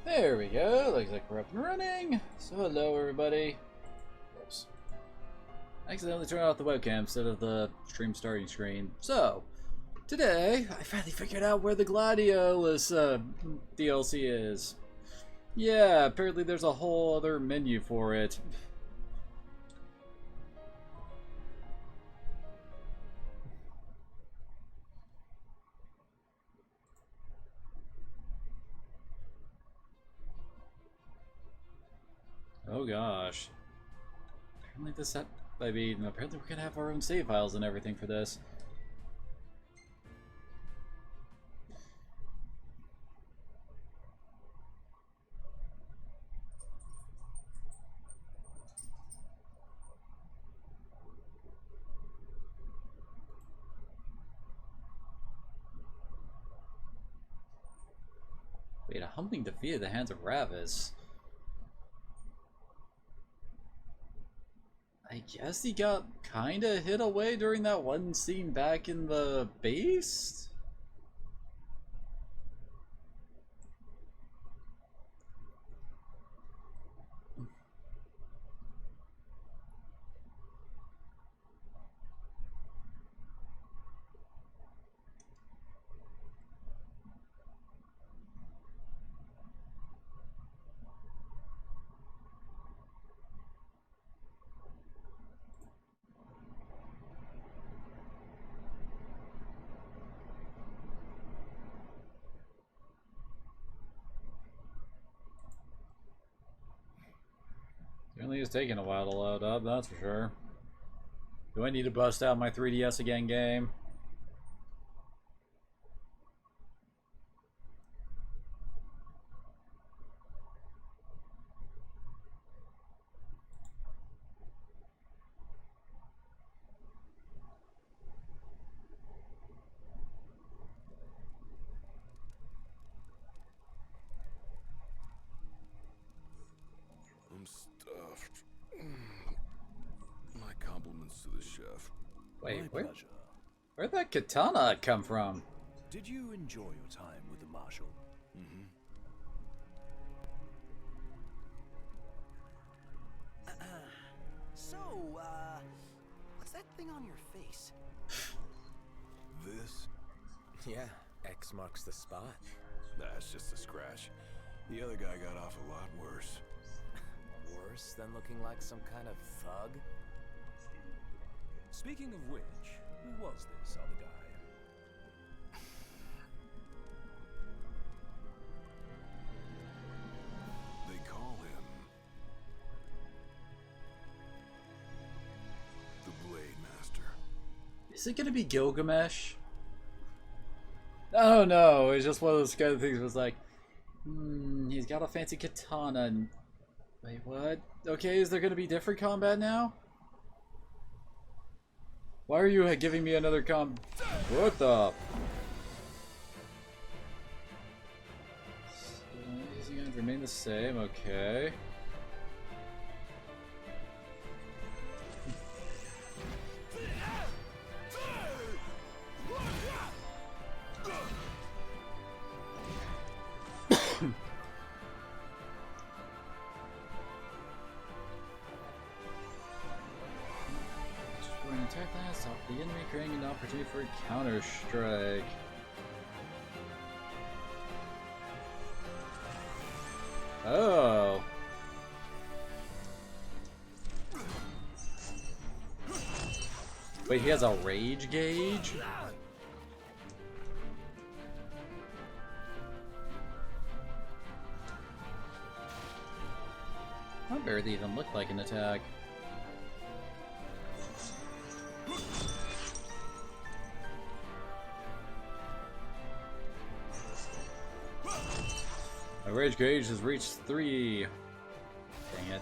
There we go. Looks like we're up and running. So hello everybody. Whoops. I accidentally turned off the webcam instead of the stream starting screen. So, today, I finally figured out where the Gladio DLC is. Yeah, apparently there's a whole other menu for it. Oh gosh. Apparently apparently we're gonna have our own save files and everything for this. Wait, a humbling defeat at the hands of Ravis. I guess he got kinda hit away during that one scene back in the base? Certainly is taking a while to load up, that's for sure. Do I need to bust out my 3DS again game? I'm stuffed. My compliments to the chef. Wait, My pleasure. where'd that katana come from? Did you enjoy your time with the Marshal? Mm-hmm. So, what's that thing on your face? This? Yeah, X marks the spot. That's just a scratch. The other guy got off a lot worse. Worse than looking like some kind of thug? Speaking of which, who was this other guy? They call him the Blade Master. Is it gonna be Gilgamesh? Oh no, it's just one of those kind of things where it's like, he's got a fancy katana and... Wait, what? Okay, is there gonna be different combat now? Why are you giving me another What the... Easy guns remain the same, okay. An attack lance, stop the enemy, creating an opportunity for a counter strike. Oh. Wait, he has a rage gauge? That barely even looked like an attack. My rage gauge has reached 3. Dang it.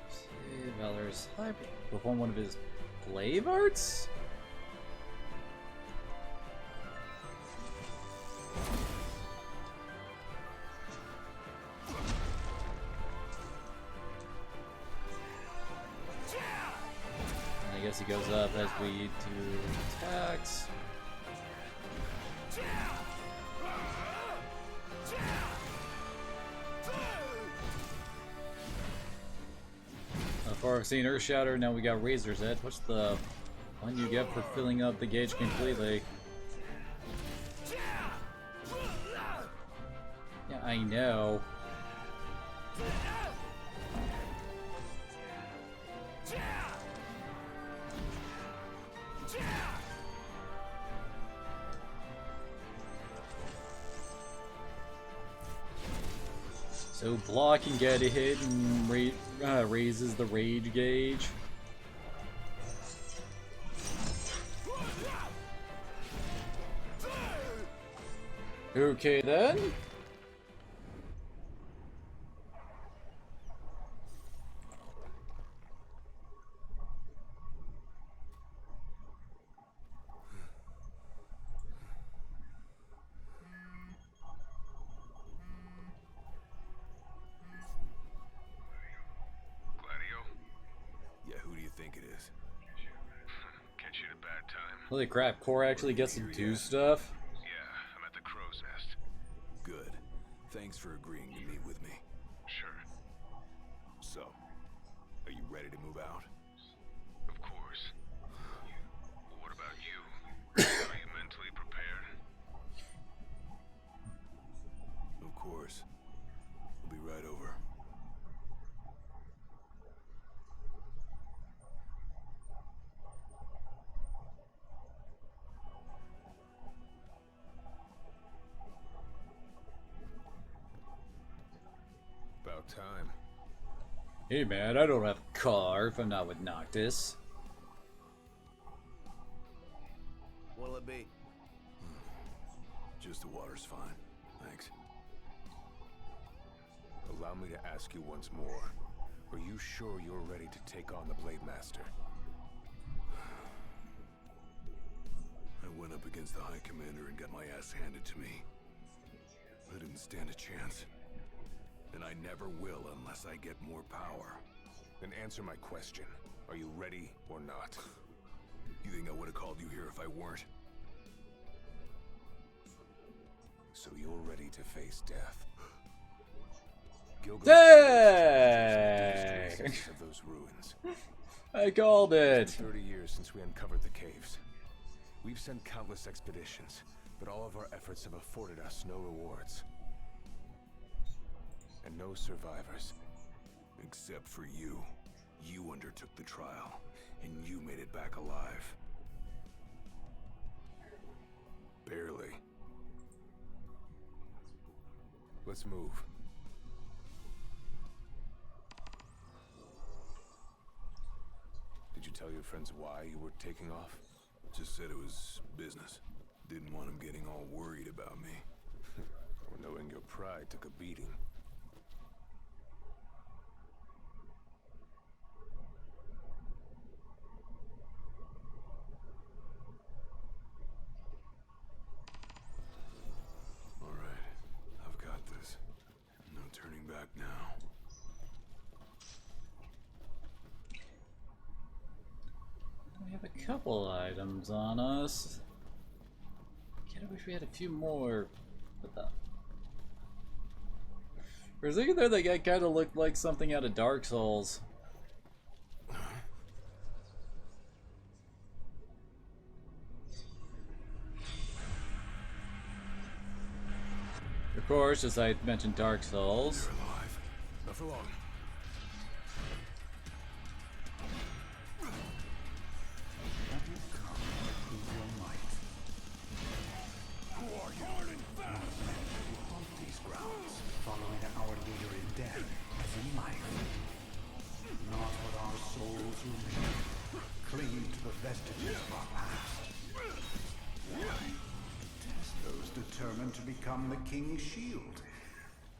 See, Valor's hybrid. Perform one of his glaive arts? guess he goes up as we do attacks. Far I've seen Earth Shatter, now we got Razor's Edge. What's the one you get for filling up the gauge completely? Yeah, I know. So block and get a hit and raises the rage gauge. Okay then. Think it is. Catch you at a bad time. Holy crap, Core actually gets to do stuff? Yeah, I'm at the crow's nest. Good. Thanks for agreeing to meet with me. Sure. So, are you ready to move out? Of course. But what about you? Are you mentally prepared? Of course. We'll be right over. About time. Hey man, I don't have a car if I'm not with Noctis. What'll it be? Just the water's fine. Thanks. Allow me to ask you once more. Are you sure you're ready to take on the Blade Master? I went up against the High Commander and got my ass handed to me. I didn't stand a chance. And I never will unless I get more power. Then answer my question. Are you ready or not? You think I would have called you here if I weren't? So you're ready to face death. Gilgamesh Dang! of those ruins. I called it! 30 years since we uncovered the caves. We've sent countless expeditions, but all of our efforts have afforded us no rewards. And no survivors. Except for you. You undertook the trial, and you made it back alive. Barely. Let's move. Did you tell your friends why you were taking off? Just said it was business. Didn't want them getting all worried about me. Or knowing your pride took a beating. Now. We have a couple items on us. Kinda wish we had a few more. What the? For a second there, that guy kinda looked like something out of Dark Souls. Of course, as I mentioned, Dark Souls. You're alive. Not for long. Who are you? Haunt these grounds, following our leader in death as in life. Not what our souls remain, clinging to the vestiges of our past. Test those determined to become the King's shield,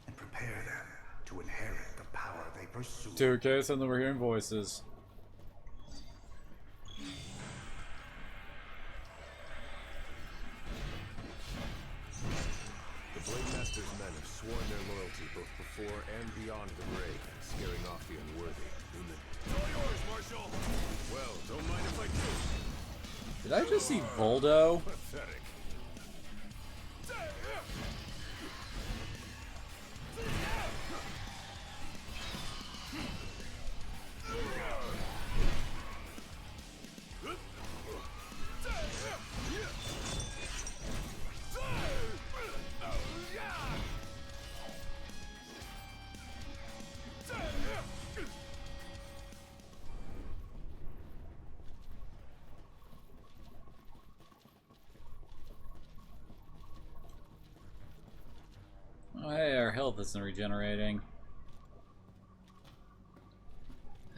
and prepare them to inherit the power they pursue. 2K, suddenly we're hearing voices. The Blade Master's men have sworn their loyalty both before and beyond the grave, scaring off the unworthy. All yours, Marshal. Well, don't mind if I do. Did I just see Voldo? Pathetic. Oh, hey, our health isn't regenerating.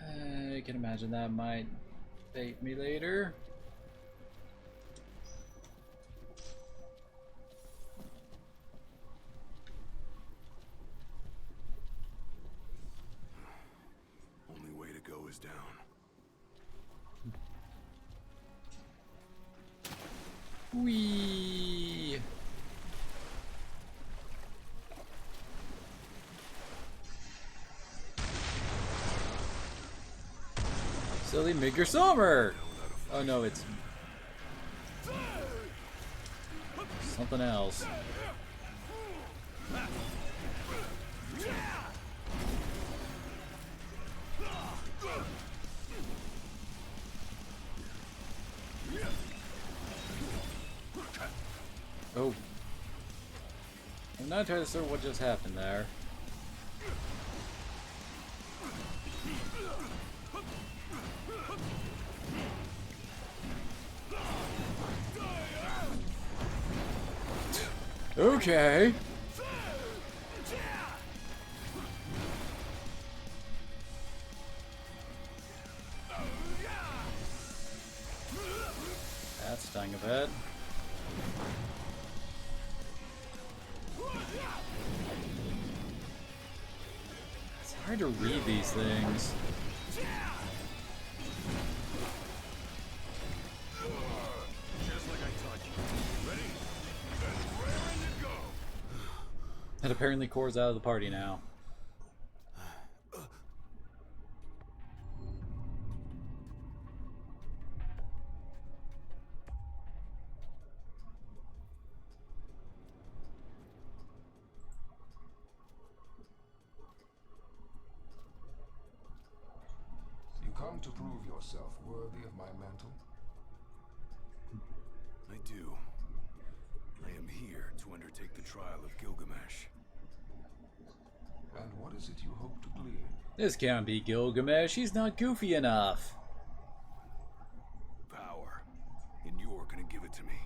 I can imagine that might bait me later. Only way to go is down. Whee! Silly Midgar Summer! Oh no, it's something else. Oh. I'm not entirely sure what just happened there. Okay. That stung a bit. It's hard to read these things. Just like I taught you. Ready? And raring to go. And apparently Core's out of the party now. You come to prove yourself worthy of my mantle? I do. I am here to undertake the trial of Gilgamesh. And what is it you hope to glean? This can't be Gilgamesh. He's not goofy enough. Power. And you're gonna give it to me.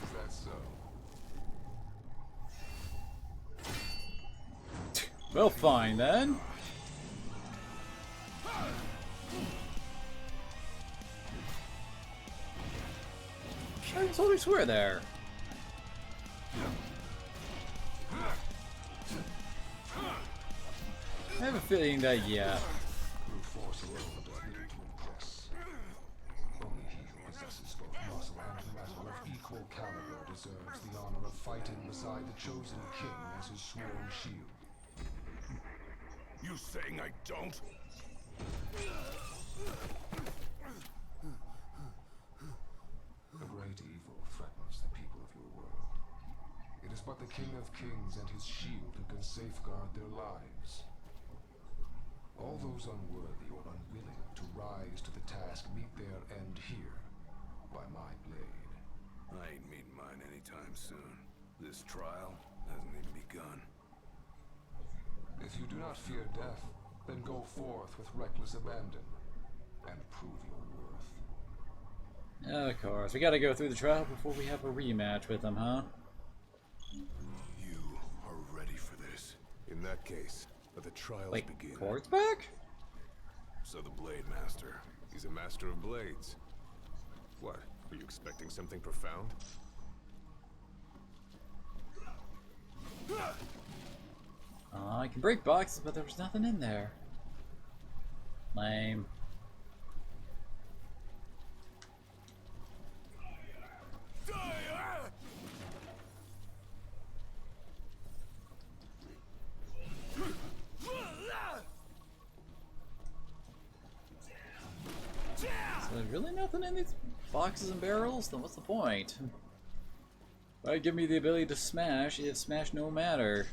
Is that so? Well, fine then. I totally swear there. I have a feeling that, yeah. Brute force alone does little to impress. Only he who possesses both muscle and metal of equal caliber deserves the honor of fighting beside the chosen king as his sworn shield. You saying I don't? A great evil threatens the people of your world. It is but the King of Kings and his shield who can safeguard their lives. All those unworthy or unwilling to rise to the task meet their end here, by my blade. I ain't meeting mine anytime soon. This trial hasn't even begun. If you do not fear death, then go forth with reckless abandon, and prove your worth. Of course, we gotta go through the trial before we have a rematch with him, huh? You are ready for this. In that case, let the trials Wait, begin. Core's back? So the Blade Master. He's a master of blades. What? Are you expecting something profound? I can break boxes, but there was nothing in there. Lame. boxes and barrels, then what's the point? Why give me the ability to smash if smash no matter?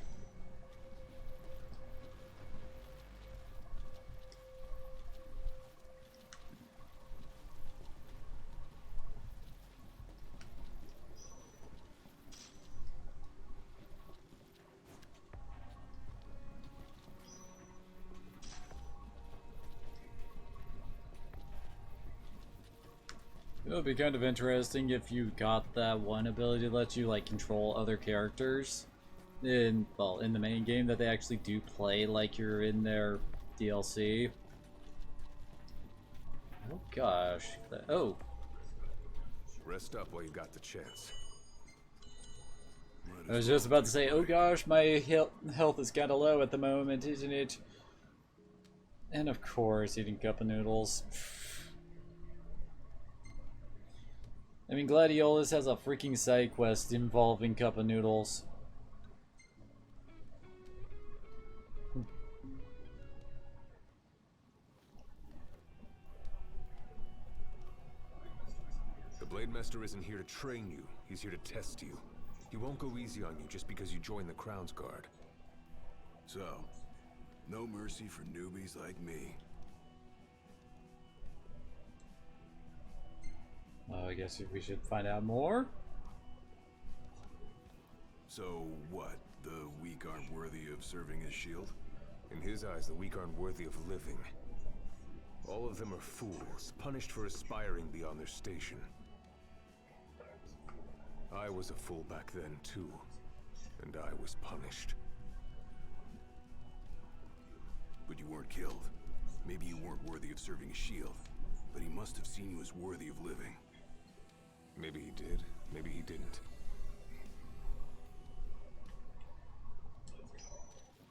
It would be kind of interesting if you got that one ability that lets you like control other characters in, well, in the main game, that they actually do play like you're in their DLC. Oh gosh. Oh. Rest up while you got the chance. I was just about to say, oh gosh, my health is kinda low at the moment, isn't it? And of course, eating cup of noodles. I mean, Gladiolus has a freaking side quest involving cup of noodles. The Blade Master isn't here to train you, he's here to test you. He won't go easy on you just because you joined the Crown's Guard. So, no mercy for newbies like me. Well, I guess we should find out more. So what? The weak aren't worthy of serving as shield? In his eyes, the weak aren't worthy of living. All of them are fools, punished for aspiring beyond their station. I was a fool back then, too. And I was punished. But you weren't killed. Maybe you weren't worthy of serving as shield, but he must have seen you as worthy of living. Maybe he did, maybe he didn't.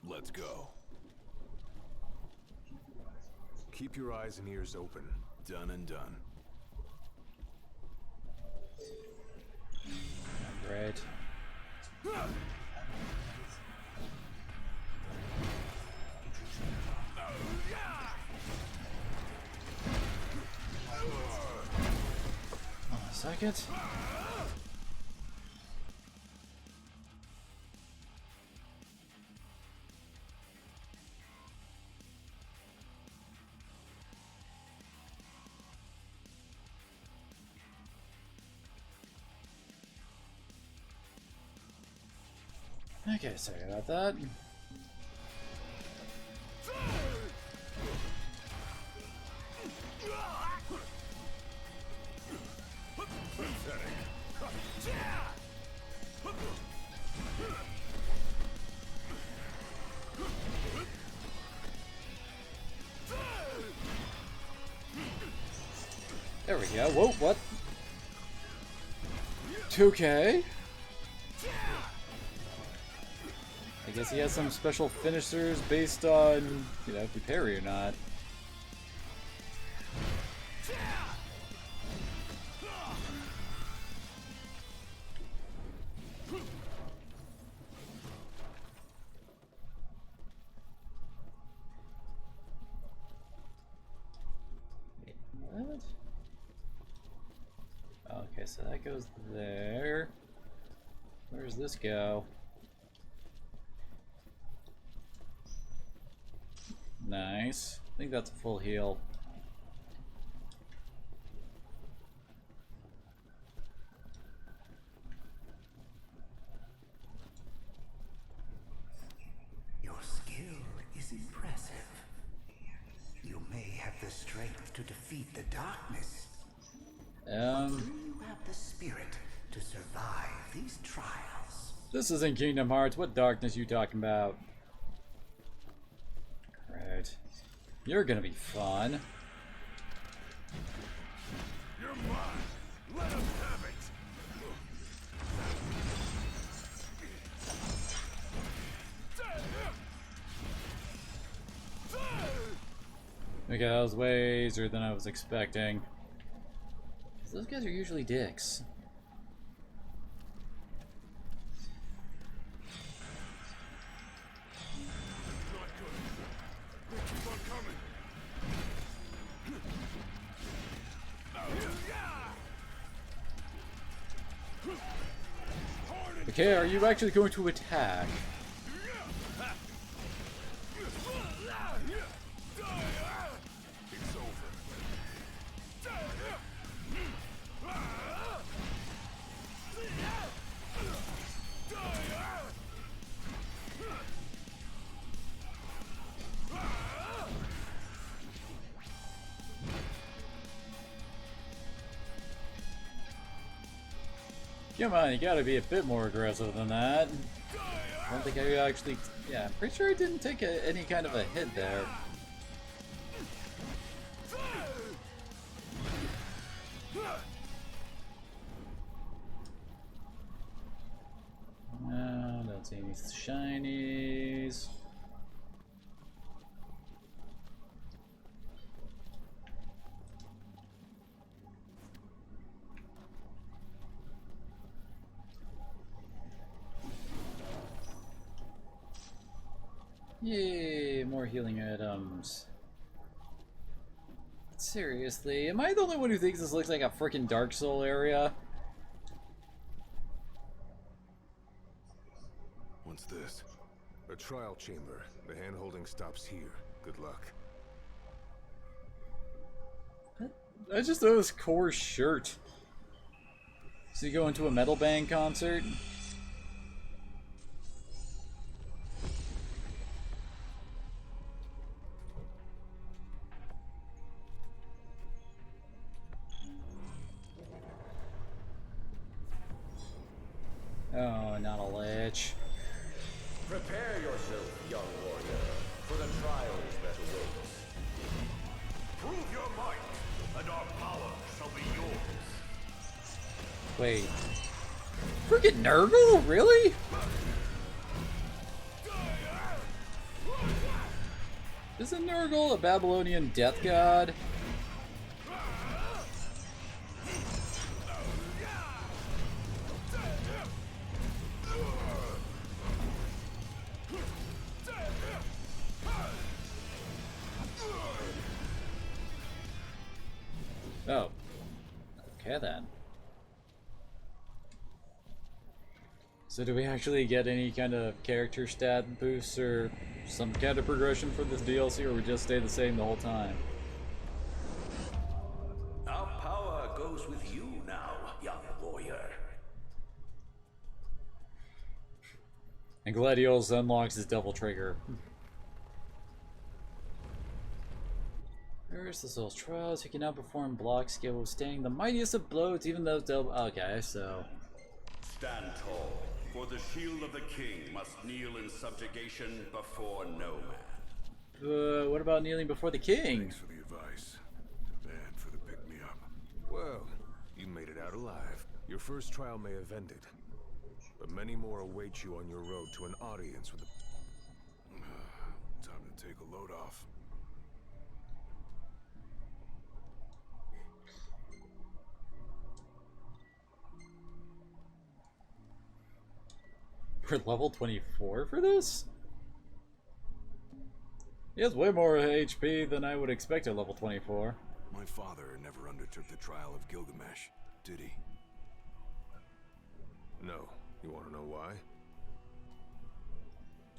Let's go. Keep your eyes and ears open. Done and done. Right. A second. Okay, sorry about that. There we go. Whoa, what? Okay. I guess he has some special finishers based on, you know, if you parry or not. Wait, what? Okay, so that goes there. Where does this go? Nice. I think that's a full heal. Your skill is impressive. You may have the strength to defeat the darkness. Do you have the spirit to survive these trials? This isn't Kingdom Hearts. What darkness you talking about? Right. You're gonna be fun. You're mine. Let him have it. Okay, that was way easier than I was expecting. Those guys are usually dicks. Okay, are you actually going to attack? It's over. Come on, you gotta be a bit more aggressive than that. I don't think I actually... Yeah, I'm pretty sure I didn't take any kind of a hit there. No, don't see any shinies. Yay, more healing items. Seriously, am I the only one who thinks this looks like a freaking Dark Soul area? What's this? A trial chamber. The hand-holding stops here. Good luck. I just noticed Core's shirt. So you go into a metal band concert? Oh, not a lich. Prepare yourself, young warrior, for the trials that await. Prove your might, and our power shall be yours. Wait. Freaking Nurgle? Really? Isn't Nurgle a Babylonian death god? Oh. Okay then. So do we actually get any kind of character stat boosts or some kind of progression for this DLC, or we just stay the same the whole time? Our power goes with you now, young warrior. And Gladio unlocks his Devil Trigger. There's the Soul's Trials. You can now perform block skill withstanding the mightiest of blows, even though double. Okay, so. Stand tall, for the shield of the king must kneel in subjugation before no man. What about kneeling before the king? Thanks for the advice. And for the pick-me-up. Well, you made it out alive. Your first trial may have ended, but many more await you on your road to an audience with the... Time to take a load off. We're level 24 for this? He has way more HP than I would expect at level 24. My father never undertook the trial of Gilgamesh, did he? No. You want to know why?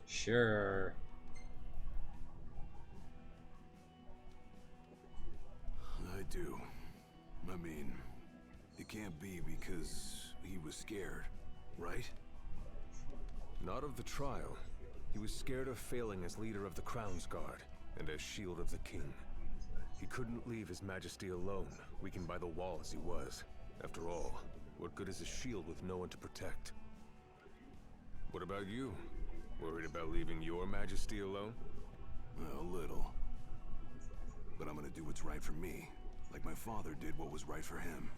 Sure. I do. I mean, it can't be because he was scared, right? Not of the trial. He was scared of failing as leader of the Crown's Guard and as shield of the king. He couldn't leave His Majesty alone, weakened by the wall as he was. After all, what good is a shield with no one to protect? What about you? Worried about leaving your Majesty alone? A little. But I'm gonna do what's right for me, like my father did what was right for him.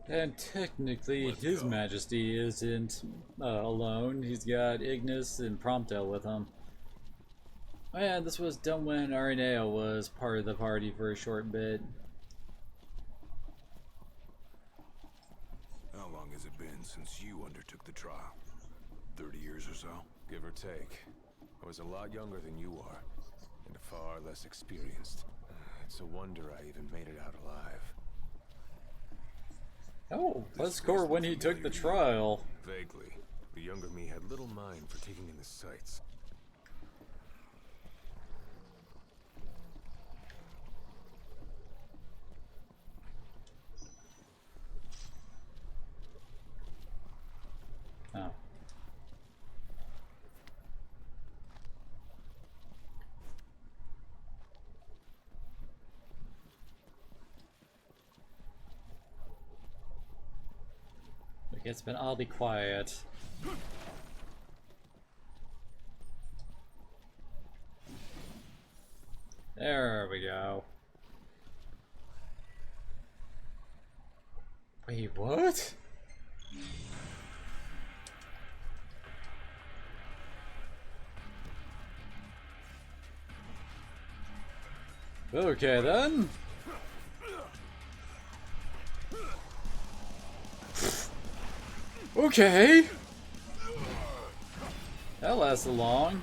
And technically, Let's His go. Majesty isn't alone. He's got Ignis and Prompto with him. Oh yeah, this was done when Araneo was part of the party for a short bit. How long has it been since you undertook the trial? 30 years or so? Give or take. I was a lot younger than you are, and far less experienced. It's a wonder I even made it out alive. Oh, let's score when he took the trial. Vaguely. The younger me had little mind for taking in the sights. Oh. It's been oddly quiet. There we go. Wait, what? Okay then. Okay. That lasted long.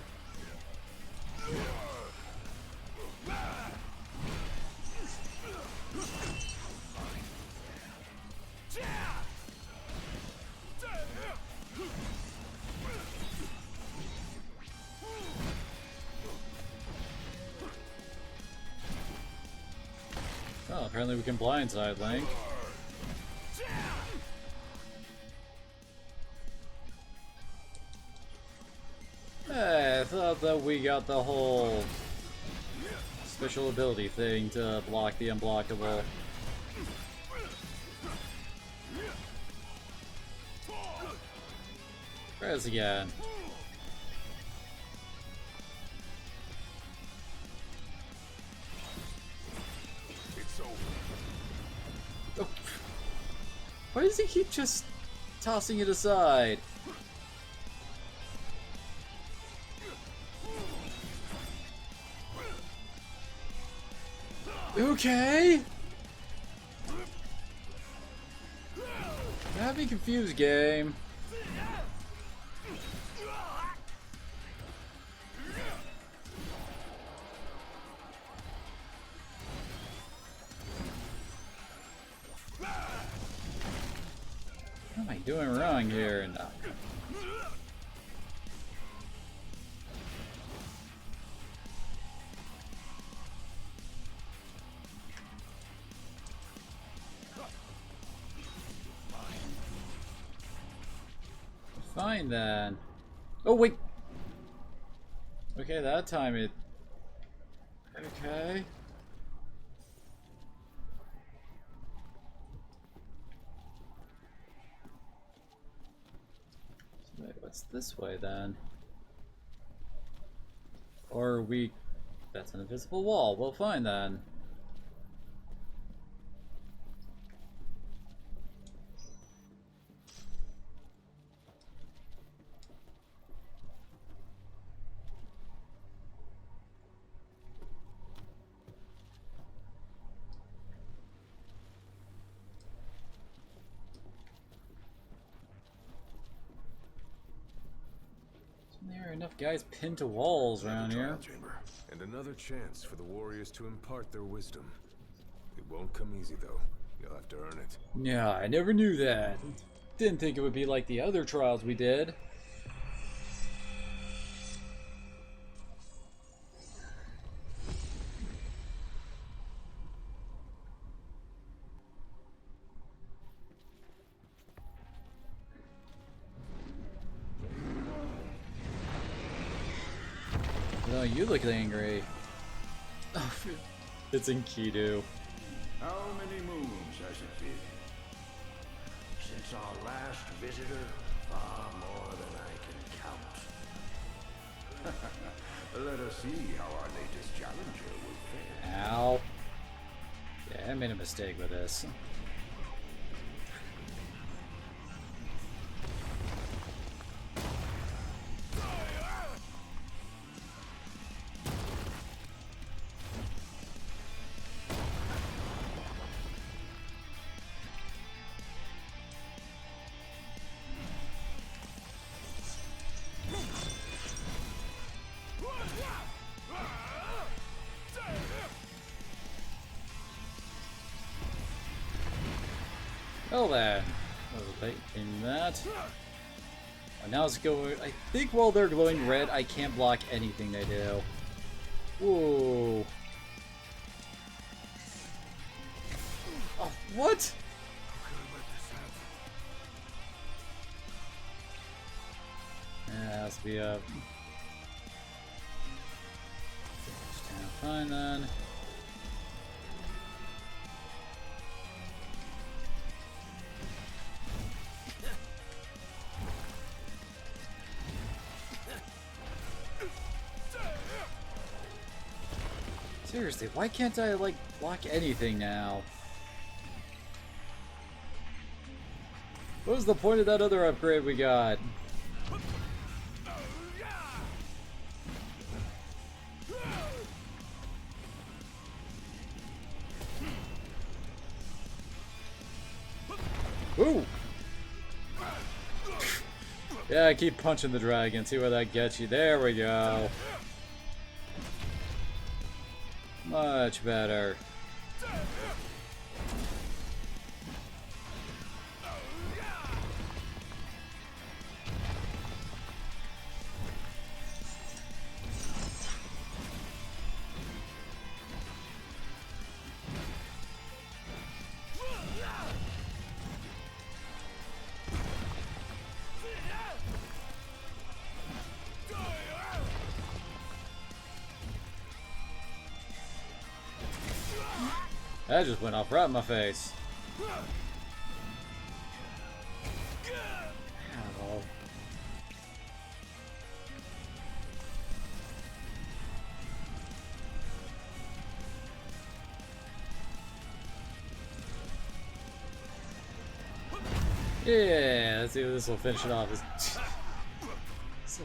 Oh, apparently we can blindside Link. Hey, I thought that we got the whole special ability thing to block the unblockable. Press again. Oh. Why does he keep just tossing it aside? Okay. You have me confused, game. What am I doing wrong here? No. Fine then. Oh wait. Okay, that time it. Okay. So wait, what's this way then? Or we. That's an invisible wall. Well, fine then. There are enough guys pinned to walls around here. Chamber. And another chance for the warriors to impart their wisdom. It won't come easy though. You'll have to earn it. Yeah, I never knew that. Didn't think it would be like the other trials we did. No, you look angry. Oh, it's in Kidu. How many moons has it been? Since our last visitor, far more than I can count. Let us see how our latest challenger will fare. Ow. Yeah, I made a mistake with this. Well then, I was thinking that. Now it's going. I think while they're glowing red, I can't block anything they do. Whoa. Oh, what? Yeah, it has to be up. Stand fine then. Seriously, why can't I, like, block anything now? What was the point of that other upgrade we got? Ooh! Yeah, keep punching the dragon, see where that gets you. There we go. Much better. That just went off right in my face. Ow. Yeah, let's see if this will finish it off. This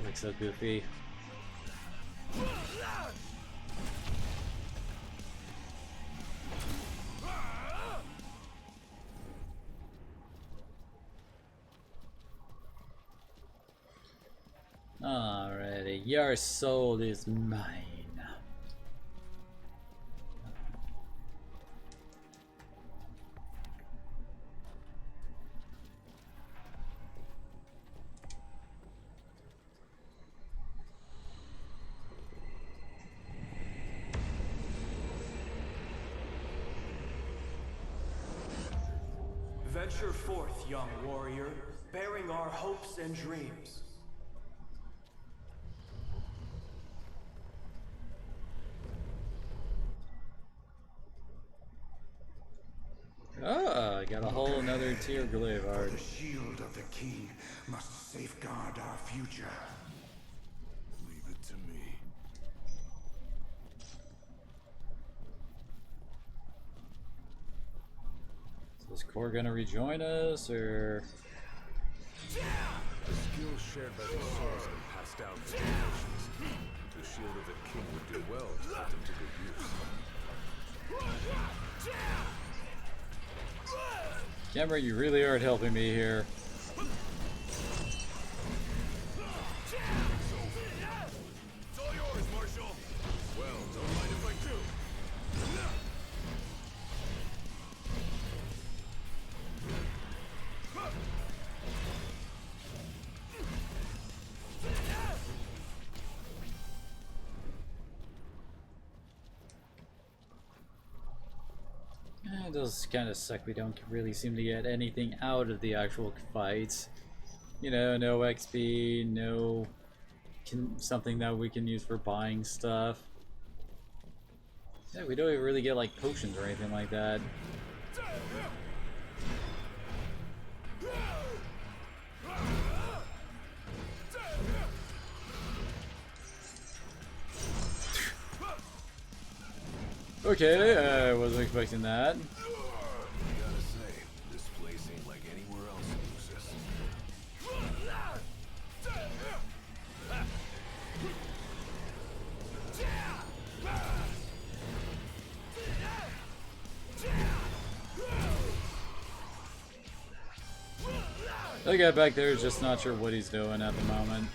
looks so goofy. Alrighty, your soul is mine. Venture forth, young warrior, bearing our hopes and dreams. Oh, I got a whole another tier Gladio. The shield of the king must safeguard our future. Leave it to me. Is this core gonna rejoin us, or? The skills shared by the swordsman passed down for generations. The shield of the king would do well to put them to good use. Camera, you really aren't helping me here. It's all yours, Marshal. Well, don't mind if I do. It does kind of suck we don't really seem to get anything out of the actual fights. You know, no XP, no something that we can use for buying stuff. Yeah, we don't even really get like potions or anything like that. Okay, I wasn't expecting that. Gotta say, this place ain't like anywhere else in Lucis. The guy back there is just not sure what he's doing at the moment.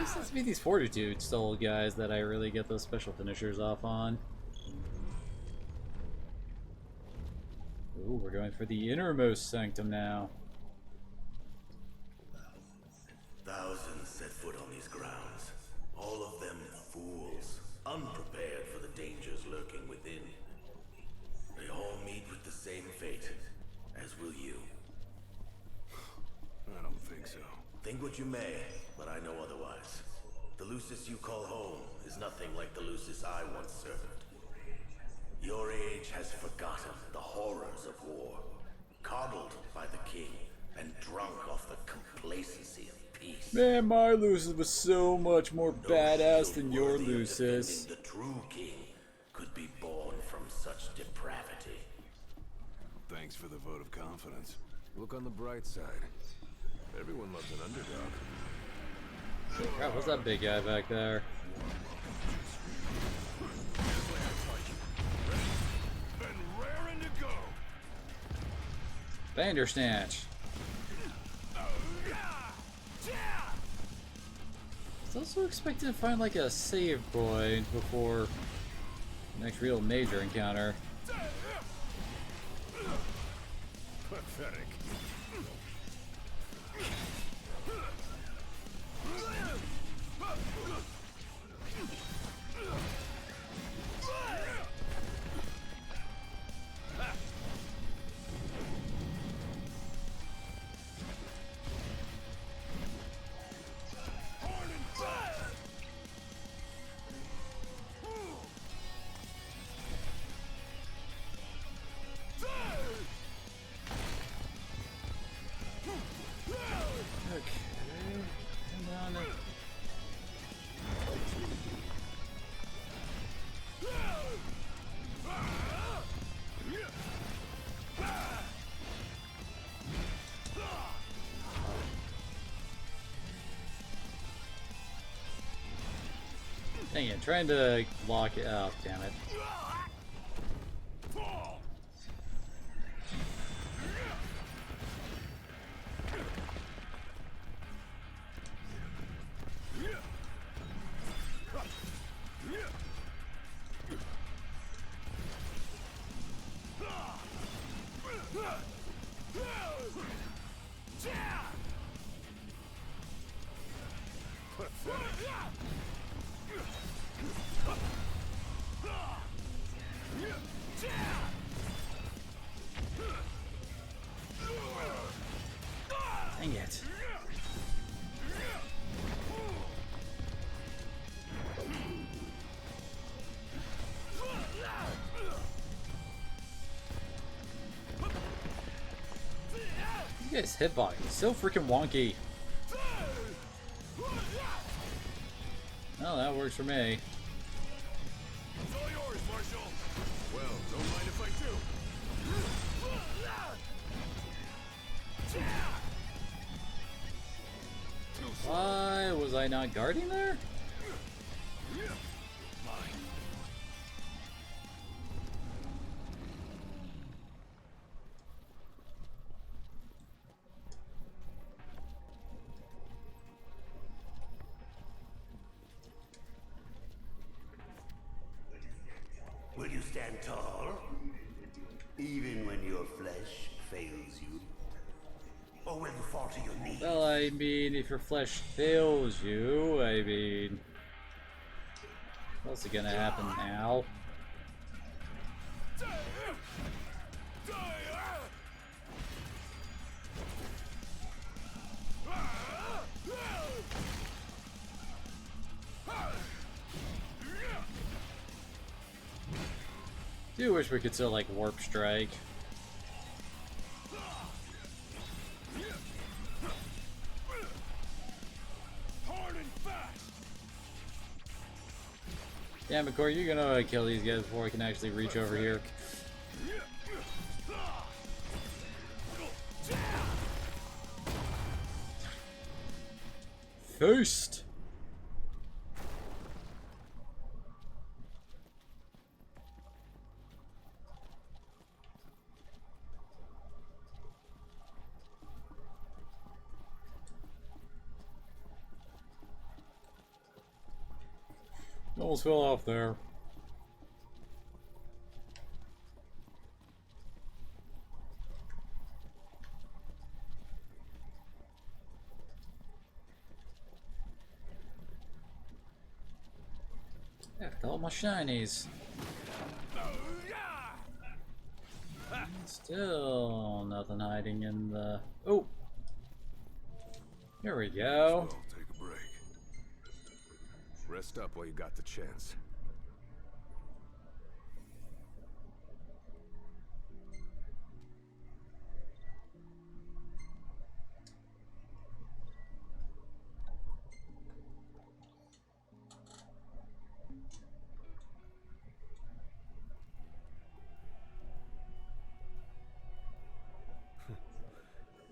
seems to be these Fortitude Soul guys that I really get those special finishers off on. Ooh, we're going for the innermost sanctum now. Thousands set foot on these grounds. All of them fools, unprepared for the dangers lurking within. They all meet with the same fate, as will you. I don't think so. Think what you may, but I know otherwise. The Lucis you call home is nothing like the Lucis I once served. Your age has forgotten the horrors of war, coddled by the king, and drunk off the complacency of peace. Man, my Lucis was so much more badass than your Lucis. The true king could be born from such depravity. Thanks for the vote of confidence. Look on the bright side. Everyone loves an underdog. Crap, what's that big guy back there? Been raring to go. Bandersnatch. I was also expecting to find like a save point before the next real major encounter. Pathetic. Dang it, trying to lock it up, damn it. Dang it. You guys' hitbox is so freaking wonky. Well, that works for me. It's all yours, Marshal. Well, don't mind if I do. Why was I not guarding there? Will you stand tall? Even when your flesh fails you? Or will you fall to your knees? Well, I mean, if your flesh fails you, I mean... What's gonna happen now? Do wish we could still like warp strike. Yeah, McCoy, you're gonna kill these guys before I can actually reach over here. First. Almost fell off there. After all my shinies. Still nothing hiding in the... Oh! Here we go. Well, take a break. Rest up while you got the chance.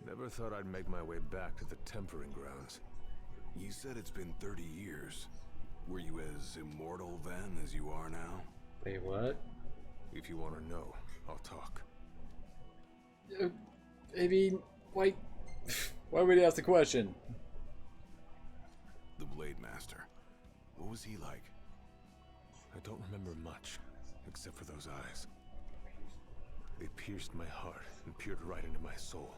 Never thought I'd make my way back to the tempering grounds. You said it's been 30 years. Were you as immortal then as you are now? Wait, what? If you want to know, I'll talk. I mean, why would he ask the question? The Blade Master. What was he like? I don't remember much, except for those eyes. They pierced my heart and peered right into my soul.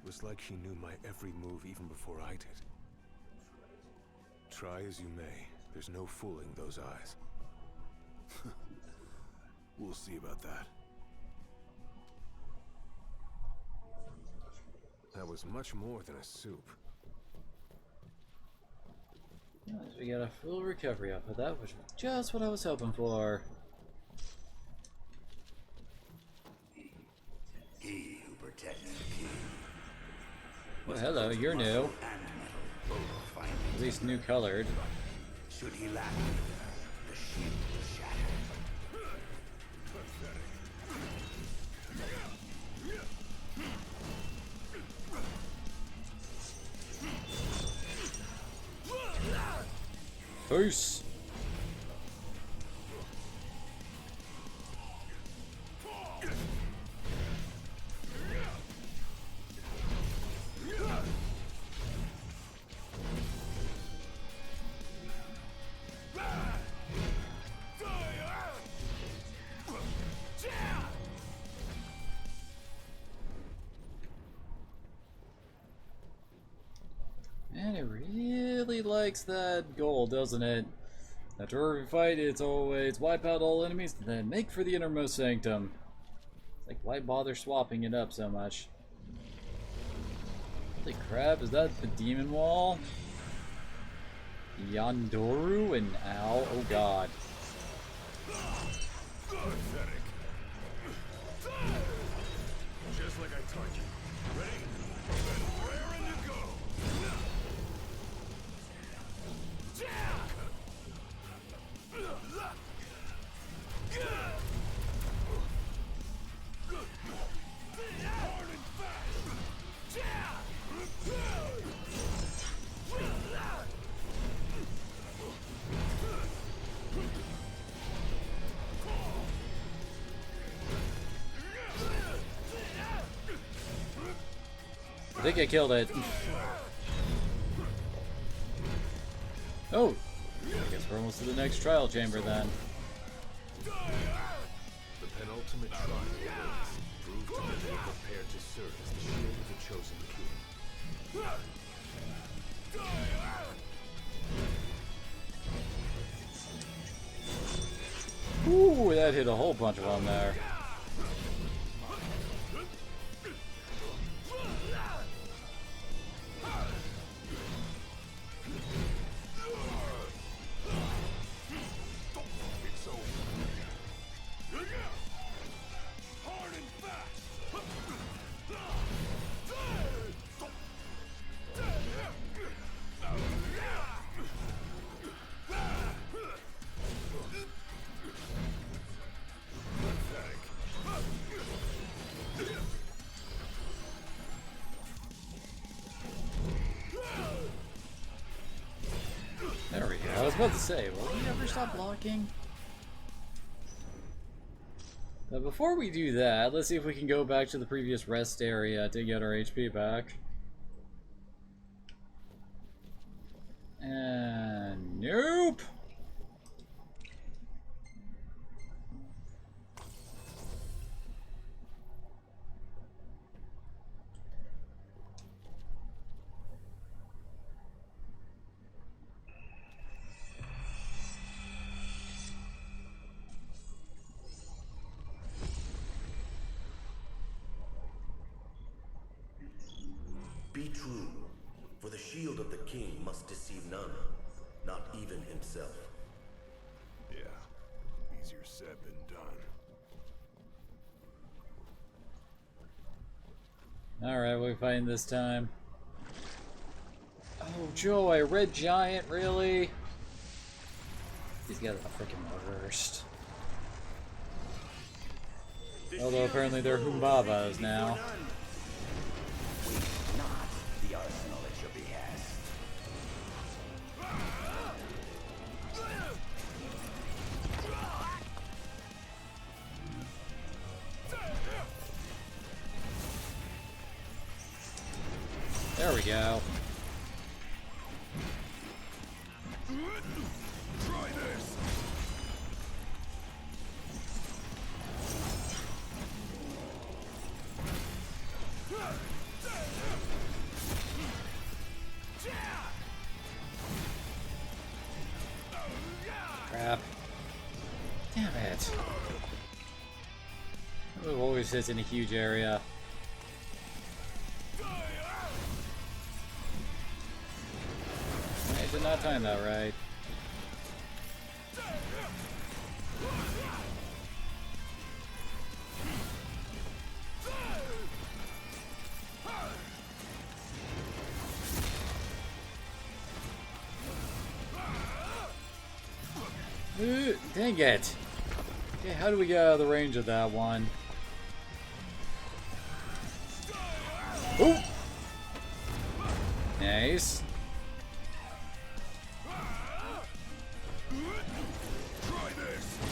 It was like he knew my every move even before I did. Try as you may, there's no fooling those eyes. We'll see about that. That was much more than a soup. Nice, we got a full recovery off of that, which was just what I was hoping for. He who protects the king. Well, hello, you're new. And metal, both finely At least new colored. should he lack the shield is shattered. Peace! And it really likes that goal, doesn't it? After every fight, it's always wipe out all enemies, and then make for the innermost sanctum. It's like, why bother swapping it up so much? Holy crap, is that the demon wall? Yandoru and Al? Oh god. Pathetic. Just like I taught you. Ready? Then raring to go. Hard and fast. I think I killed it. Oh! I guess we're almost to the next trial chamber then. The penultimate trial proved to me they were prepared to serve as the shield of the chosen king. Ooh, that hit a whole bunch of them there. It's over. Hard and fast. There we go. I was about to say, will we ever stop blocking? But before we do that, let's see if we can go back to the previous rest area to get our HP back. And nope! true, for the shield of the king must deceive none, not even himself. Yeah, easier said than done. Alright, what are we fighting this time? Oh, joy, a red giant, really? These guys are freaking worst. Although apparently they're Humbabas now. Waste not the arsenal at your behest. There we go. Try this! Crap. Damn it. It always hits in a huge area. I did not time that right. Dang it! Okay, how do we get out of the range of that one? Ooh! Nice.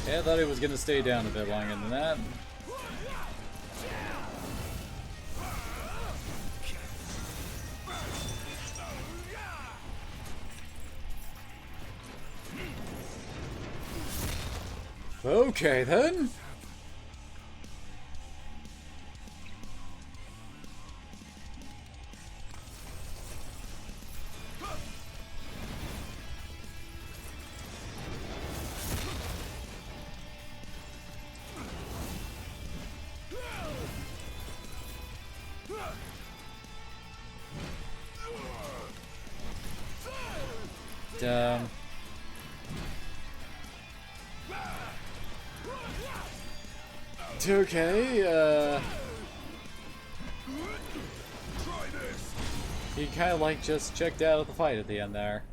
Yeah, I thought it was gonna stay down a bit longer than that. Okay then. Okay, he kind of like just checked out of the fight at the end there.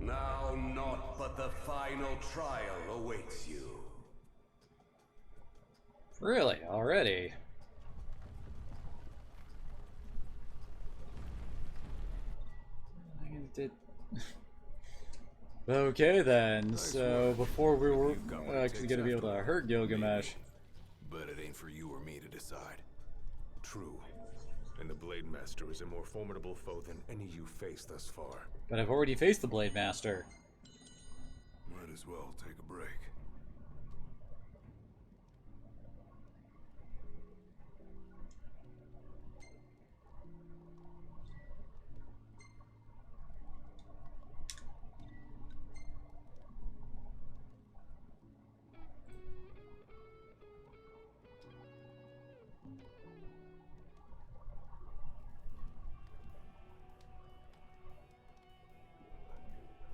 Now naught but the final trial awaits you. Really? Already? Okay then, so before we were actually going to be able to hurt Gilgamesh. But it ain't for you or me to decide. True. And the Blade Master is a more formidable foe than any you faced thus far. But I've already faced the Blade Master. Might as well take a break.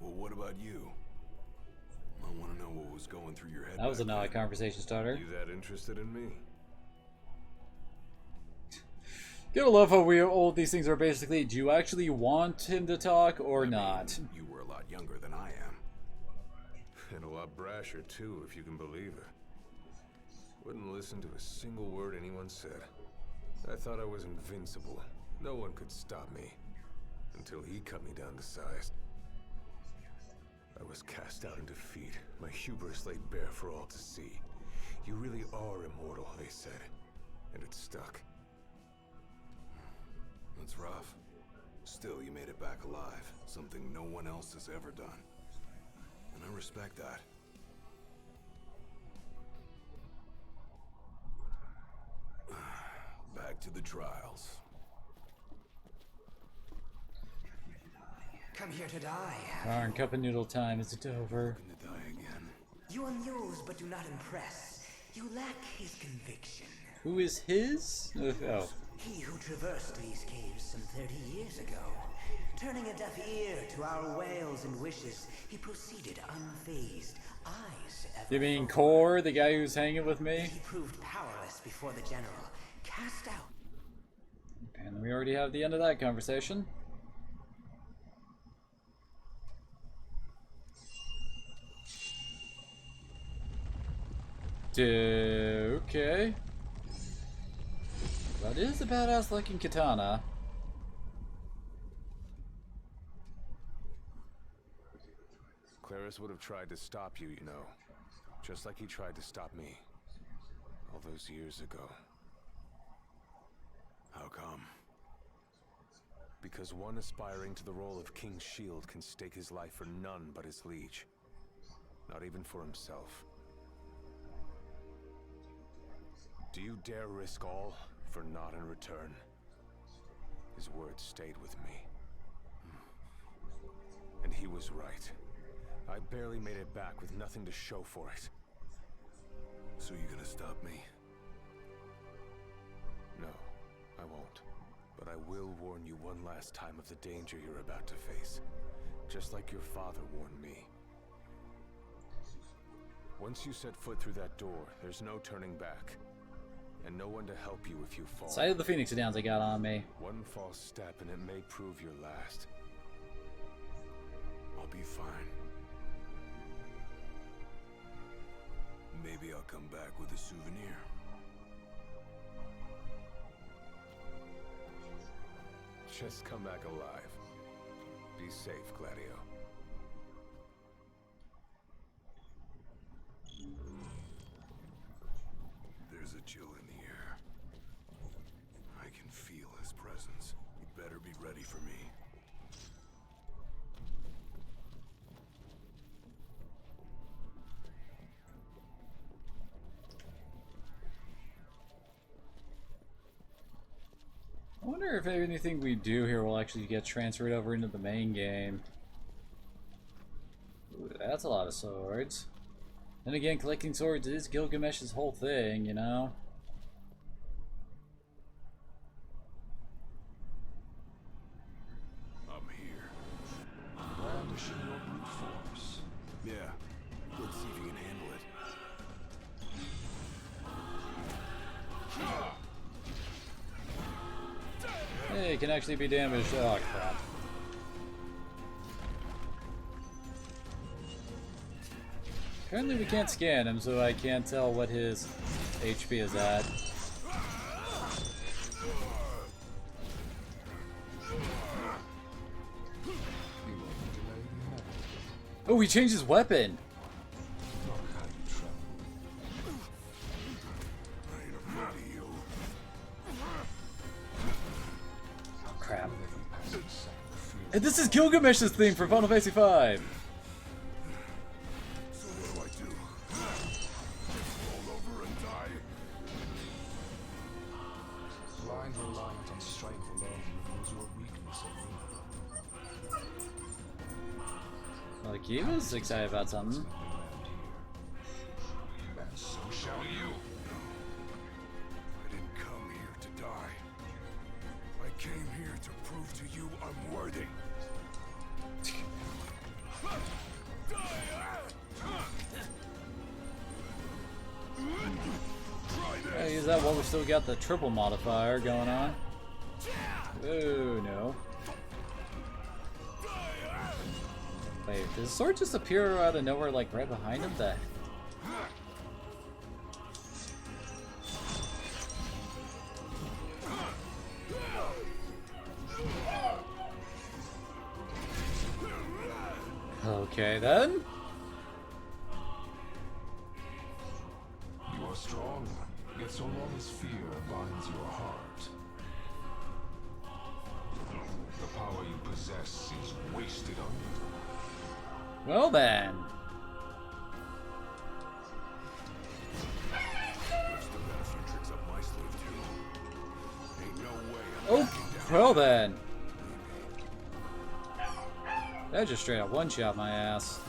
Well, what about you? I want to know what was going through your head. That was back an odd then. conversation starter. You that interested in me? Gotta love how we all these things are basically, do you actually want him to talk or I mean, not? you were a lot younger than I am. And a lot brasher, too, if you can believe it. Wouldn't listen to a single word anyone said. I thought I was invincible. No one could stop me. Until he cut me down to size. I was cast out in defeat, my hubris laid bare for all to see. You really are immortal, they said. And it stuck. That's rough. Still, you made it back alive. Something no one else has ever done. And I respect that. Back to the trials. come here to die. Darn, cup and noodle time. Is it over? I'm gonna die again. You amuse but do not impress. You lack his conviction. Who is his? Oh. He who traversed these caves some 30 years ago. Turning a deaf ear to our wails and wishes, he proceeded unfazed, eyes ever You mean forward. Core, the guy who's hanging with me? He proved powerless before the general, cast out. And we already have the end of that conversation. Okay. That is a badass looking katana. Claris would have tried to stop you, you know. Just like he tried to stop me. All those years ago. How come? Because one aspiring to the role of King's Shield can stake his life for none but his liege. Not even for himself. Do you dare risk all for naught in return? His words stayed with me. And he was right. I barely made it back with nothing to show for it. So you gonna stop me? No, I won't. But I will warn you one last time of the danger you're about to face. Just like your father warned me. Once you set foot through that door, there's no turning back. And no one to help you if you fall. Sight of the Phoenix Downs I got on me. One false step and it may prove your last. I'll be fine. Maybe I'll come back with a souvenir. Just come back alive. Be safe, Gladio. There's a chill in the air. I can feel his presence. You better be ready for me. I wonder if anything we do here will actually get transferred over into the main game. Ooh, that's a lot of swords. Then again, collecting swords is Gilgamesh's whole thing, you know? I'm here. Brandishing your brute force. Yeah. Let's see if you can handle it. Hey, it can actually be damaged. Oh, crap. Apparently we can't scan him, so I can't tell what his HP is at. Oh, he changed his weapon! Oh, crap. And this is Gilgamesh's theme for Final Fantasy V! So what do? Roll over and die? Blind reliant on strength alone reveals your weakness at Like, he was excited about something. and so shall you. I didn't come here to die. I came here to prove to you I'm worthy. Yeah, use that while we still got the triple modifier going on. Oh, no. Wait, does the sword just appear out of nowhere, like, right behind him? The... Okay, then. You are strong, yet so long as fear binds your heart, the power you possess is wasted on you. Well, then. There's still got a few tricks up my sleeve too. Ain't no way I'm Oh, backing down. well then. That just straight up one-shot my ass.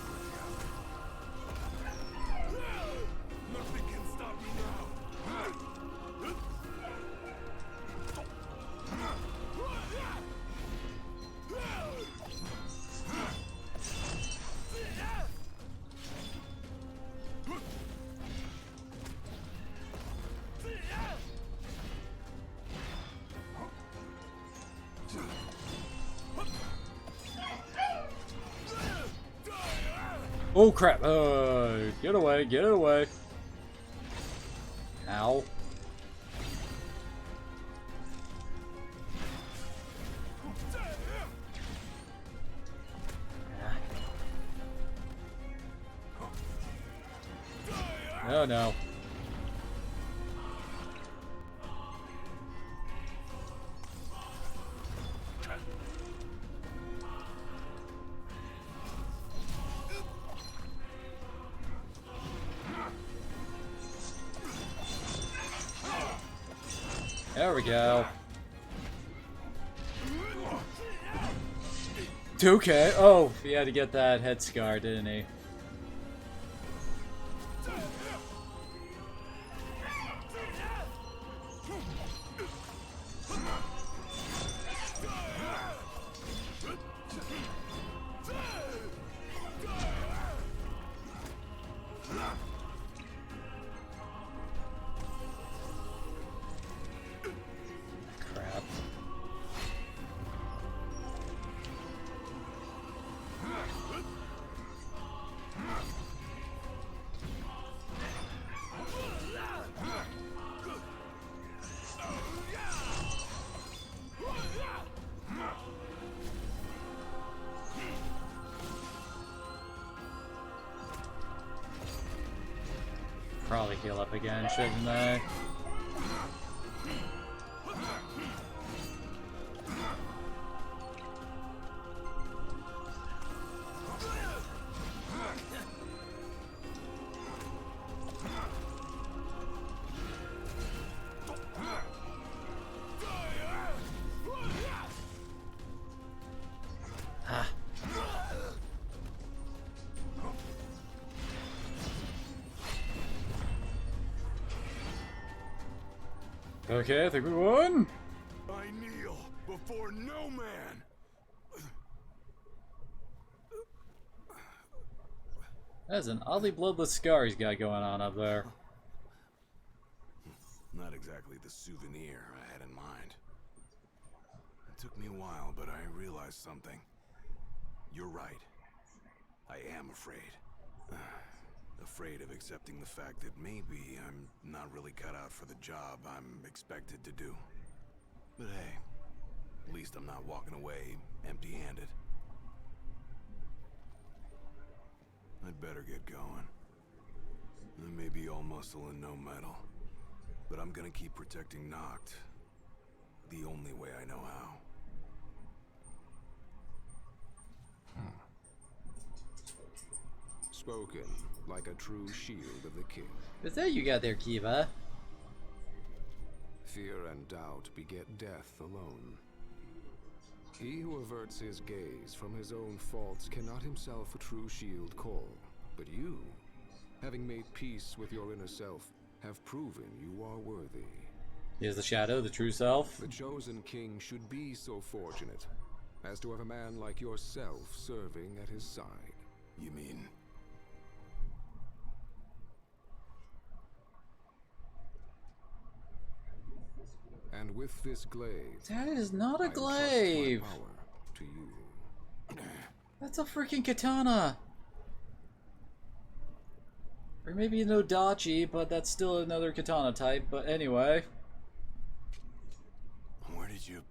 Nothing can stop me now. Oh crap! Get away! Get away! Ow! Oh no! There we go. 2K. Oh, he had to get that head scar, didn't he? Crap. Probably heal up again, shouldn't I? Ah. Okay, I think we won. I kneel before no man. That's an oddly bloodless scar he's got going on up there. Not exactly the souvenir I had in mind. It took me a while, but I realized something. You're right. I am afraid. Afraid of accepting the fact that maybe I'm not really cut out for the job I'm expected to do. But hey, at least I'm not walking away empty-handed. I'd better get going. I may be all muscle and no metal, but I'm gonna keep protecting Noct the only way I know how. Spoken like a true shield of the king. Is that you got there, Kiva? Fear and doubt beget death alone. He who averts his gaze from his own faults cannot himself a true shield call. But you, having made peace with your inner self, have proven you are worthy. Here's the shadow, the true self. The chosen king should be so fortunate as to have a man like yourself serving at his side. You mean... And with this glaive, That is not a I entrust glaive. my power to you. That's a freaking katana. Or maybe an Odachi, but that's still another katana type. But anyway. Where did you...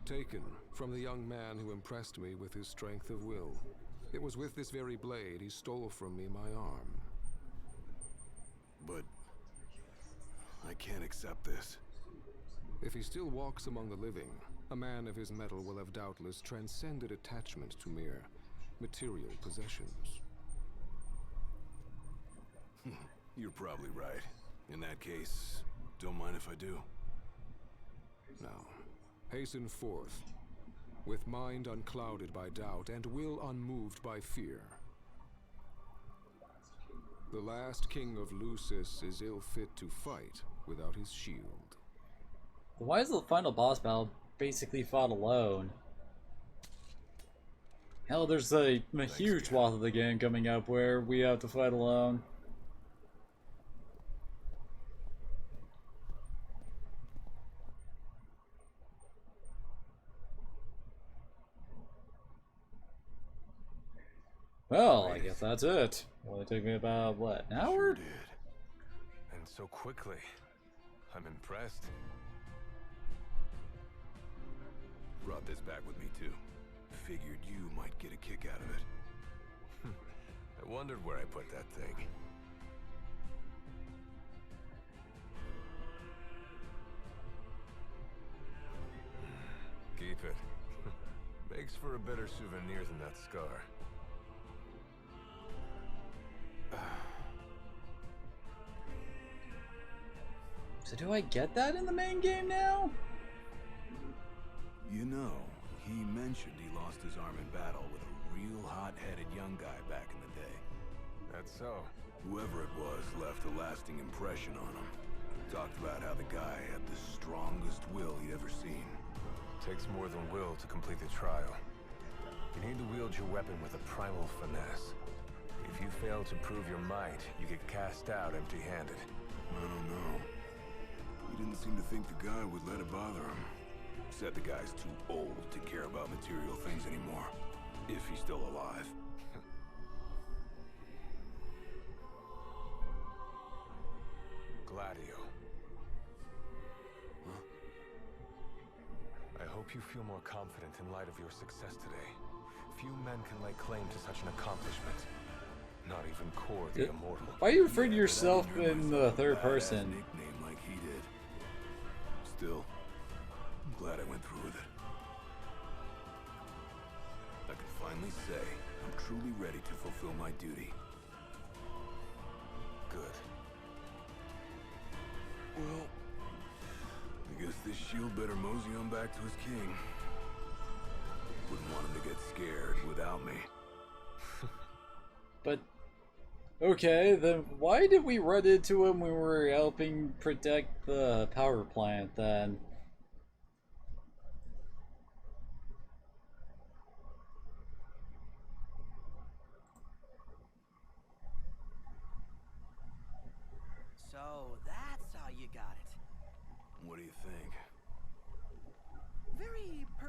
Taken from the young man who impressed me with his strength of will. It was with this very blade he stole from me my arm. But... I can't accept this. If he still walks among the living, a man of his mettle will have doubtless transcended attachment to mere material possessions. You're probably right. In that case, don't mind if I do. Now, hasten forth with mind unclouded by doubt and will unmoved by fear. The last king of Lucis is ill fit to fight without his shield. Why is the final boss battle basically fought alone? Hell, there's a huge swath of the game coming up where we have to fight alone. Well, I guess that's it. Only took me about, what, an hour? Sure did. And so quickly. I'm impressed. Brought this back with me too. Figured you might get a kick out of it. I wondered where I put that thing. Keep it. Makes for a better souvenir than that scar. So do I get that in the main game now? You know, he mentioned he lost his arm in battle with a real hot-headed young guy back in the day. That's so. Whoever it was left a lasting impression on him. Talked about how the guy had the strongest will he'd ever seen. Takes more than will to complete the trial. You need to wield your weapon with a primal finesse. If you fail to prove your might, you get cast out empty-handed. I don't know. He didn't seem to think the guy would let it bother him. Said the guy's too old to care about material things anymore. If he's still alive. Gladio. Huh? I hope you feel more confident in light of your success today. Few men can lay claim to such an accomplishment. Not even Kor the Immortal. Why are you referring to yourself in the third person? Nickname like he did. Still, I'm glad I went through with it. I can finally say I'm truly ready to fulfill my duty. Good. Well, I guess this shield better mosey on back to his king. Wouldn't want him to get scared without me. But, okay, then why did we run into him when we were helping protect the power plant then? So that's how you got it. What do you think?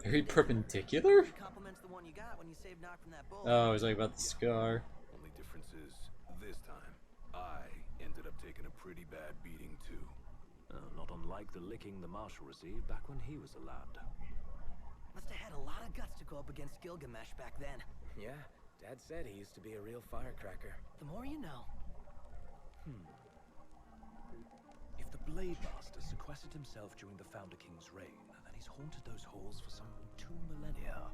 Very perpendicular? Compliments the one you got when you saved Nock from that bull. Oh, I was talking about the scar. Only difference is, this time, I ended up taking a pretty bad beating too. Not unlike the licking the Marshal received back when he was a lad. Must have had a lot of guts to go up against Gilgamesh back then. Yeah, Dad said he used to be a real firecracker. The more you know. If the Blade Master sequestered himself during the Founder King's reign, then he's haunted those halls for some 2 millennia.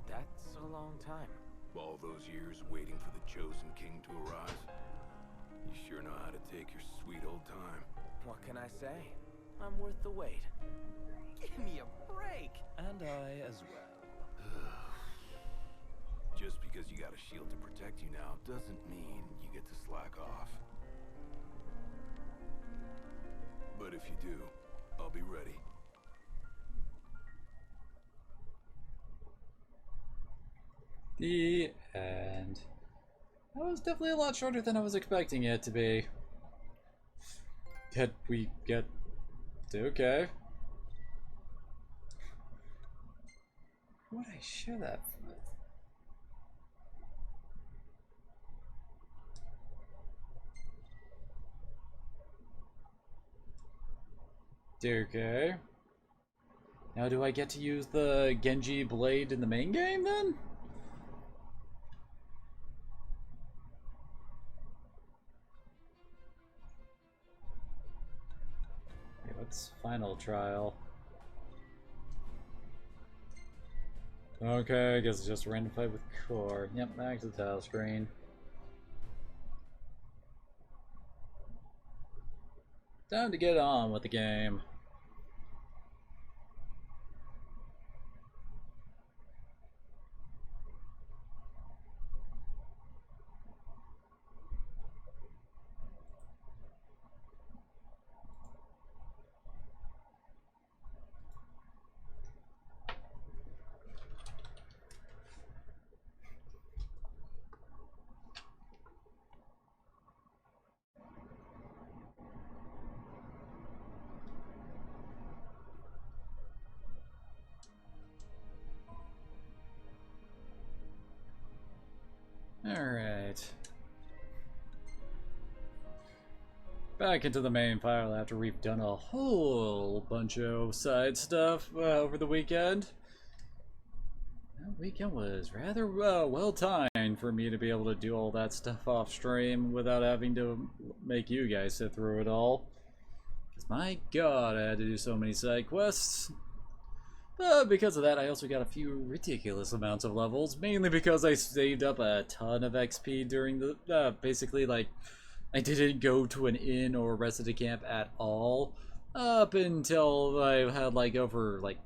That's a long time. All those years waiting for the chosen king to arise. You sure know how to take your sweet old time. What can I say? I'm worth the wait. Give me a break. And I as well. Just because you got a shield to protect you now doesn't mean you get to slack off. But if you do, I'll be ready. The end. That was definitely a lot shorter than I was expecting it to be. Did we get... Okay. Who would I share that with? Okay. Now do I get to use the Genji blade in the main game then? Okay, what's final trial? Okay, I guess it's just a random fight with Kor. Yep, back to the title screen. Time to get on with the game. Alright. Back into the main file after we've done a whole bunch of side stuff over the weekend. That weekend was rather well timed for me to be able to do all that stuff off stream without having to make you guys sit through it all. Because my god, I had to do so many side quests. But because of that, I also got a few ridiculous amounts of levels, mainly because I saved up a ton of XP during the, basically, like, I didn't go to an inn or rest at a camp at all, up until I had, like, over, like,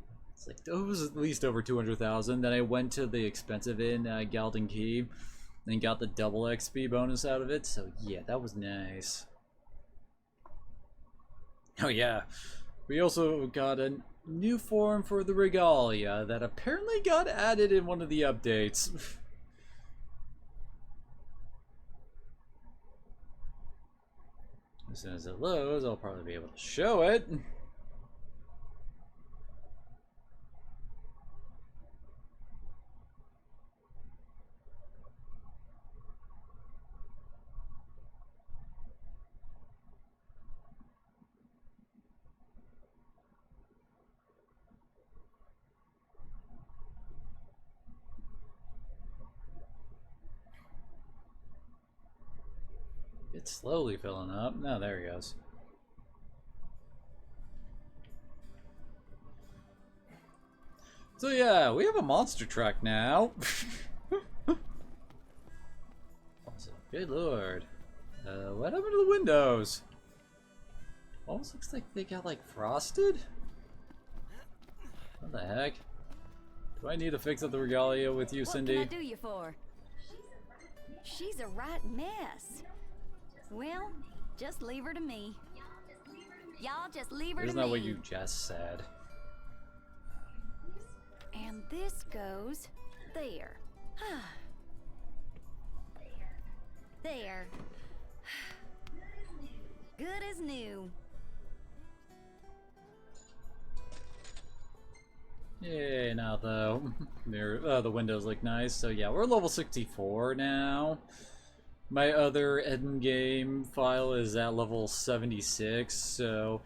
it was at least over 200,000. Then I went to the expensive inn at Galden Key, and got the double XP bonus out of it, so yeah, that was nice. Oh yeah, we also got a new form for the regalia that apparently got added in one of the updates. As soon as it loads, I'll probably be able to show it. It's slowly filling up. No, there he goes. So yeah, we have a monster truck now. Good lord. What happened to the windows? Almost looks like they got like frosted? What the heck? Do I need to fix up the regalia with you, Cindy? What can I do you for? She's a right mess. Well, just leave her to me. Y'all just leave her to me. Isn't that what you just said? And this goes there. There. Good as new. Yay, now though. The windows look nice. So yeah, we're level 64 now. My other endgame file is at level 76, so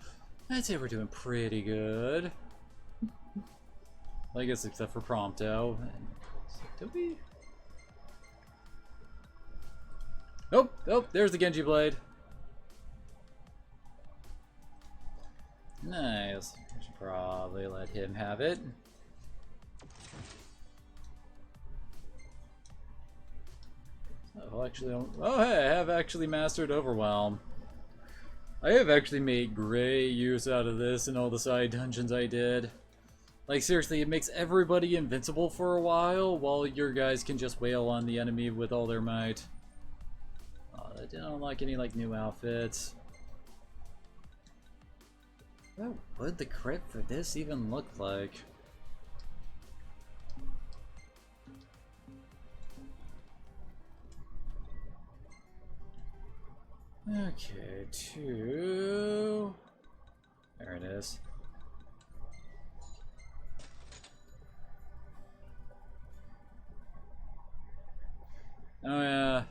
I'd say we're doing pretty good. I guess except for Prompto. Did we? Nope, nope, there's the Genji blade. Nice. I should probably let him have it. Oh hey, I have actually mastered Overwhelm. I have actually made great use out of this in all the side dungeons I did. Like seriously, it makes everybody invincible for a while your guys can just wail on the enemy with all their might. Oh, I didn't unlock any like new outfits. What would the crypt for this even look like? Okay, there it is. Oh yeah.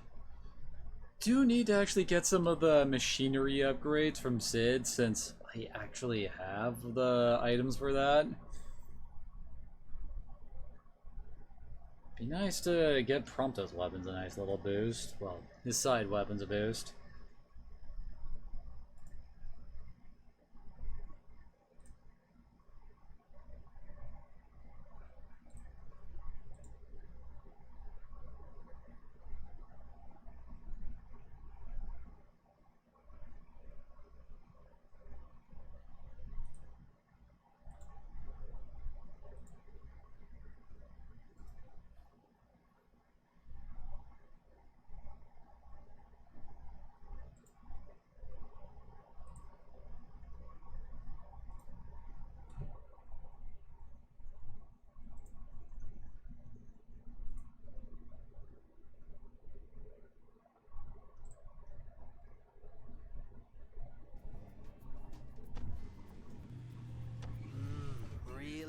Do need to actually get some of the machinery upgrades from Sid since I actually have the items for that. Be nice to get Prompto's weapons a nice little boost. Well, his side weapons a boost.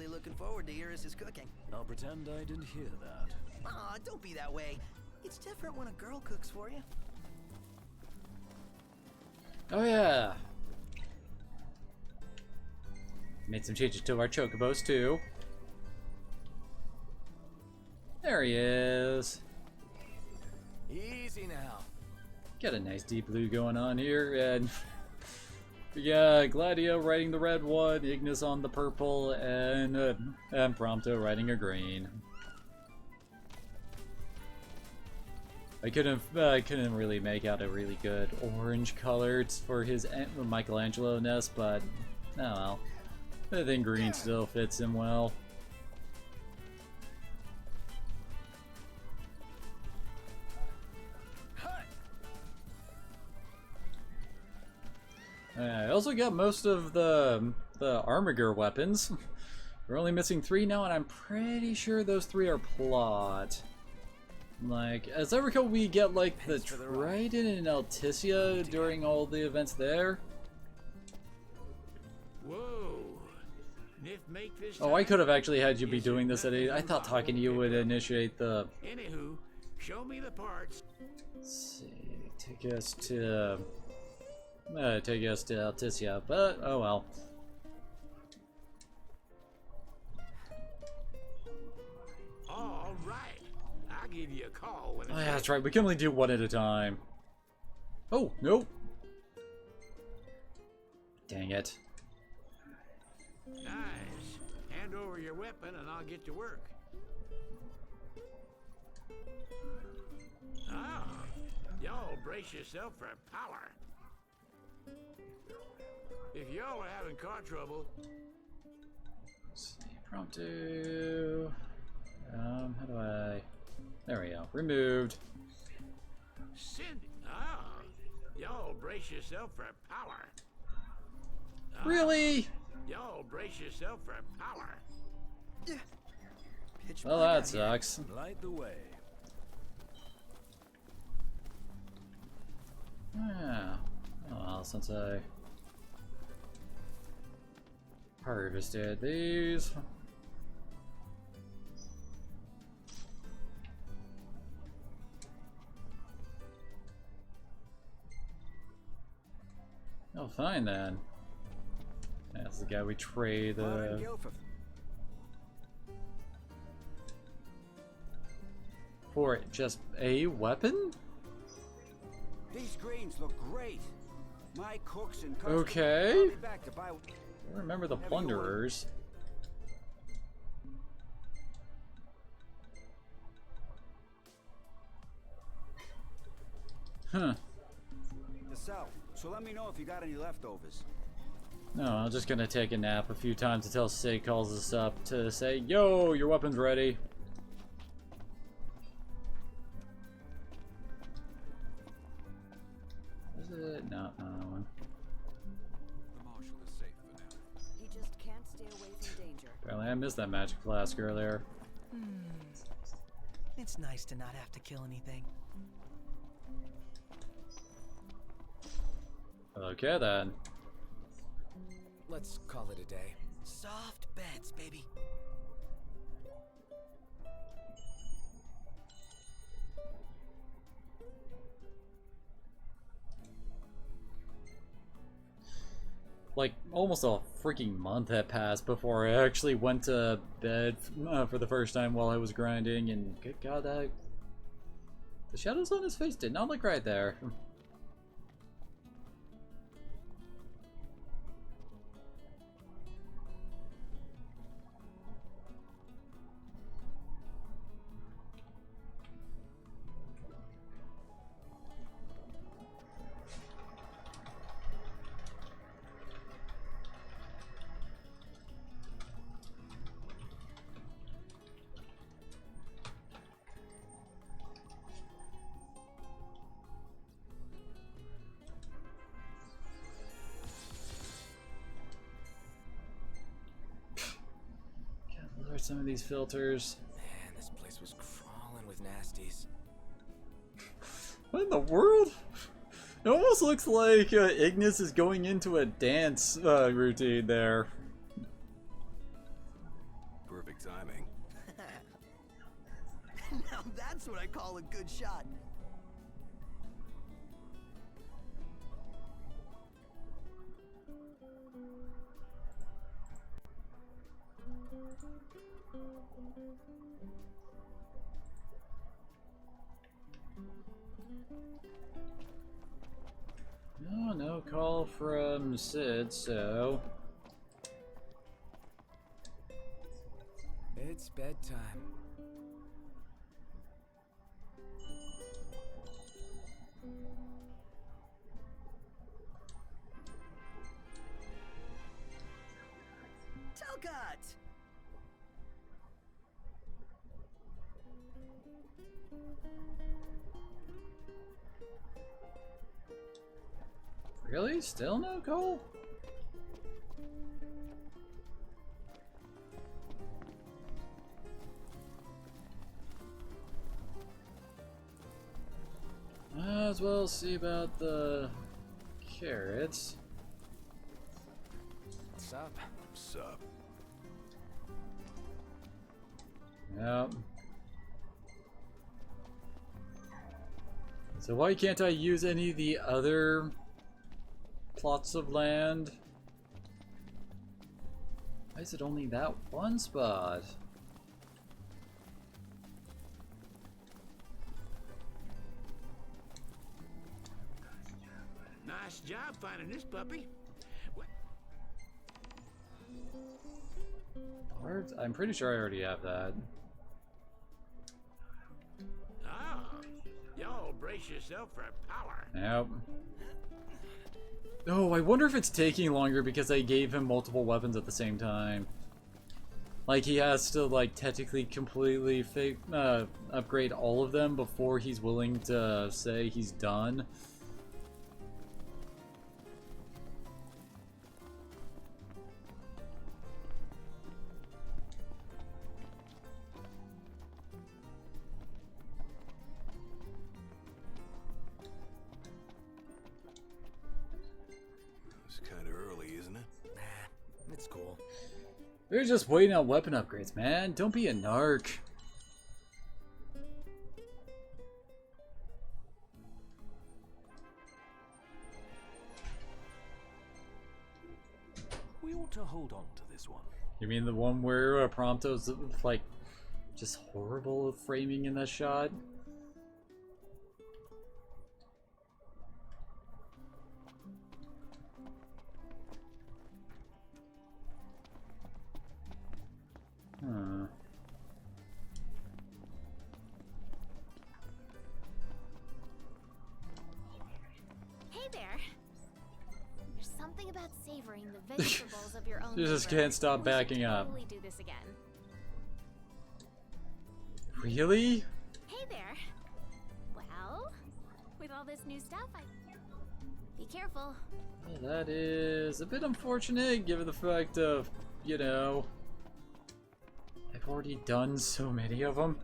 Looking forward to Iris' cooking. I'll pretend I didn't hear that. Aw, don't be that way. It's different when a girl cooks for you. Oh yeah. Made some changes to our chocobos too. There he is. Easy now. Got a nice deep blue going on here, and yeah, Gladio riding the red one, Ignis on the purple, and Prompto riding a green. I couldn't really make out a really good orange color for his Michelangelo-ness, but oh well. I think green still fits him well. I also got most of the Armiger weapons. We're only missing 3 now, and I'm pretty sure those 3 are plot. Like, as I recall, we get like the Trident and Alticia during all the events there. Whoa. Make this Oh, I could have actually had you be doing this. I thought talking to you would initiate the. Anywho, show me the parts. Let's see, take us to Alticia, but oh well. All right, I'll give you a call when. Oh yeah, that's right. We can only do one at a time. Oh nope. Dang it. Nice. Hand over your weapon and I'll get to work. Ah, y'all brace yourself for power. If y'all are having car trouble. Let's see, Prompto. How do I? There we go. Removed. Cindy. Ah, y'all brace yourself for power. Ah, Really? Y'all brace yourself for power. Well, that sucks. Light the way. Yeah. Oh well, since I harvested these. Oh, fine then. That's the guy we trade for just a weapon? These greens look great. My cooks and customers Okay. will be back to buy. I remember the plunderers. Huh. To sell. So let me know if you got any leftovers. No, I'm just gonna take a nap a few times until Sig calls us up to say, yo, your weapon's ready. Is it? No, not that one. The marshal is safe for now. He just can't stay away from danger. Apparently I missed that magic flask earlier. It's nice to not have to kill anything. Okay then. Let's call it a day. Soft beds, baby. Like, almost a freaking month had passed before I actually went to bed for the first time while I was grinding, and good god, the shadows on his face did not look right there. Some of these filters. Man, this place was crawling with nasties. What in the world? It almost looks like Ignis is going into a dance routine there. Perfect timing. Now that's what I call a good shot. No, no call from Sid, so... It's bedtime. Telcut! Really? Still no call? Might as well see about the carrots. What's up? Sup? Yep. So why can't I use any of the other plots of land? Why is it only that one spot? Nice job finding this puppy. Cards? I'm pretty sure I already have that. Oh, y'all brace yourself for power. Yep. Oh, I wonder if it's taking longer because I gave him multiple weapons at the same time. Like, he has to, like, technically completely upgrade all of them before he's willing to say he's done. It's cool. We're just waiting on weapon upgrades, man. Don't be a narc. We ought to hold on to this one. You mean the one where Prompto's, like, just horrible framing in that shot? Huh. Hey there. There's something about savoring the vegetables of your own. You just labor. can't stop We backing should up. totally do this again. Really? Hey there. Well, with all this new stuff, be careful. Well, that is a bit unfortunate, given the fact of, you know, I've already done so many of them.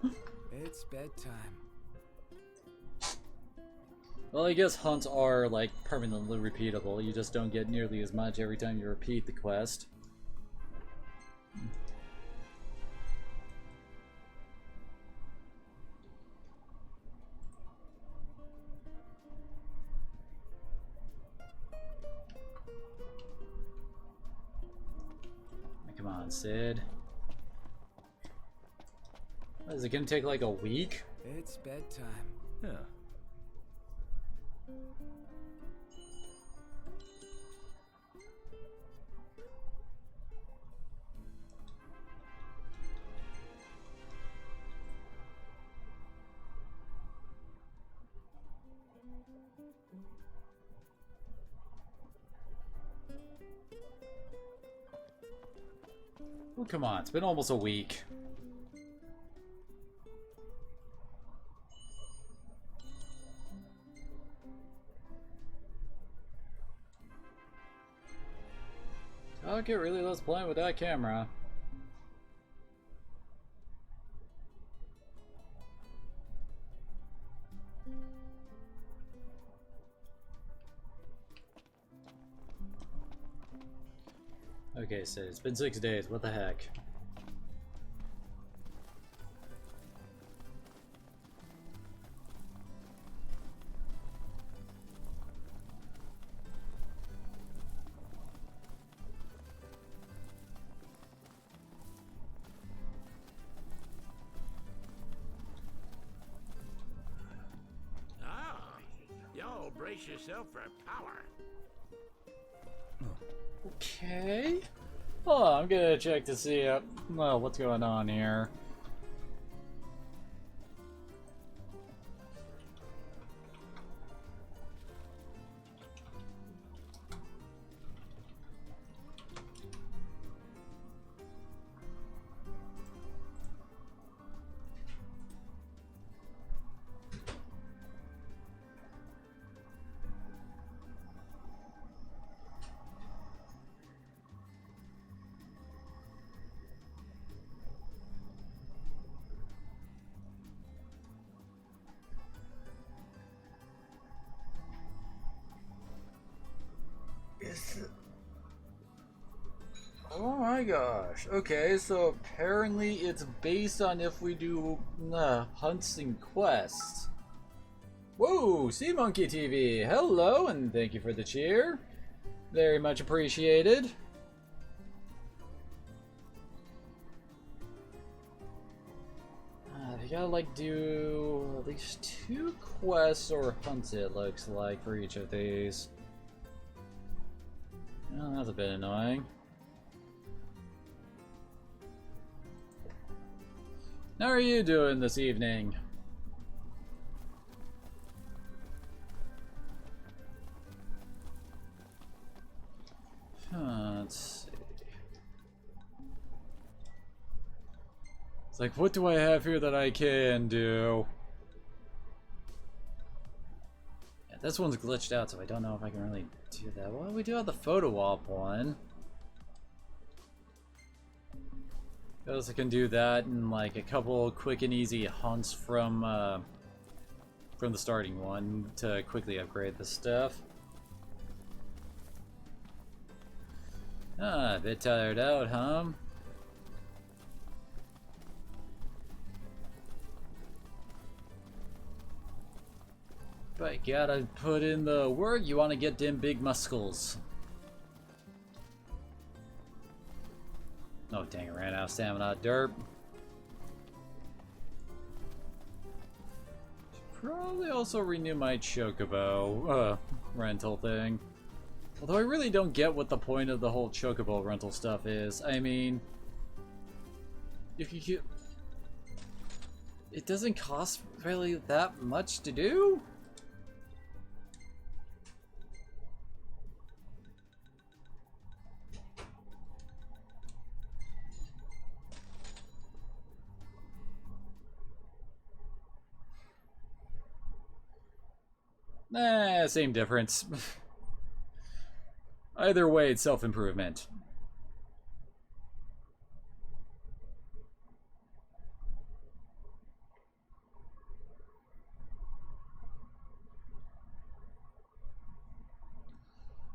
It's bedtime. Well, I guess hunts are, like, permanently repeatable. You just don't get nearly as much every time you repeat the quest. Come on, Sid. What, is it gonna take like a week? It's bedtime. Yeah. Oh, come on, it's been almost a week. Okay, really loves playing with that camera. Okay, so it's been 6 days. What the heck? brace yourself for power. Okay. Oh, I'm gonna check to see well, what's going on here. Oh my gosh. Okay, so apparently it's based on if we do hunts and quests. Whoa, Sea Monkey TV. Hello, and thank you for the cheer. Very much appreciated. You gotta like do at least 2 quests or hunts, it looks like, for each of these. Oh, that's a bit annoying. How are you doing this evening? Let's see. It's like, what do I have here that I can do? Yeah, this one's glitched out, so I don't know if I can really do that. Well, we do have the photo op one. I also can do that and like a couple quick and easy hunts from the starting one to quickly upgrade the stuff. A bit tired out, huh? But gotta put in the work. You want to get them big muscles. Oh dang, I ran out of stamina. Derp. Should probably also renew my chocobo rental thing. Although I really don't get what the point of the whole chocobo rental stuff is. I mean, if you get, it doesn't cost really that much to do. Same difference. Either way, it's self-improvement.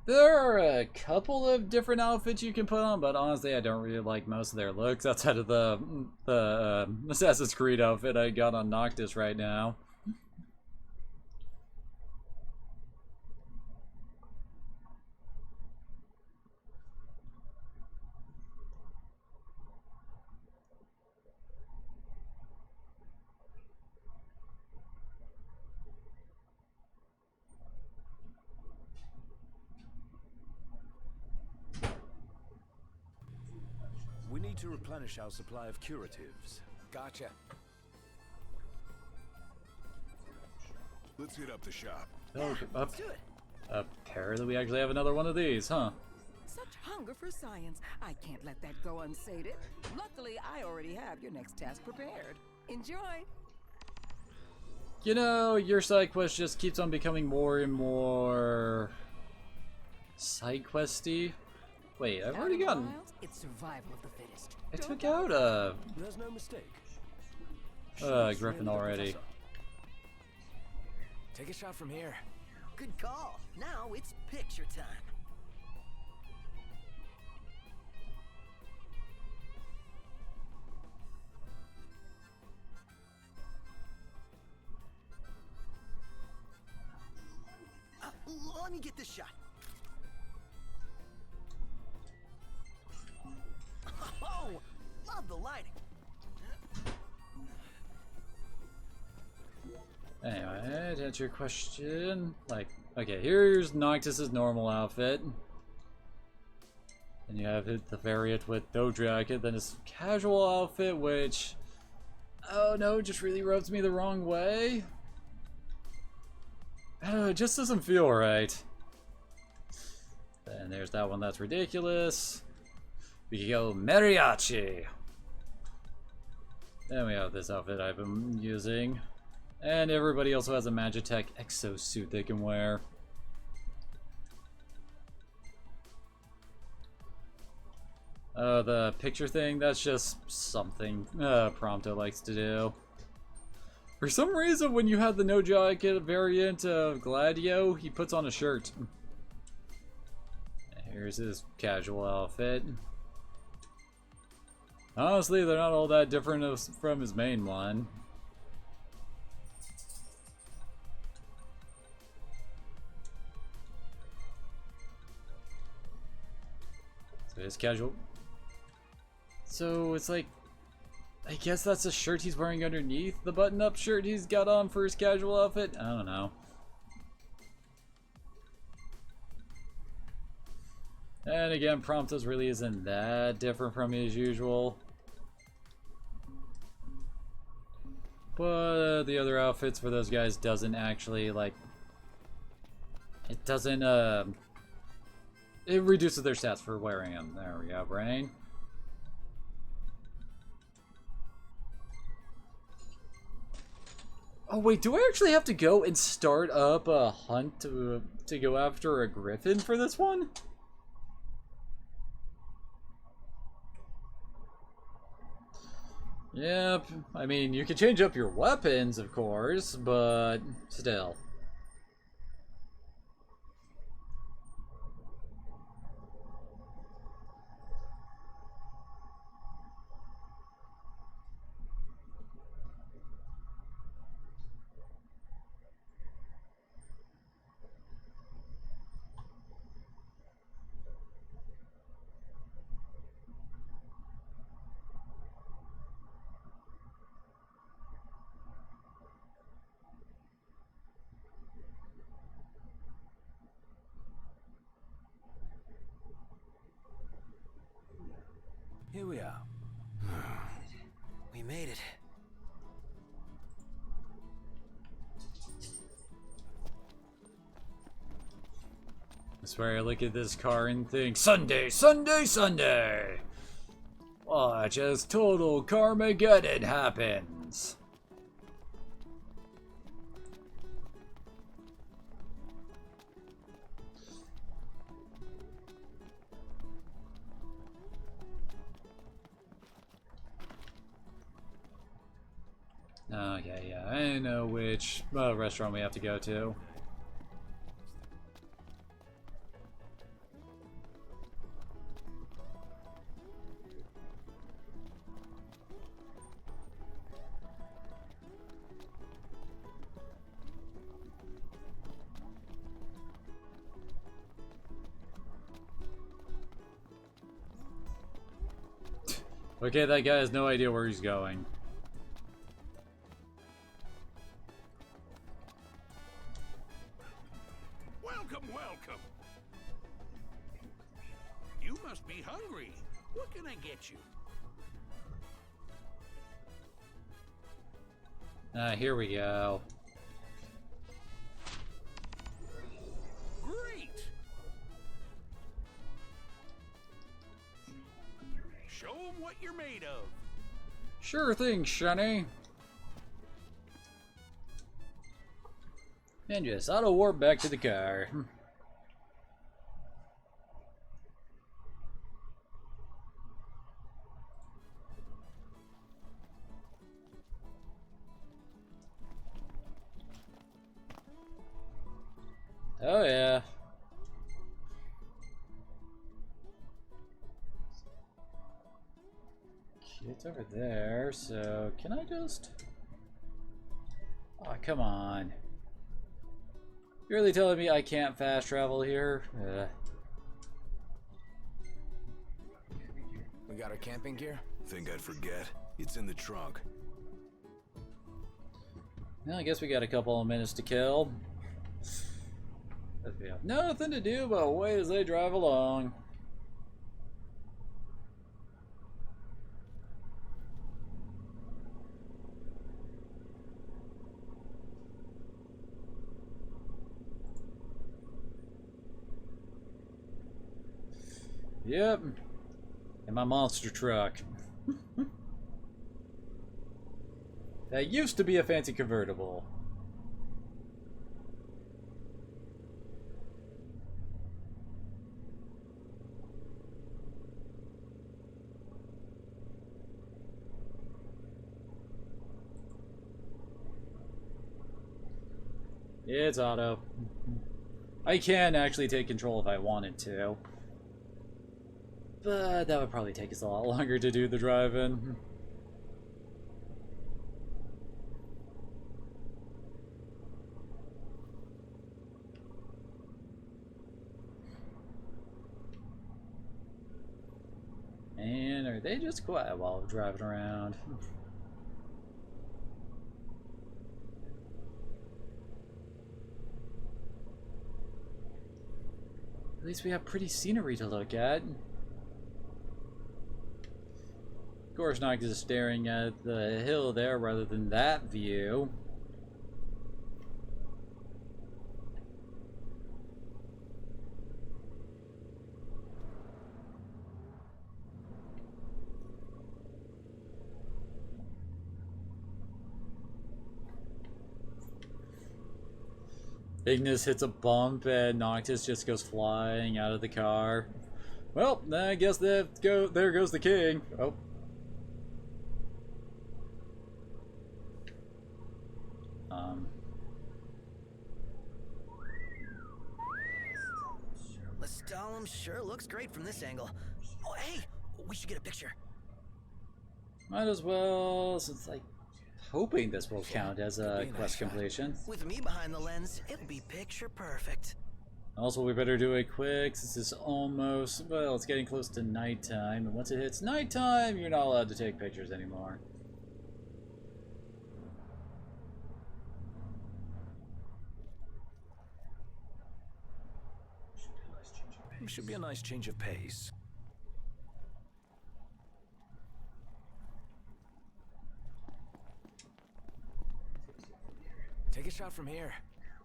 There are a couple of different outfits you can put on, but honestly, I don't really like most of their looks outside of the Assassin's Creed outfit I got on Noctis right now. We need to replenish our supply of curatives. Gotcha. Let's hit up the shop. Oh, up. Apparently we actually have another one of these, huh? Such hunger for science. I can't let that go unsated. Luckily, I already have your next task prepared. Enjoy. You know, your side quest just keeps on becoming more and more side questy. Wait, I've already gotten. It's survival of the fittest. I took out There's no mistake. Griffin already. Take a shot from here. Good call. Now it's picture time. Let me get this shot. Oh, love the lighting. Anyway, to answer your question, like, Okay, here's Noctis's normal outfit. And you have the variant with no jacket, then his casual outfit, which... Oh no, just really rubs me the wrong way. It just doesn't feel right. Then there's that one that's ridiculous. We can go mariachi. Then we have this outfit I've been using. And everybody also has a Magitech exosuit they can wear. The picture thing, that's just something Prompto likes to do. For some reason, when you have the no jacket variant of Gladio, he puts on a shirt. Here's his casual outfit. Honestly, they're not all that different from his main one. So his casual... So it's like... I guess that's a shirt he's wearing underneath the button-up shirt he's got on for his casual outfit? I don't know. And again, Prompto's really isn't that different from his usual. But the other outfits for those guys doesn't actually, like... It doesn't, It reduces their stats for wearing them. There we go, brain. Oh wait, do I actually have to go and start up a hunt to go after a griffin for this one? Yep, I mean, you can change up your weapons, of course, but still. Here we are. We made it. I swear I look at this car and think, Sunday, Sunday, Sunday! Watch as total Carmageddon happens. Okay, yeah, I know which restaurant we have to go to. Okay, that guy has no idea where he's going. Welcome, welcome. You must be hungry. What can I get you? Here we go. Great. Show 'em what you're made of. Sure thing, Shunny. And just auto warp back to the car. Oh yeah. It's over there, so can I just... Oh, come on. You're really telling me I can't fast travel here? We got our camping gear? Think I'd forget? It's in the trunk. Well, I guess we got a couple of minutes to kill. As we have nothing to do but wait as they drive along. Yep. And my monster truck. That used to be a fancy convertible. It's auto. I can actually take control if I wanted to. But that would probably take us a lot longer to do the drive-in. And are they just quiet while driving around? At least we have pretty scenery to look at. Of course, not just staring at the hill there rather than that view. Ignis hits a bump and Noctis just goes flying out of the car. Well, I guess there goes the king. Oh. Lestalem sure looks great from this angle. Oh, hey, we should get a picture. Might as well, since like hoping this will count as a quest completion. With me behind the lens, it'll be picture perfect. Also, we better do it quick since it's almost, well, it's getting close to nighttime, and once it hits nighttime, you're not allowed to take pictures anymore. Should be a nice change of pace. Take a shot from here.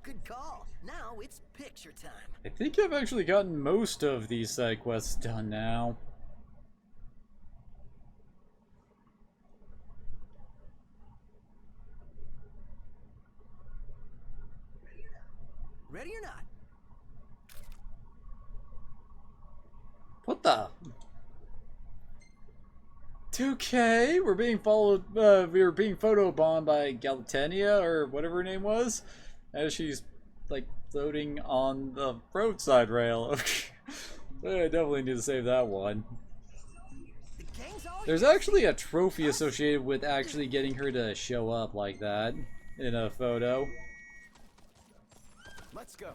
Good call. Now it's picture time. I think I've actually gotten most of these side quests done now. Ready or not? What the? 2K? We're being followed, we were being photobombed by Galtenia, or whatever her name was, as she's, like, floating on the roadside rail. I definitely need to save that one. There's actually a trophy associated with actually getting her to show up like that in a photo. Let's go.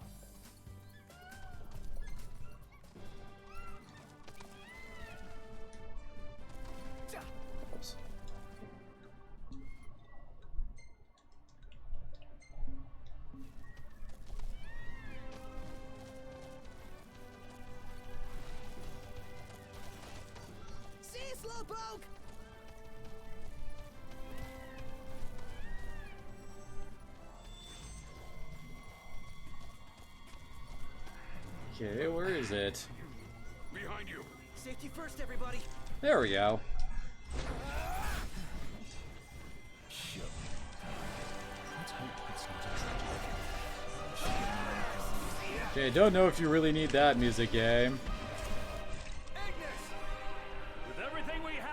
Okay, where is it? Behind you. Safety first, everybody. There we go. Okay, don't know if you really need that music game. With everything we have.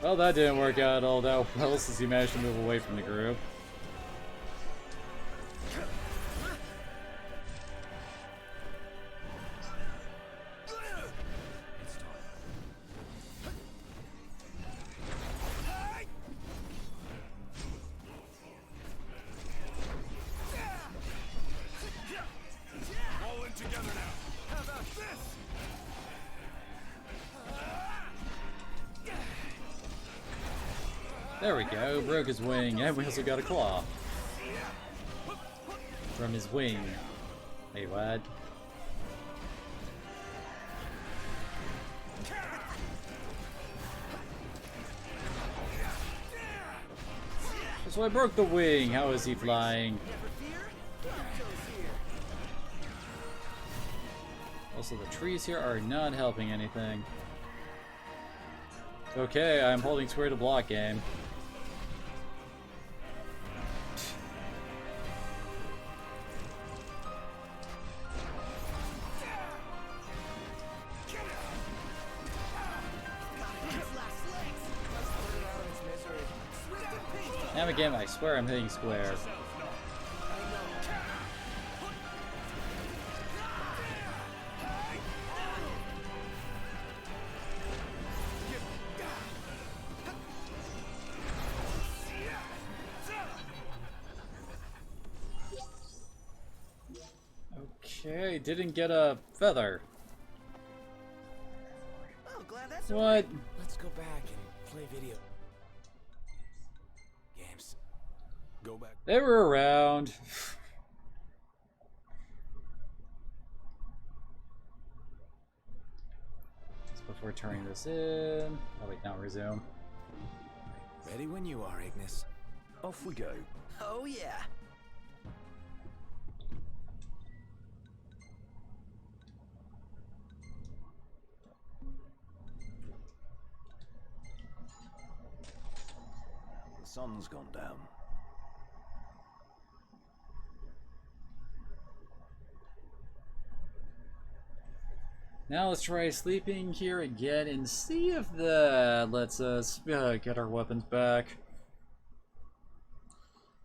Well, that didn't work out all that well since he managed to move away from the group. All in together now. How about this? There we go, broke his wing, and we also got a claw. From his wing. Wait, what? So I broke the wing, how is he flying? Also, the trees here are not helping anything. Okay, I'm holding square to block game. Damn it, game, I swear I'm hitting square. Okay, didn't get a feather. Oh, glad that's what? Let's go back and play video games. Go back. They were around. Just before turning this in. Oh wait, now resume. Ready when you are, Ignis. Off we go. Oh yeah. The sun's gone down. Now let's try sleeping here again and see if that lets us get our weapons back.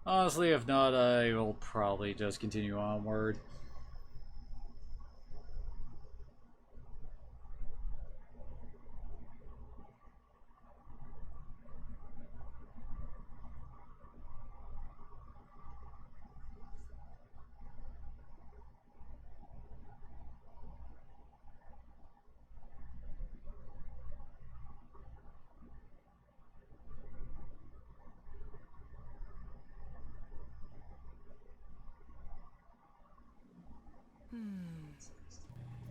Honestly, if not, I will probably just continue onward.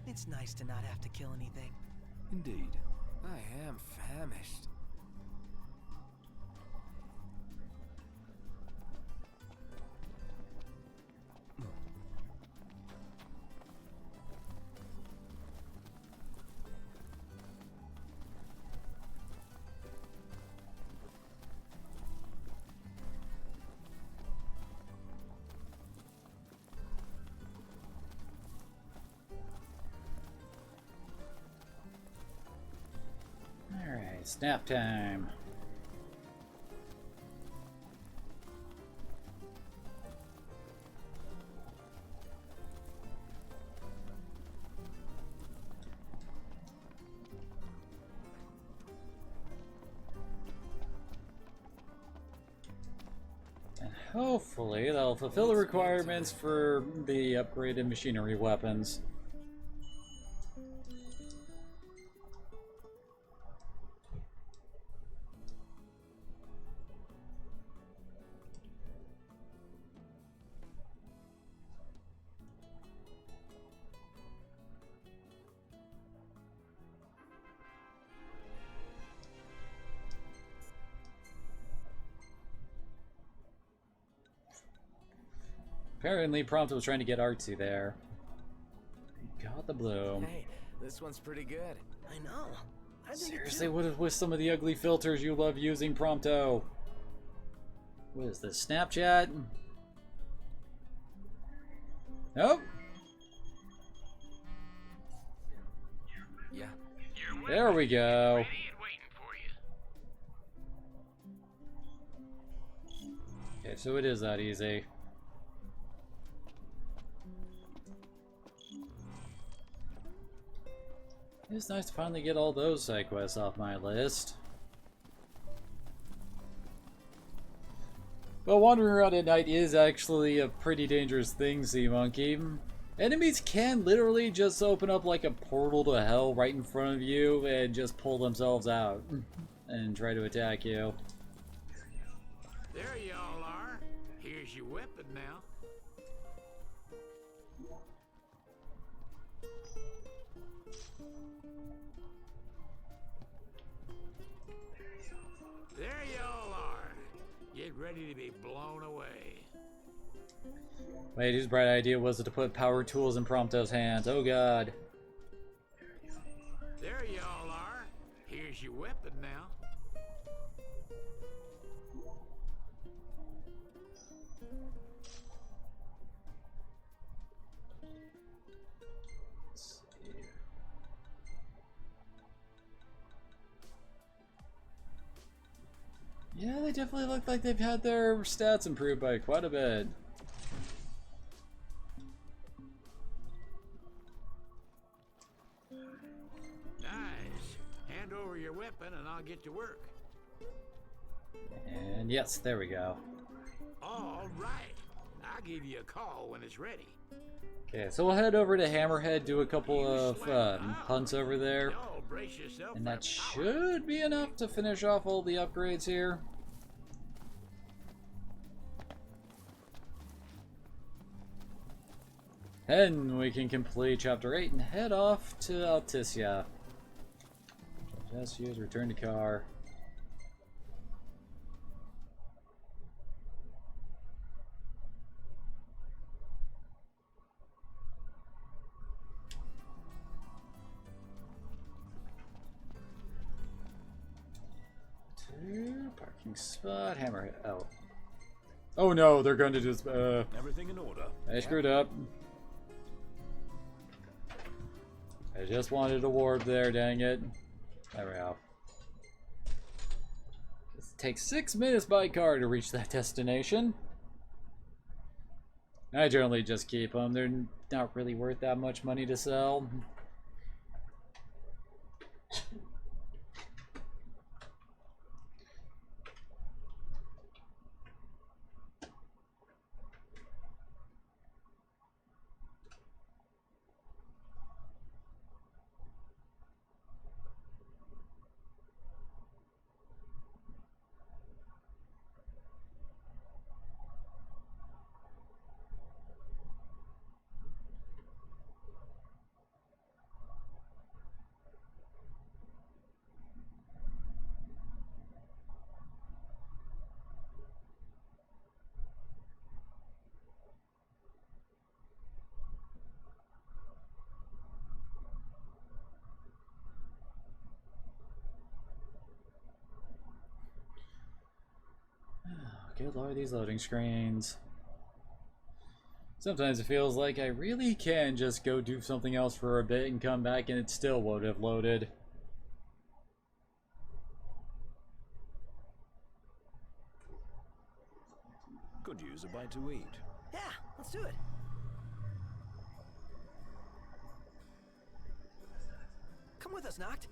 It's nice to not have to kill anything. Indeed. I am famished. Alright, snap time. And hopefully that'll fulfill the requirements for the upgraded machinery weapons. Apparently, Prompto was trying to get artsy there. Got the bloom. Hey, this one's pretty good. I know. Seriously, what is with some of the ugly filters you love using, Prompto? What is this, Snapchat? Nope. Yeah. There we go. Okay, so it is that easy. It's nice to finally get all those side quests off my list. But wandering around at night is actually a pretty dangerous thing, Sea Monkey. Enemies can literally just open up like a portal to hell right in front of you and just pull themselves out and try to attack you. There y'all are. Here's your weapon now. There y'all are. Get ready to be blown away. Wait, whose bright idea was it to put power tools in Prompto's hands? Oh god. There y'all are. Here's your weapon now. Yeah, they definitely look like they've had their stats improved by quite a bit. Nice. Hand over your weapon and I'll get to work. And yes, there we go. All right. I'll give you a call when it's ready. Okay, so we'll head over to Hammerhead, do a couple of hunts over there. Y'all brace yourself And for that should be enough to finish off all the upgrades here. Then we can complete Chapter 8 and head off to Alticia. Just use return to car. Parking spot, Hammerhead. Oh. Oh no, they're going to do this. Everything in order. I screwed up. I just wanted a warp there, dang it. There we go. It takes 6 minutes by car to reach that destination. I generally just keep them. They're not really worth that much money to sell. Good lord, these loading screens. Sometimes it feels like I really can just go do something else for a bit and come back and it still won't have loaded. Could use a bite to eat. Yeah, let's do it. Come with us, Noct.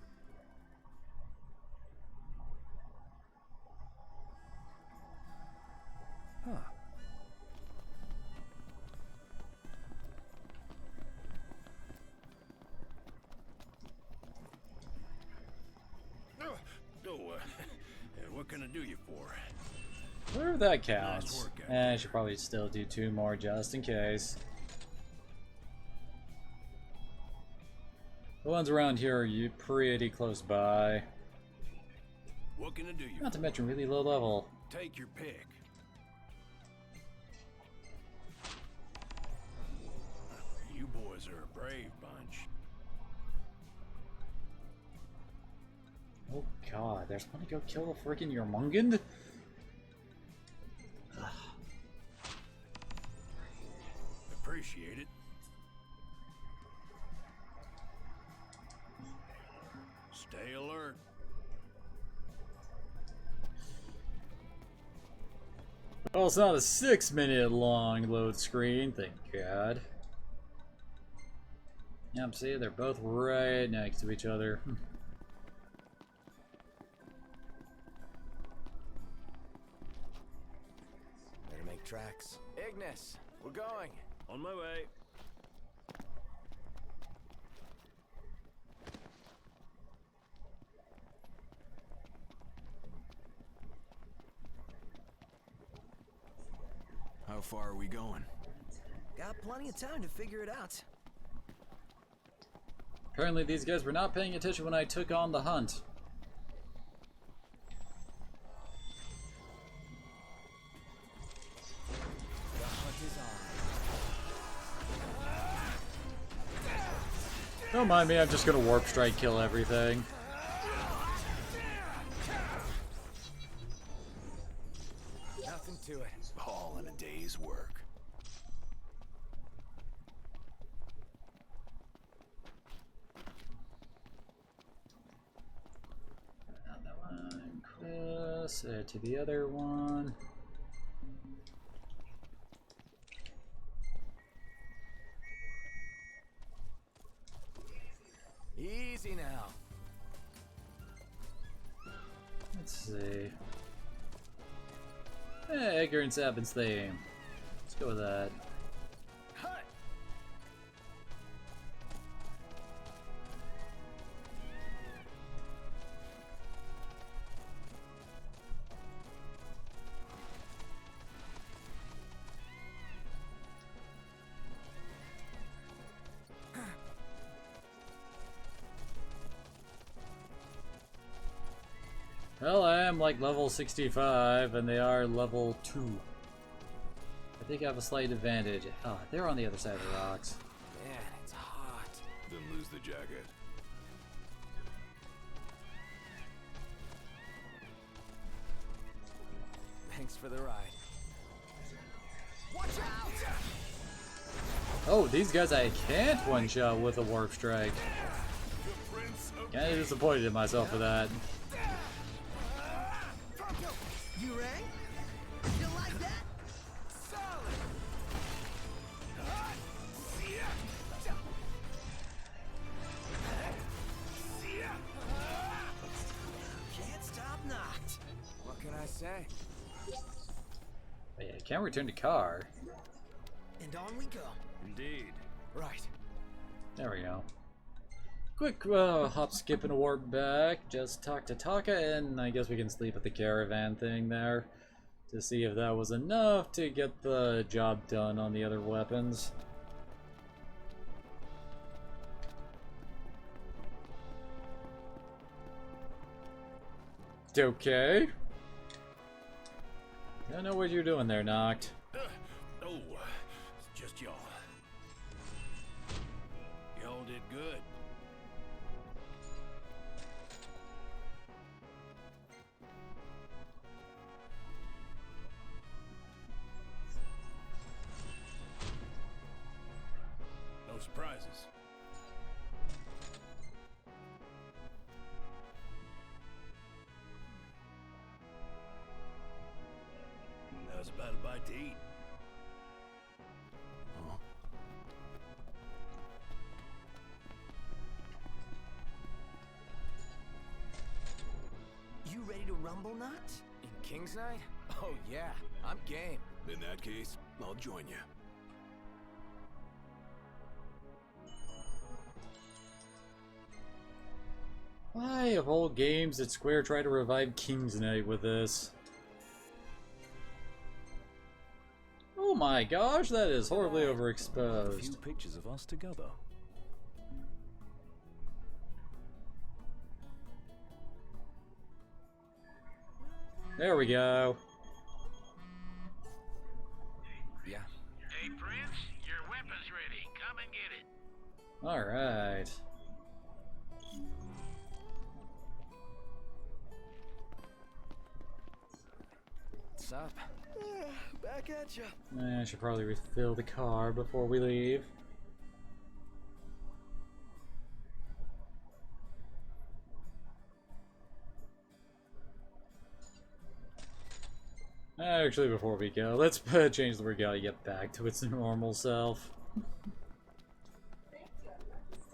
Huh. What can I do you for? Whatever that counts. I should probably still do 2 more just in case. The ones around here are pretty close by. What can I do you Not to for? mention really low level. Take your pick. You boys are a brave bunch. Oh god, there's one to go kill the freaking Jormungand? Appreciate it. Stay alert. Oh, it's not a 6-minute long load screen, thank god. Yep, see, they're both right next to each other. Better make tracks. Ignis, we're going. On my way. How far are we going? Got plenty of time to figure it out. Apparently these guys were not paying attention when I took on the hunt. The hunt is on. Don't mind me, I'm just gonna warp strike kill everything. Nothing to it. All in a day's work. That one, Chris, add to the other one. Easy now. Let's see. Hey, Edgar and Sabin's theme. Let's go with that. Well, I am like level 65 and they are level 2. I think I have a slight advantage. Oh, they're on the other side of the rocks. Man, it's hot. Then lose the jacket. Thanks for the ride. Watch out! Oh, these guys I can't one-shot with a warp strike. Kinda disappointed in myself for that. You rang? You like that? Solid. Can't stop knocked. What can I say? But yeah, I can't return to car. And on we go. Indeed. Right. There we go. Quick hop, skip, and a warp back. Just talk to Taka, and I guess we can sleep at the caravan thing there to see if that was enough to get the job done on the other weapons. Okay. I don't know what you're doing there, Noct. Oh, it's just y'all. Y'all did good. No surprises. That was about a bite to eat. You ready to rumble, Noct? In King's Night? Oh yeah, I'm game. In that case, I'll join you. Why, of all games, did Square try to revive King's Night with this? Oh my gosh, that is horribly A overexposed. few pictures of us together. There we go. Yeah. Hey, Prince, your weapon's ready. Come and get it. Alright. What's up? Back at ya. I should probably refill the car before we leave. Actually, before we go, let's change the regalia back to its normal self.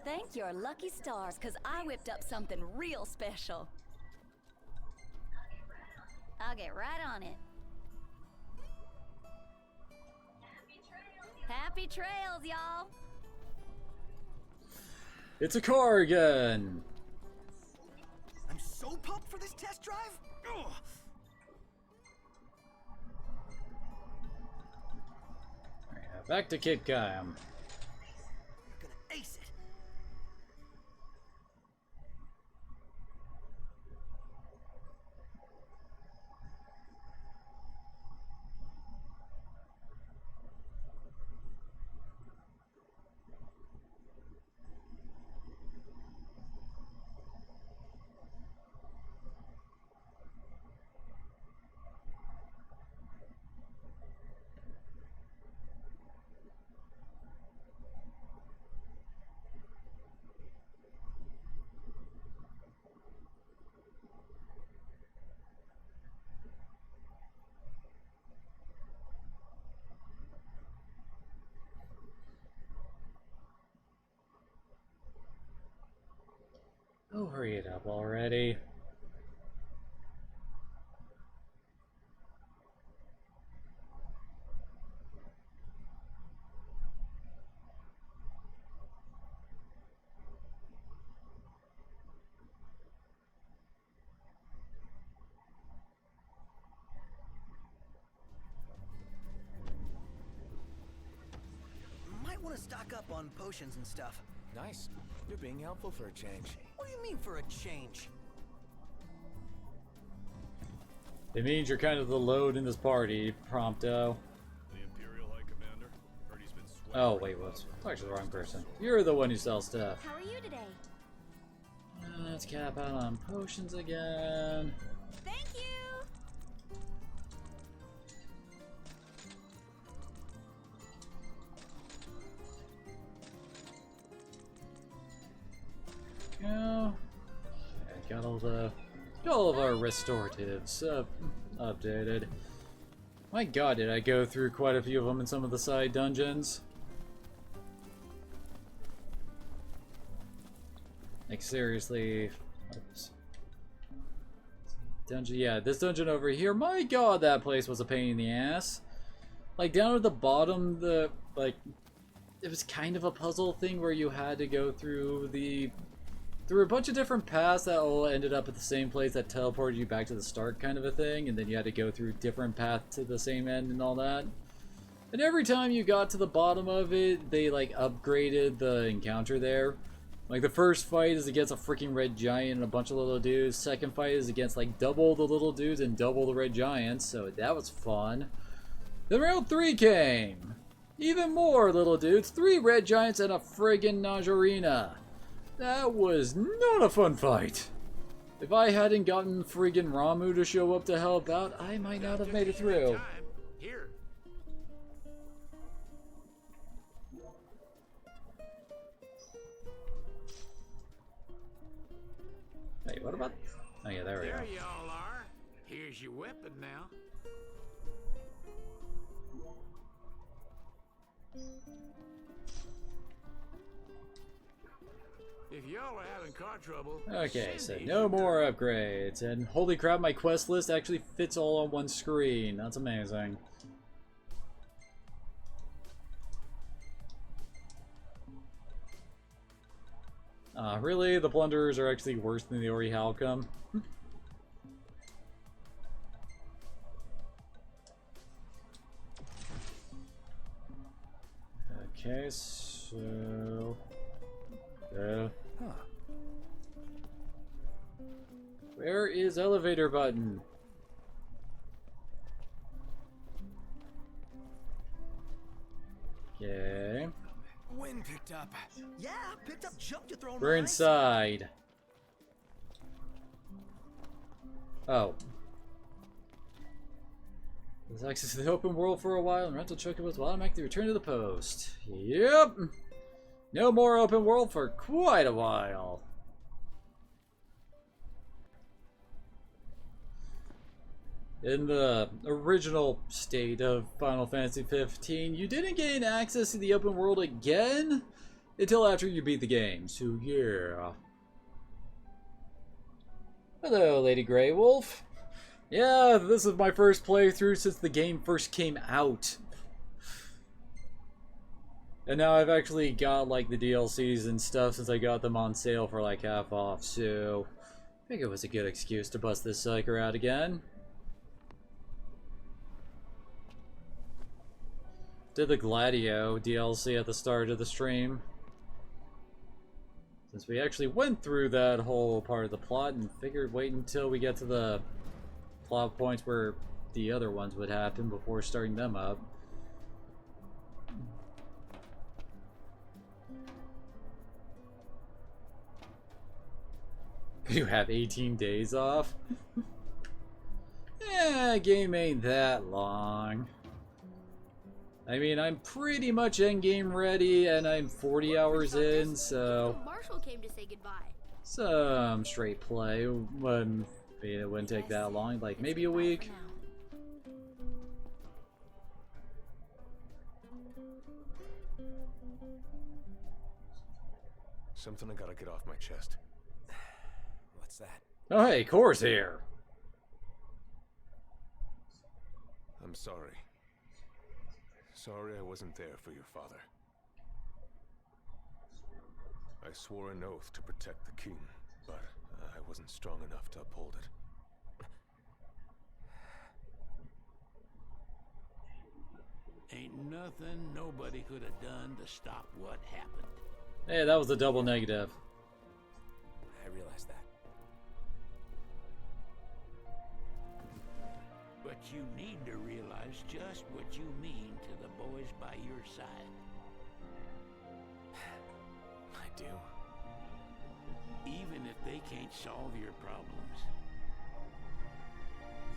Thank your lucky stars, because I whipped up something real special. I'll get right on it. Happy trails, y'all! It's a car again! I'm so pumped for this test drive. Ugh. back to Cape Cam. You're gonna ace it. Oh, hurry it up already. Might want to stock up on potions and stuff. Nice. You're being helpful for a change. What do you mean for a change? It means you're kind of the load in this party, Prompto. The Imperial High Commander. Heard he's been Oh, wait, whoops. I'm actually the wrong person. You're the one who sells stuff. How are you today? Let's cap out on potions again. Thank you! Go. Okay, got all of our restoratives updated. My god, did I go through quite a few of them in some of the side dungeons. Like, seriously. Oops. Dungeon, yeah, this dungeon over here, my god, that place was a pain in the ass. Like, down at the bottom, it was kind of a puzzle thing where you had to go through a bunch of different paths that all ended up at the same place that teleported you back to the start, kind of a thing, and then you had to go through different paths to the same end and all that. And every time you got to the bottom of it, they like upgraded the encounter there. Like, the first fight is against a freaking red giant and a bunch of little dudes. Second fight is against like double the little dudes and double the red giants, so that was fun. Then round 3 came. Even more little dudes, 3 red giants and a friggin' Najarina. That was not a fun fight. If I hadn't gotten friggin' Ramu to show up to help out, I might not have made it through. Here. Wait, what about... Oh yeah, there we go. There y'all are. Here's your weapon now. If y'all are having car trouble... Okay, so no more upgrades. And holy crap, my quest list actually fits all on one screen. That's amazing. Really? The Plunderers are actually worse than the Orihhalcum? Okay, so... Where is elevator button? Okay. Wind picked up. Yeah, picked up junk you're throwing. We're inside. Oh. There's access to the open world for a while, and rental chocobos will automatically return to the post. Yep. No more open world for quite a while. In the original state of Final Fantasy 15, you didn't gain access to the open world again until after you beat the game, so yeah. Hello, Lady Grey Wolf. Yeah, this is my first playthrough since the game first came out. And now I've actually got like the DLCs and stuff since I got them on sale for like half off, so I think it was a good excuse to bust this sucker out again. did the Gladio DLC at the start of the stream. Since we actually went through that whole part of the plot and figured wait until we get to the plot points where the other ones would happen before starting them up. You have 18 days off? Yeah, game ain't that long. I mean, I'm pretty much endgame ready, and I'm 40 hours in, so Marshall came to say goodbye. some straight play. It wouldn't take that long, like maybe a week. Something I gotta get off my chest. What's that? Oh hey, Core's here. I'm sorry. Sorry I wasn't there for your father. I swore an oath to protect the king, but I wasn't strong enough to uphold it. Ain't nothing nobody could have done to stop what happened. Hey, that was a double negative. I realize that. But you need to realize just what you mean to the boys by your side. I do. Even if they can't solve your problems,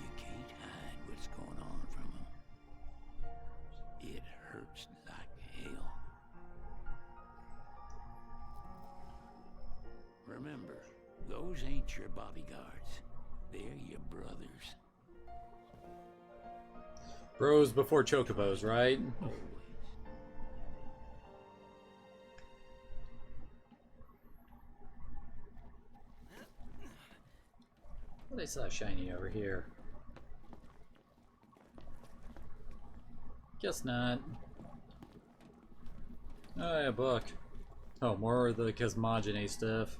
you can't hide what's going on from them. It hurts like hell. Remember, those ain't your bodyguards. They're your brothers. Bros before chocobos, right? Well, I saw shiny over here. Guess not. Oh yeah, book. Oh, more of the cosmogony stuff.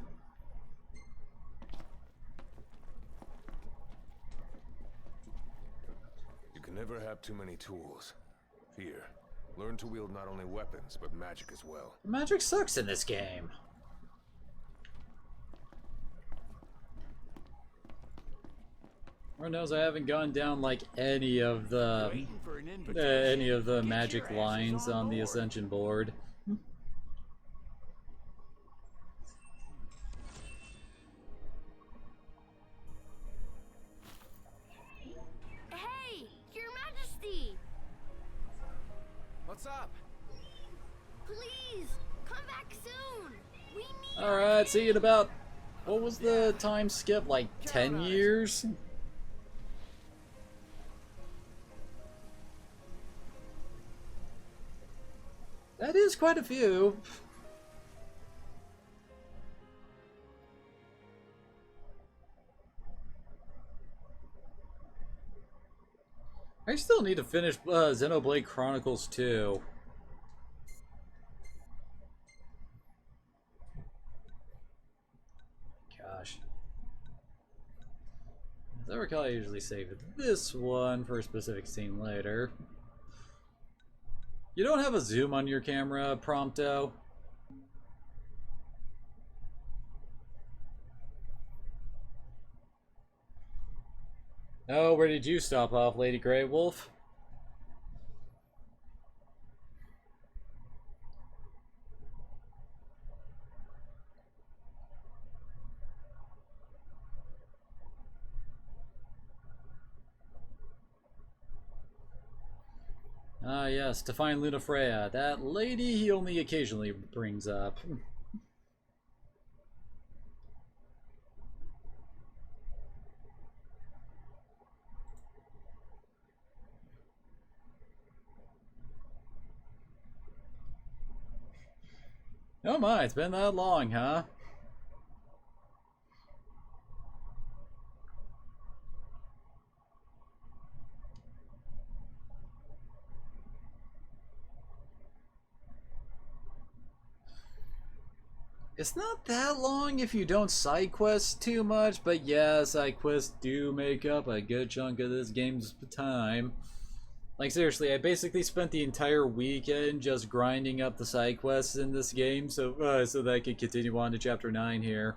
You can never have too many tools. Here, learn to wield not only weapons, but magic as well. Magic sucks in this game. Lord knows I haven't gone down like any of the magic lines on the Ascension board. Hey, Your Majesty! What's up? Please, come back soon! We need Alright, see you in about, what was the time skip, like 10 years? That is quite a few. I still need to finish Xenoblade Chronicles 2. Gosh. As I recall, I usually save this one for a specific scene later. You don't have a zoom on your camera, Prompto? Oh, where did you stop off, Lady Grey Wolf? Ah, yes, to find Lunafreya. That lady he only occasionally brings up. Oh my, it's been that long, huh? It's not that long if you don't side quest too much, but yeah, side quests do make up a good chunk of this game's time. Like, seriously, I basically spent the entire weekend just grinding up the side quests in this game so that I could continue on to Chapter 9 here.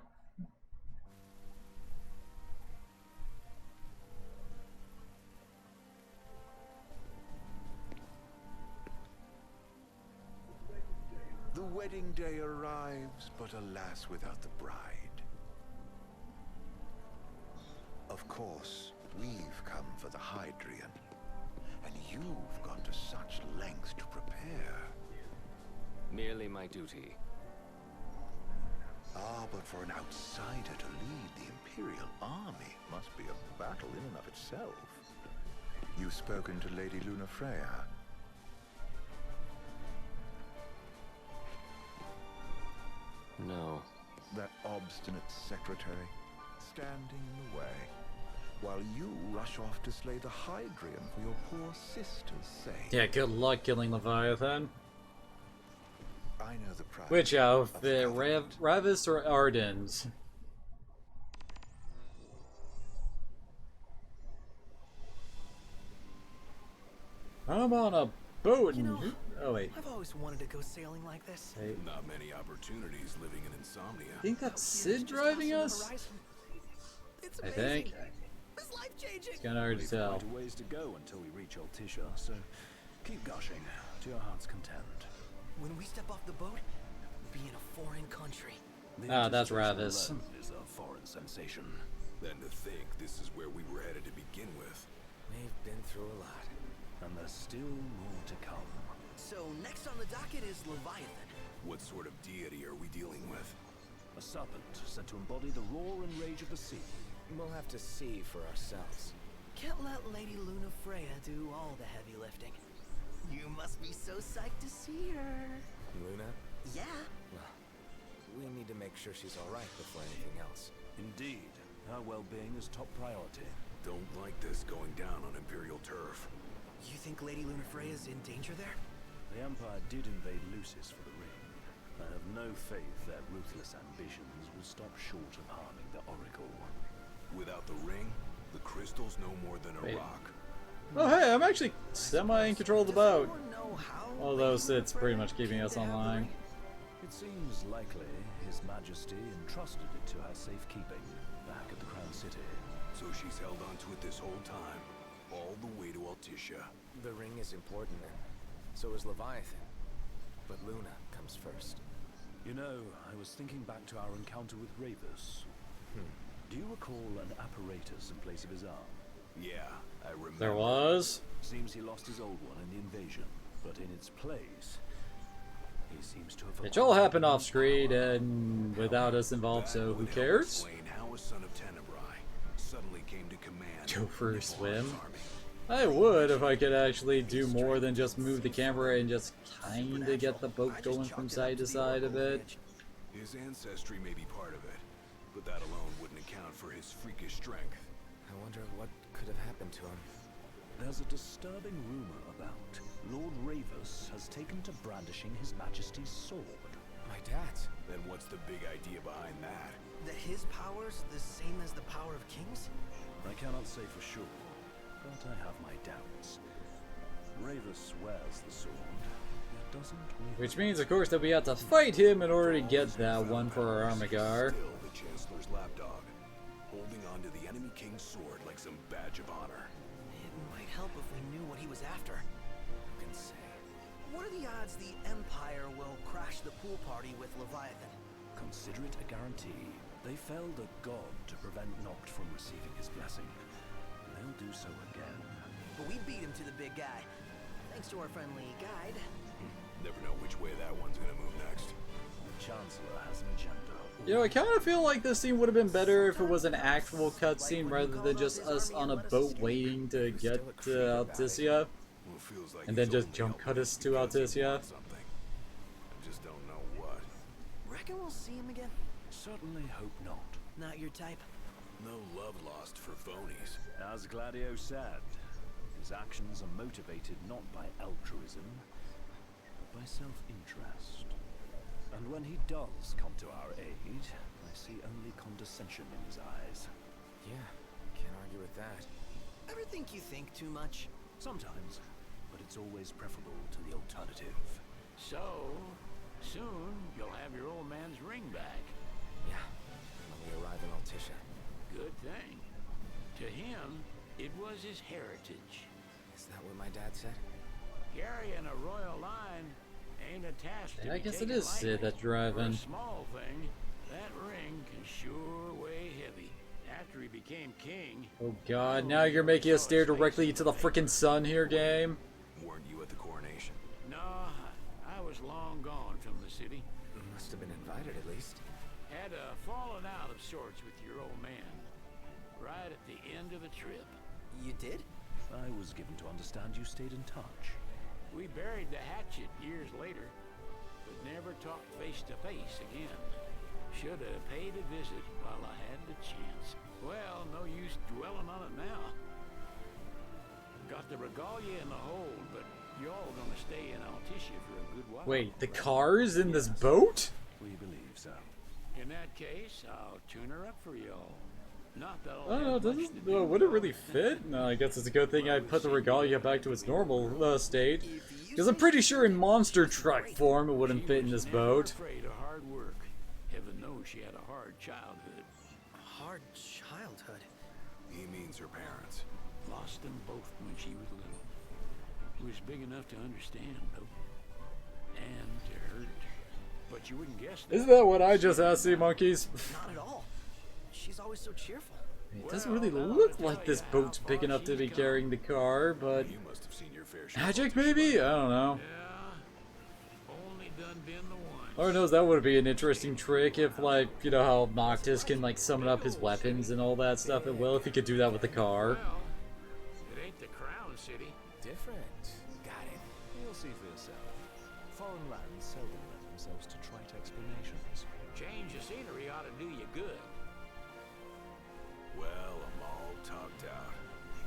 The wedding day arrives, but alas, without the bride. Of course, we've come for the Hydrian, and you've gone to such lengths to prepare. Merely my duty. Ah, but for an outsider to lead the Imperial army must be a battle in and of itself. You've spoken to Lady Lunafreya. No. That obstinate secretary, standing in the way, while you rush off to slay the Hydrian for your poor sister's sake. Yeah, good luck killing Leviathan. I know the price. Which outfit, Ravis or Ardens? I'm on a boat and... Oh, wait. I've always wanted to go sailing like this. Hey. Not many opportunities living in insomnia. I think that's Sid driving us? I think. It's life-changing. It's kind of hard to tell. Quite a ways to go until we reach Altissia, so keep gushing to your heart's content. When we step off the boat, we'll be in a foreign country. Ah, that's Ravis. Is a foreign sensation. Then to think this is where we were headed to begin with. We've been through a lot. And there's still more to come. So next on the docket is Leviathan. What sort of deity are we dealing with? A serpent said to embody the roar and rage of the sea. We'll have to see for ourselves. Can't let Lady Lunafreya do all the heavy lifting. You must be so psyched to see her. Luna? Yeah. Well, we need to make sure she's alright before anything else. Indeed. Her well-being is top priority. Don't like this going down on Imperial turf. You think Lady Lunafreya's in danger there? The Empire did invade Lucis for the ring. I have no faith their ruthless ambitions will stop short of harming the Oracle. Without the ring, the crystal's no more than a rock. Oh hey, I'm actually semi in control of the boat. Although Sid's pretty much keeping us online. It seems likely His Majesty entrusted it to her safekeeping back at the Crown City. So she's held onto it this whole time, all the way to Altissia. The ring is important then. So is Leviathan. But Luna comes first. You know, I was thinking back to our encounter with Ravus. Do you recall an apparatus in place of his arm? Yeah, I remember. There was? Seems he lost his old one in the invasion, but in its place, he seems to have... It all happened off screen and without us involved, so who cares? How a son of Tenebrae suddenly came to command. Go for a swim? I would if I could actually do more than just move the camera and just kinda get the boat going from side to side a bit. His ancestry may be part of it, but that alone wouldn't account for his freakish strength. I wonder what could have happened to him. There's a disturbing rumor about Lord Ravus has taken to brandishing His Majesty's sword. My dad's? Then what's the big idea behind that? That his power's the same as the power of kings? I cannot say for sure, but I have my doubts. Ravus wears the sword, yet doesn't wield. Which means, of course, that we have to fight him in order to get that one for our Armagar. Still the Chancellor's lapdog, holding on to the enemy king's sword like some badge of honor. It might help if we knew what he was after. Who can say? What are the odds the Empire will crash the pool party with Leviathan? Consider it a guarantee. They felled a god to prevent Noct from receiving his blessing. And they'll do so again. But we beat him to the big guy, thanks to our friendly guide. Never know which way that one's gonna move next. The Chancellor has an agenda. You know, I kind of feel like this scene would have been better if it was an actual cutscene rather than just us on a boat waiting to get to Altissia. And then just jump cut us to Altissia. I just don't know what. Reckon we'll see him again? Certainly hope not. Not your type? No love lost for phonies. As Gladio said, his actions are motivated not by altruism, but by self-interest. And when he does come to our aid, I see only condescension in his eyes. Yeah, can't argue with that. Ever think you think too much? Sometimes. but it's always preferable to the alternative. So, soon you'll have your old man's ring back. Yeah, when we arrive in Altisha. Good thing. To him, it was his heritage. Is that what my dad said? Carrying a royal line ain't a task to Yeah, I be guess it taken is Sid lightly. that's driving. For a small thing, that ring can sure weigh heavy. After he became king... Oh god, now you're making us stare directly into the frickin' sun here, game. Weren't you at the coronation? No, I was long gone from the city. Must have been invited at least. Had a fallen out of sorts with your old man. Right at the end of the trip. You did? I was given to understand you stayed in touch. We buried the hatchet years later, but never talked face to face again. Should have paid a visit while I had the chance. Well, no use dwelling on it now. Got the regalia in the hold, but y'all gonna stay in Altisha for a good while. Wait, the car's in this boat? We believe so. In that case, I'll tune her up for y'all. Not that I'll I don't know, have much doesn't, to do would it really fit? No, I guess it's a good thing I put the regalia back to its normal state. Because I'm pretty sure in monster truck form it wouldn't fit in this boat. Afraid of hard work. Heaven knows she had a hard childhood. Hard childhood? He means her parents. Lost them both when she was little. Was big enough to understand, though. And to hurt. But you wouldn't guess that. Isn't that what I just asked, Sea Monkeys? Not at all. She's always so cheerful. It doesn't really look like this boat's big enough to be carrying the car, but... You must have seen your fair share. Magic, maybe? I don't know. Yeah. Only done been the one. Lord knows that would be an interesting trick if, like, you know how Noctis can, like, summon up his weapons and all that stuff at will, if he could do that with the car. Well, it ain't the Crown City. Different. Got it. You'll see for yourself. Foreign lands seldom lend themselves to trite explanations. Change of scenery ought to do you good. Well, I'm all talked out.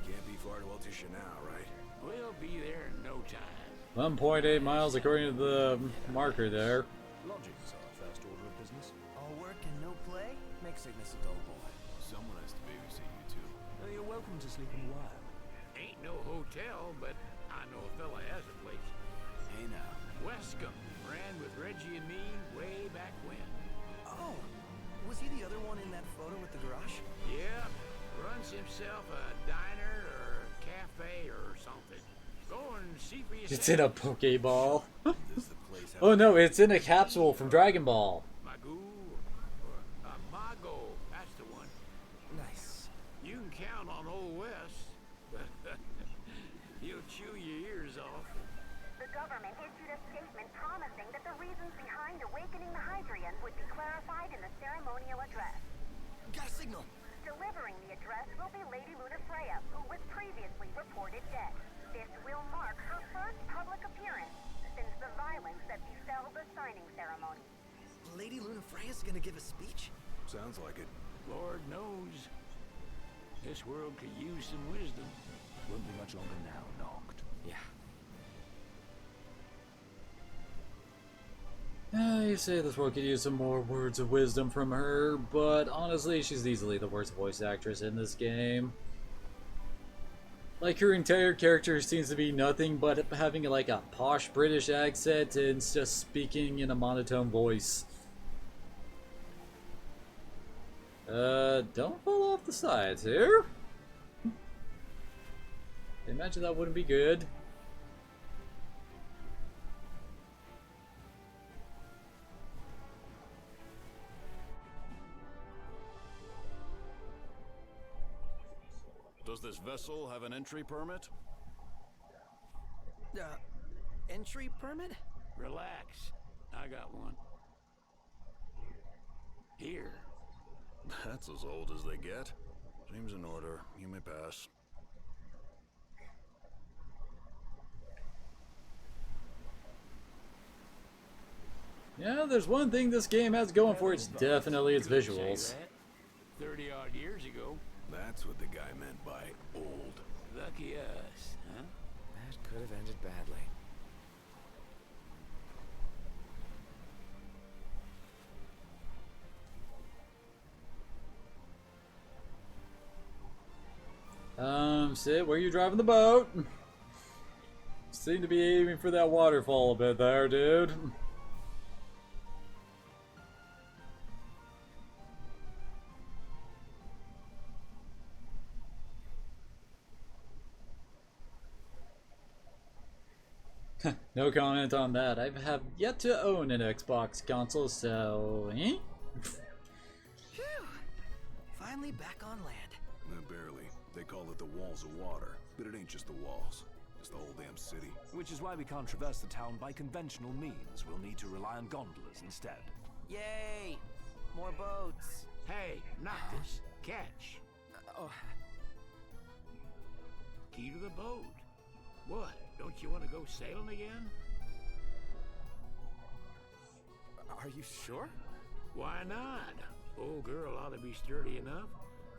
Can't be far to Altisha now, right? We'll be there in no time. 1.8 miles according to the marker there. Lodgings are first order of business. All work and no play? Make Cygnus a dull boy. Someone has to babysit you too. You're welcome to sleep in the wild. Ain't no hotel, but I know a fella has a place. Hey now. Wescombe ran with Reggie and me way back when. Oh, was he the other one in that photo with the garage? Yeah, runs himself a diner or a cafe or something. Go and see for yourself. It's in a Pokeball. Oh no, it's in a capsule from Dragon Ball. Magoo or Mago, that's the one. Nice. You can count on Old West. He'll chew your ears off. The government issued a statement promising that the reasons behind awakening the Hydrian would be clarified in the ceremonial address. Got a signal. Delivering the address will be Lady Luna Freya, who was previously reported dead. This will mark her first public appearance since the violence that befell the signing ceremony. Lady Luna Freya's gonna give a speech? Sounds like it. Lord knows. This world could use some wisdom. Won't be much longer now, Noct. Yeah. You say this world could use some more words of wisdom from her, but honestly, she's easily the worst voice actress in this game. Like, her entire character seems to be nothing but having like a posh British accent and just speaking in a monotone voice. Don't fall off the sides here. I imagine that wouldn't be good. Does this vessel have an entry permit? Entry permit? Relax. I got one. Here. That's as old as they get. Seems in order. You may pass. Yeah, there's one thing this game has going for it, it's definitely its visuals. 30-odd years ago. That's what the guy meant by old. Lucky us, huh? That could have ended badly. Sid, where are you driving the boat? seem to be aiming for that waterfall a bit there, dude. No comment on that. I have yet to own an Xbox console, so... Eh? Phew! Finally back on land. Barely. They call it the walls of water, but it ain't just the walls. It's the whole damn city. Which is why we can't traverse the town by conventional means. We'll need to rely on gondolas instead. Yay! More boats. Hey, Noctis, catch. Oh. Key to the boat. What? Don't you want to go sailing again? Are you sure? Why not? Old girl ought to be sturdy enough.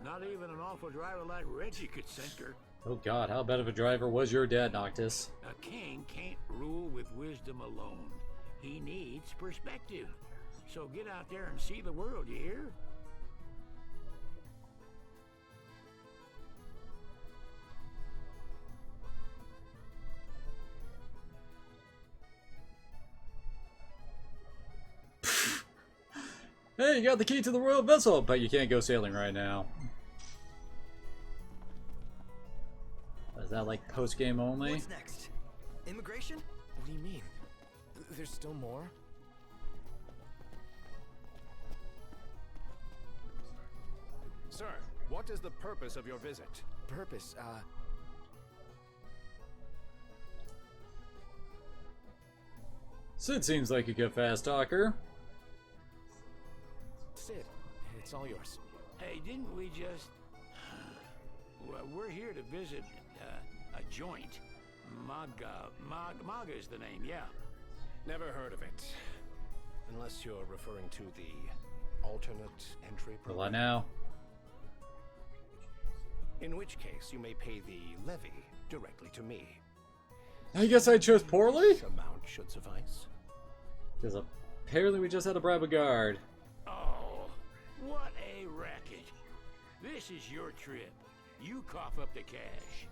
Not even an awful driver like Reggie could sink her. Oh god, how bad of a driver was your dad, Noctis? A king can't rule with wisdom alone. He needs perspective. So get out there and see the world, you hear? Hey, you got the key to the royal vessel, but you can't go sailing right now. Is that like post-game only? What's next? Immigration? What do you mean? There's still more? Sir, what is the purpose of your visit? Purpose, Sid seems like a good fast talker. Sid, it's all yours. Hey, didn't we just... Well, we're here to visit a joint. Maga is the name, yeah. Never heard of it. Unless you're referring to the alternate entry program. Well, now. In which case, you may pay the levy directly to me. I guess I chose poorly? This amount should suffice. Because apparently we just had to bribe a guard. Oh, what a racket. This is your trip. You cough up the cash.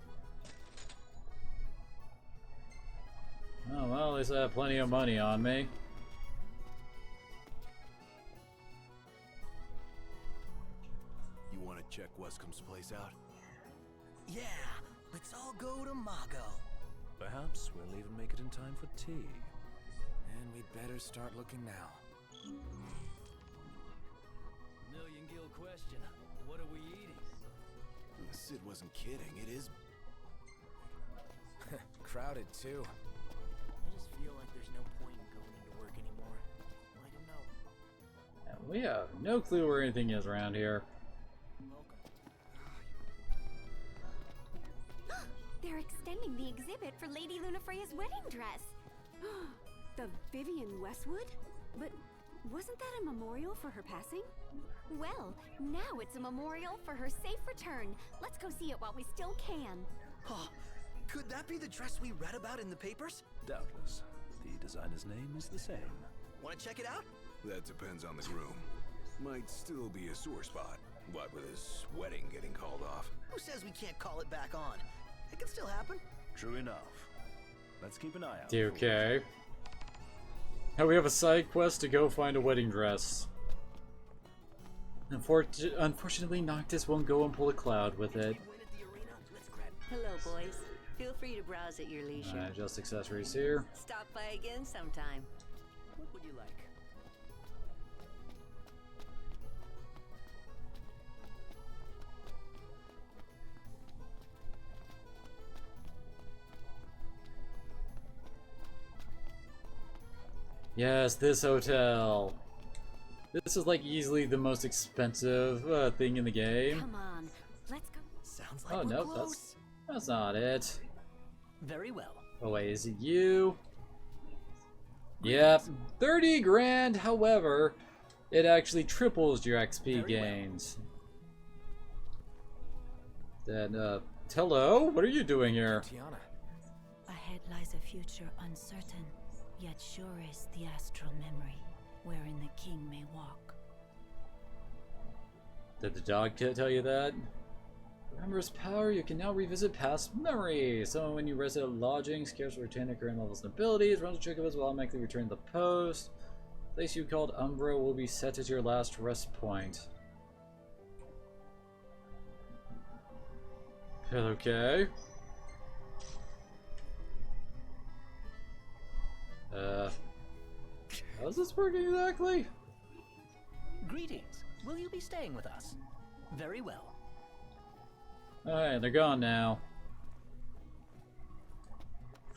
Oh, well, at least I have plenty of money on me. You want to check Wescom's place out? Yeah, let's all go to Mago. Perhaps we'll even make it in time for tea. And we'd better start looking now. Million-gill question. What are we eating? Sid wasn't kidding. It is Crowded, too. I just feel like there's no point in going into work anymore. I don't know. And we have no clue where anything is around here. They're extending the exhibit for Lady Lunafreya's wedding dress. The Vivian Westwood? But wasn't that a memorial for her passing? Well, now it's a memorial for her safe return. Let's go see it while we still can. Oh, could that be the dress we read about in the papers? Doubtless. The designer's name is the same. Want to check it out? That depends on the groom. Might still be a sore spot. What with his wedding getting called off? Who says we can't call it back on? It can still happen. True enough. Let's keep an eye out. Okay. Now we have a side quest to go find a wedding dress. Unfortunately, Noctis won't go and pull a cloud with it. Hello, boys. Feel free to browse at your leisure. Just accessories here. Stop by again sometime. What would you like? Yes, this hotel. This is like easily the most expensive thing in the game. Come on, let's go. Sounds like Oh we're no, close. that's not it. Very well. Oh wait, is it you? Yep, 30 grand. However, it actually triples your XP gains. Then, hello? What are you doing here? Tiana. Ahead lies a future uncertain, yet sure is the astral memory, wherein the king may walk. Did the dog tell you that? Remember's power, you can now revisit past memories. So when you rest at lodging, scarce will retain the current levels and abilities. Runs Chocobos will automatically return the post. Place you called Umbra will be set as your last rest point. Okay. How's this working exactly? Greetings. Will you be staying with us? Very well. Alright, they're gone now.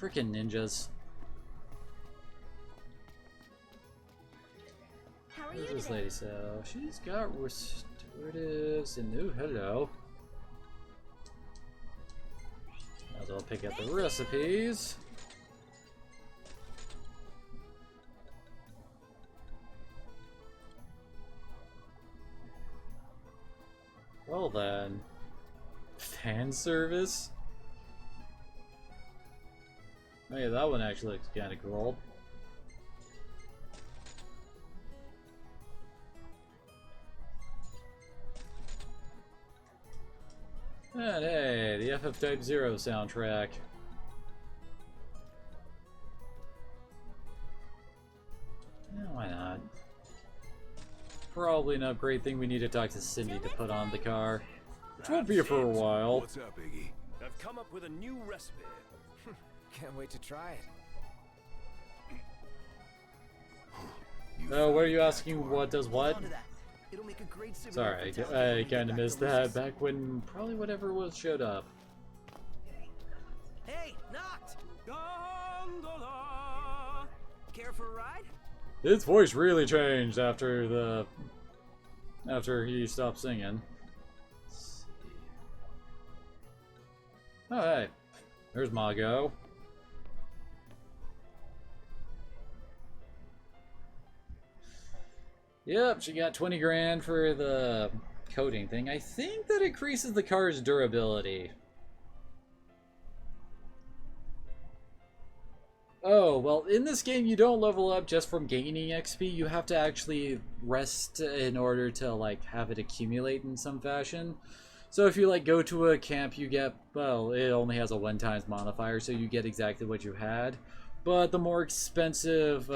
Freaking ninjas. How are you Where's this today? lady? So she's got restoratives and ooh, hello. Might as well pick up the recipes. Well then. Fan service? Oh yeah, that one actually looks kinda cool. And hey, the FF Type 0 soundtrack. Yeah, why not? Probably an upgrade thing we need to talk to Cindy to put on the car. Which won't be for a while. What's up, Iggy? I've come up with a new recipe. Can't wait to try it. Oh, what are you asking? What does what? Onto that. It'll make a great souvenir Sorry, for town I when we get kind of back missed to that Lucis. back when probably whatever was showed up. Hey, Noct! Gondola! Care for a ride? His voice really changed after he stopped singing. Let's see. Oh hey, there's Mago. Yep, she got 20 grand for the coating thing. I think that increases the car's durability. Oh, well, in this game you don't level up just from gaining XP. You have to actually rest in order to, like, have it accumulate in some fashion. So if you, like, go to a camp, you get, well, it only has a 1x modifier, so you get exactly what you had. But the more expensive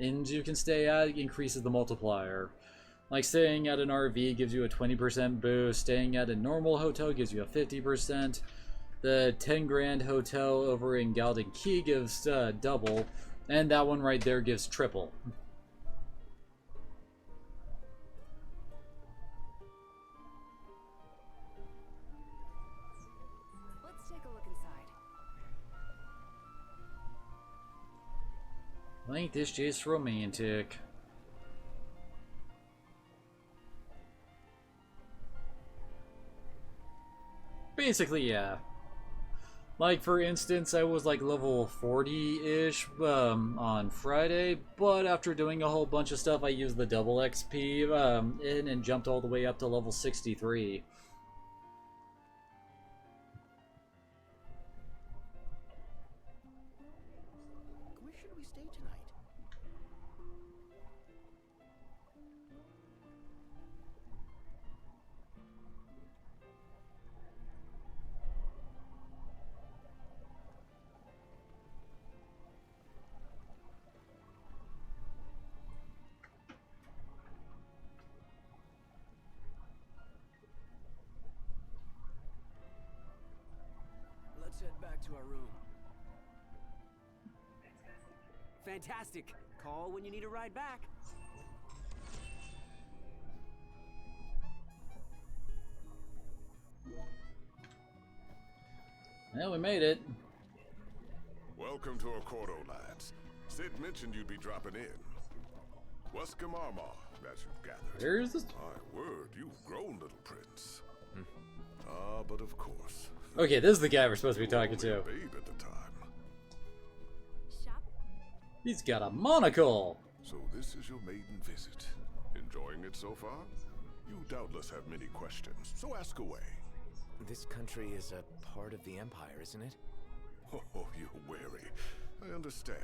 inns you can stay at increases the multiplier. Like, staying at an RV gives you a 20% boost, staying at a normal hotel gives you a 50%. The 10 grand hotel over in Galden Key gives double, and that one right there gives triple. Let's take a look inside. Ain't this just romantic? Basically, yeah. Like, for instance, I was like level 40-ish on Friday, but after doing a whole bunch of stuff, I used the double XP in and jumped all the way up to level 63. Where should we stay tonight? Let's head back to our room. Fantastic. Call when you need a ride back. Well, we made it. Welcome to Accordo, lads. Sid mentioned you'd be dropping in. What's Gamarma that you've gathered? Where's this? My word, you've grown, little prince. But of course. Okay, this is the guy we're supposed to be talking to. You were only a babe at the time. He's got a monocle! So this is your maiden visit. Enjoying it so far? You doubtless have many questions, so ask away. This country is a part of the Empire, isn't it? Oh, you're wary. I understand.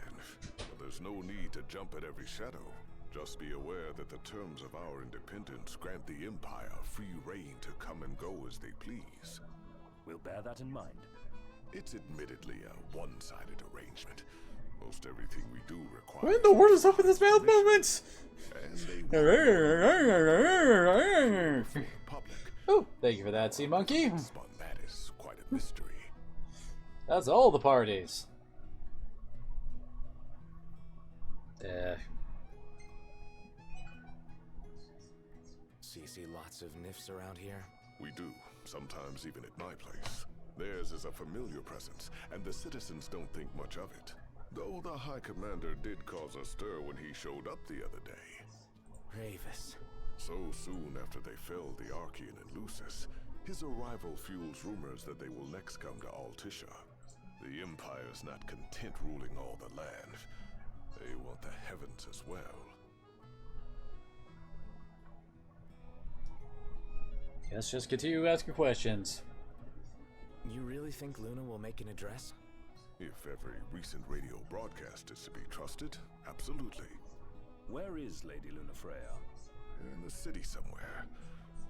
But there's no need to jump at every shadow. Just be aware that the terms of our independence grant the Empire free reign to come and go as they please. We'll bear that in mind. It's admittedly a one-sided arrangement. Most everything we do requires... What in the world is up with his mouth movements? Oh, thank you for that, Sea Monkey. That is quite a mystery. That's all the parties. So you see lots of nifs around here? We do, sometimes even at my place. Theirs is a familiar presence, and the citizens don't think much of it. Though the High Commander did cause a stir when he showed up the other day. Ravis. So soon after they felled the Archean and Lucis, his arrival fuels rumors that they will next come to Altisha. The Empire's not content ruling all the land. They want the heavens as well. Guess just continue asking questions. You really think Luna will make an address? If every recent radio broadcast is to be trusted, absolutely. Where is Lady Lunafreya? In the city somewhere,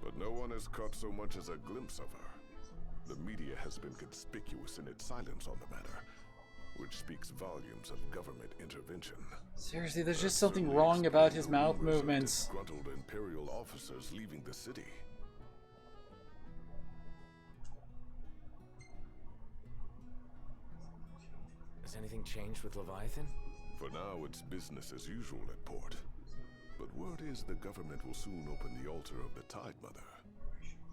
but no one has caught so much as a glimpse of her. The media has been conspicuous in its silence on the matter, which speaks volumes of government intervention. Seriously, there's just something wrong about his mouth movements. Disgruntled Imperial officers leaving the city. Has anything changed with Leviathan? For now, it's business as usual at port. But word is the government will soon open the altar of the Tide Mother.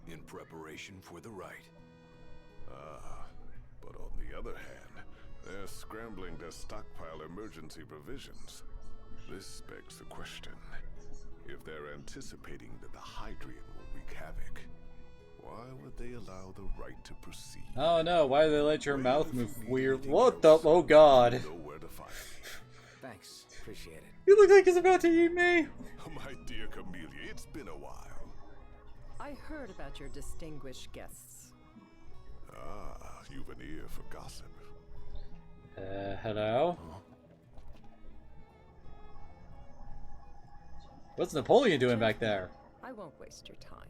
In preparation for the rite. Ah, but on the other hand, they're scrambling to stockpile emergency provisions. This begs the question, if they're anticipating that the Hydrian will wreak havoc, why would they allow the right to proceed? Oh no, why do they let your mouth move weird? What the? Oh god. Nowhere to find me. Thanks, appreciate it. You look like he's about to eat me. My dear Camellia, it's been a while. I heard about your distinguished guests. Ah, you've an ear for gossip. Hello? What's Napoleon doing back there? I won't waste your time.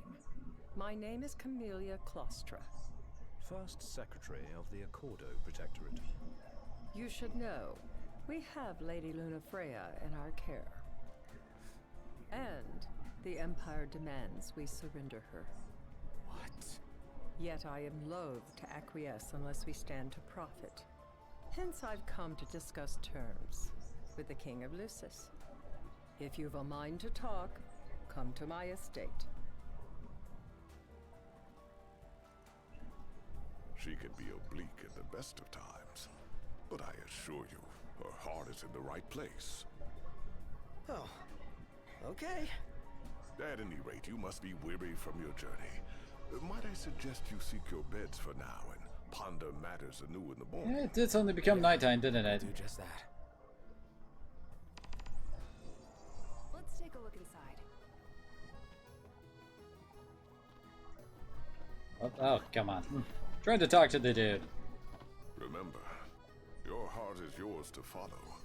My name is Camellia Claustra. First Secretary of the Accordo Protectorate. You should know, we have Lady Lunafreya in our care. And the Empire demands we surrender her. What? Yet I am loath to acquiesce unless we stand to profit. Hence I've come to discuss terms with the King of Lucis. If you've a mind to talk, come to my estate. She can be oblique at the best of times, but I assure you, her heart is in the right place. Oh, okay. At any rate, you must be weary from your journey. Might I suggest you seek your beds for now and ponder matters anew in the morning? Yeah, it did suddenly become nighttime, didn't it? Do just that. Let's take a look inside. Oh, come on. Trying to talk to the dude. Remember, your heart is yours to follow.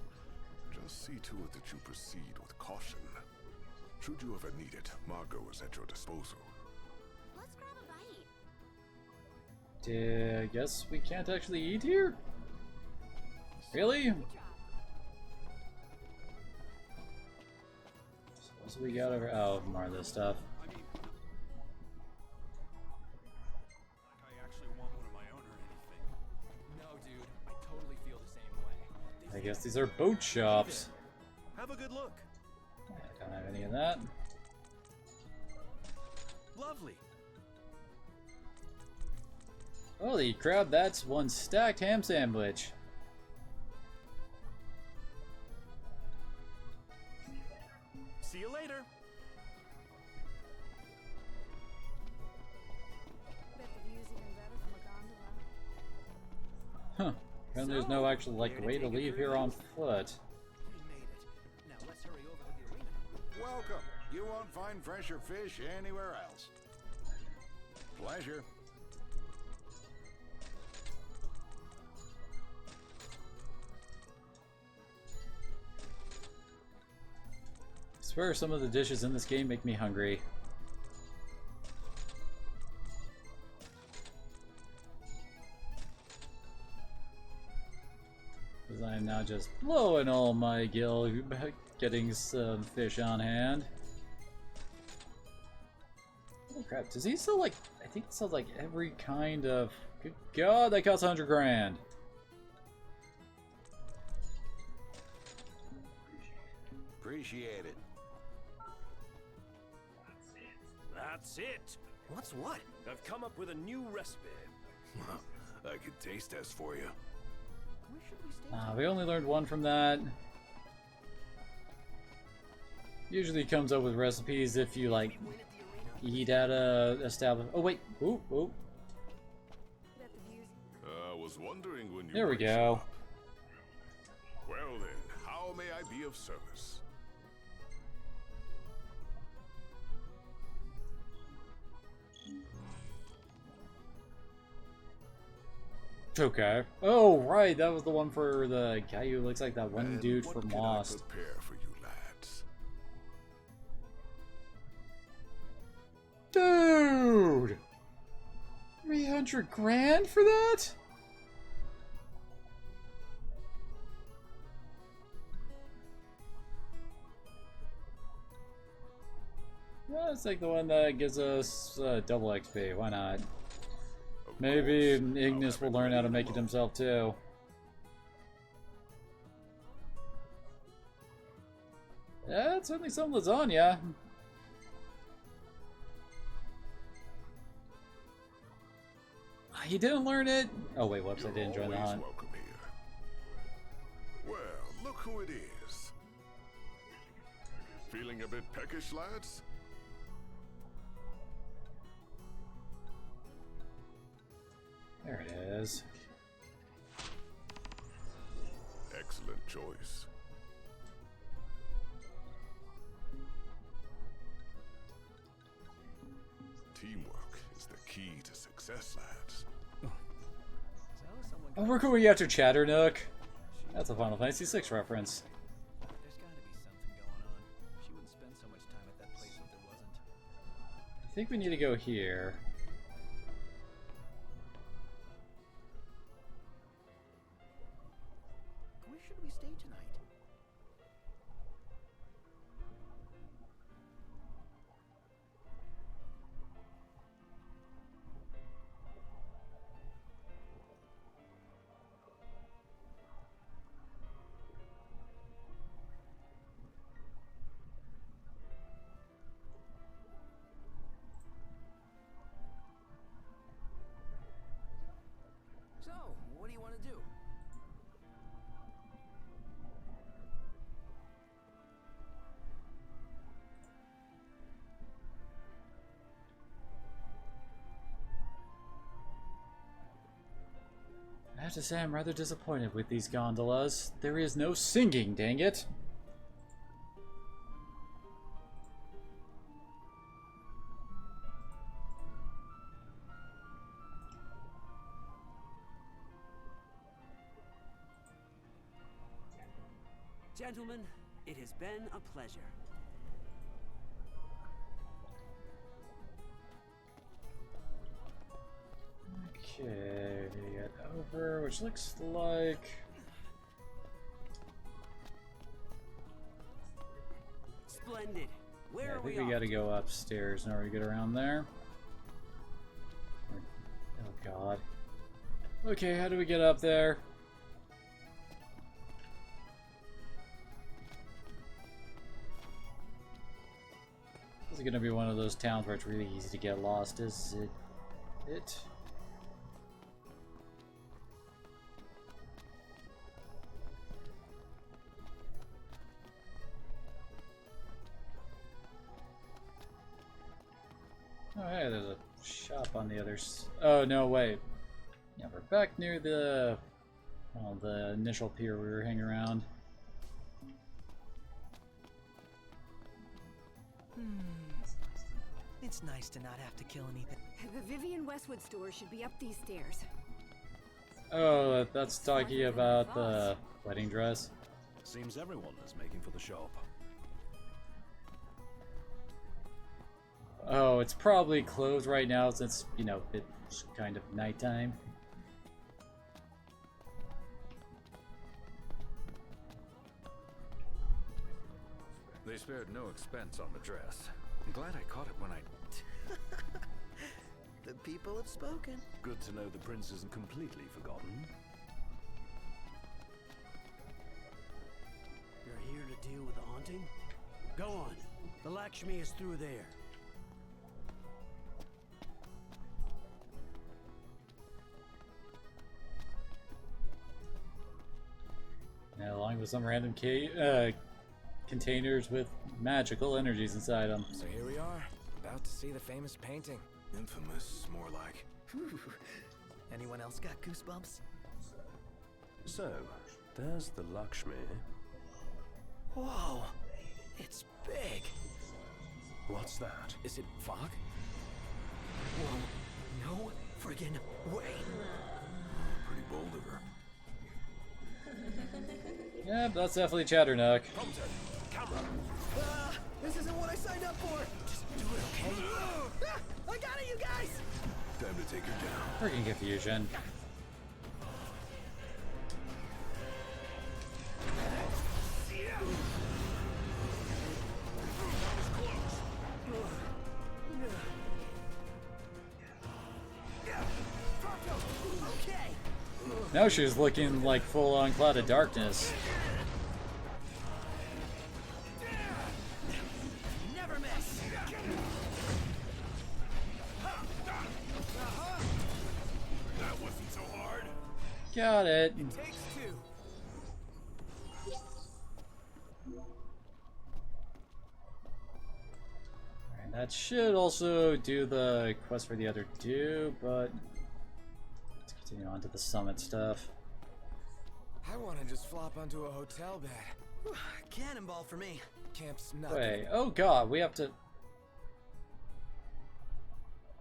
Just see to it that you proceed with caution. Should you ever need it, Margot is at your disposal. Let's grab a bite. I guess we can't actually eat here? Really? So we got over. Oh, more of this stuff. I guess these are boat shops. Have a good look. I don't have any of that. Lovely. Holy crap, that's one stacked ham sandwich. See you later. Bet the view's even better from a gondola. Huh. And there's no actual way to leave here on foot. Welcome. You won't find fresher fish anywhere else. Pleasure. swear some of the dishes in this game make me hungry. Because I am now just blowing all my gil, getting some fish on hand. Oh crap, does he sell like, I think he sells like every kind of, good god, that costs 100 grand. Appreciate it. That's it. What's what? I've come up with a new recipe. I could taste test for you. We only learned one from that. Usually comes up with recipes if you like eat at a establishment. Oh wait, ooh, ooh. I was wondering when you. There we go. Well then, how may I be of service? Okay. Oh, right. That was the one for the guy who looks like that one And dude what from can Lost. I prepare for you lads? Dude! 300 grand for that? Yeah, it's like the one that gives us double XP. Why not? Maybe Ignis will learn how to make it himself too. Yeah, it's certainly some lasagna. He didn't learn it. Oh wait, whoops! I didn't join the hunt. Welcome here. Well, look who it is. Feeling a bit peckish, lads? There it is. Excellent choice. Teamwork is the key to success, lads. Oh, we're going after Chatternook. That's a Final Fantasy VI reference. There's gotta be something going on. She wouldn't spend so much time at that place if there wasn't. I think we need to go here. Where should we stay tonight? So, what do you want to do? I have to say I'm rather disappointed with these gondolas. There is no singing, dang it. Gentlemen, it has been a pleasure. Okay, we get over, which looks like... Splendid. Where Yeah, I are think we we gotta go upstairs in order to get around there. Oh god. Okay, how do we get up there? This is gonna be one of those towns where it's really easy to get lost, is it? Oh hey, there's a shop on the other oh no, wait. Yeah, we're back near the the initial pier we were hanging around. It's nice to not have to kill anything. The Vivian Westwood store should be up these stairs. Oh, that's talking about the wedding dress. Seems everyone is making for the shop. Oh, it's probably closed right now since, you know, it's kind of nighttime. They spared no expense on the dress. I'm glad I caught it when I... The people have spoken. Good to know the prince isn't completely forgotten. You're here to deal with the haunting? Go on. The Lakshmi is through there. Yeah, along with some random containers with magical energies inside them. So here we are, about to see the famous painting. Infamous, more like. Anyone else got goosebumps? So, there's the Lakshmi. Whoa, it's big. What's that? Is it fog? Whoa, no friggin' way. Pretty bold of her. Yeah, that's definitely Chatternock. This isn't what I signed up for. Just do it, okay? I got it, you guys. Time to take her down. Freaking confusion. Okay. Now she's looking like full-on Cloud of Darkness. Never miss. That wasn't so hard. Got it. It takes two. Alright, that should also do the quest for the other two, but let's continue on to the summit stuff. I want to just flop onto a hotel bed. Cannonball for me. Camp's not. Wait, oh god, we have to...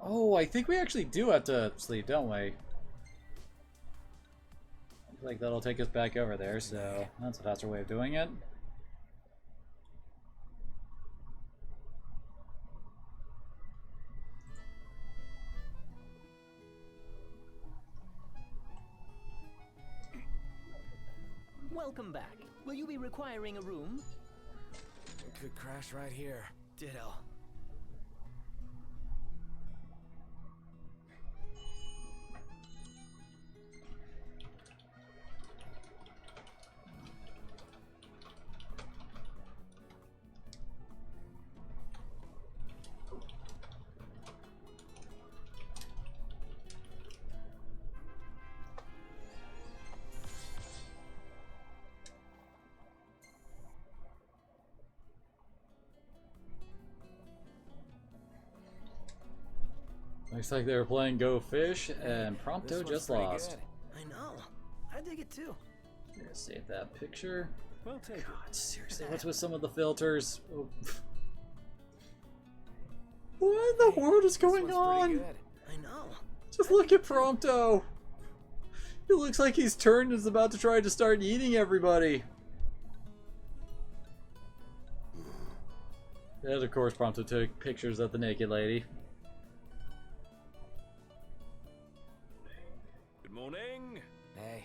Oh, I think we actually do have to sleep, don't we? Looks like that'll take us back over there, so that's a faster way of doing it. Welcome back. Will you be requiring a room? Could crash right here. Ditto. Looks like they were playing Go Fish, and Prompto just lost. Good. I know. I dig it too. I'm gonna save that picture. Well, take God, seriously, what's with some of the filters? Oh. What in the world is going on? I know. Just look at Prompto. It looks like he's turned and is about to try to start eating everybody. And of course, Prompto took pictures of the naked lady. Good morning. Hey.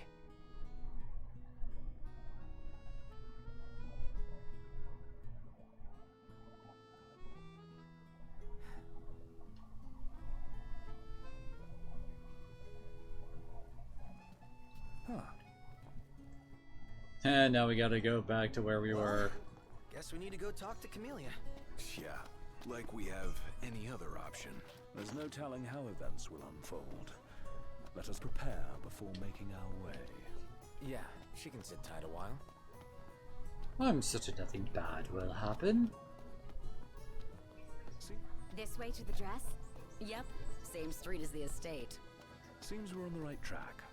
And now we gotta go back to where we were. Guess we need to go talk to Camellia. Yeah, like we have any other option. There's no telling how events will unfold. Let us prepare before making our way. Yeah, she can sit tight a while. I'm certain nothing bad will happen. This way to the dress? Yep, same street as the estate. Seems we're on the right track.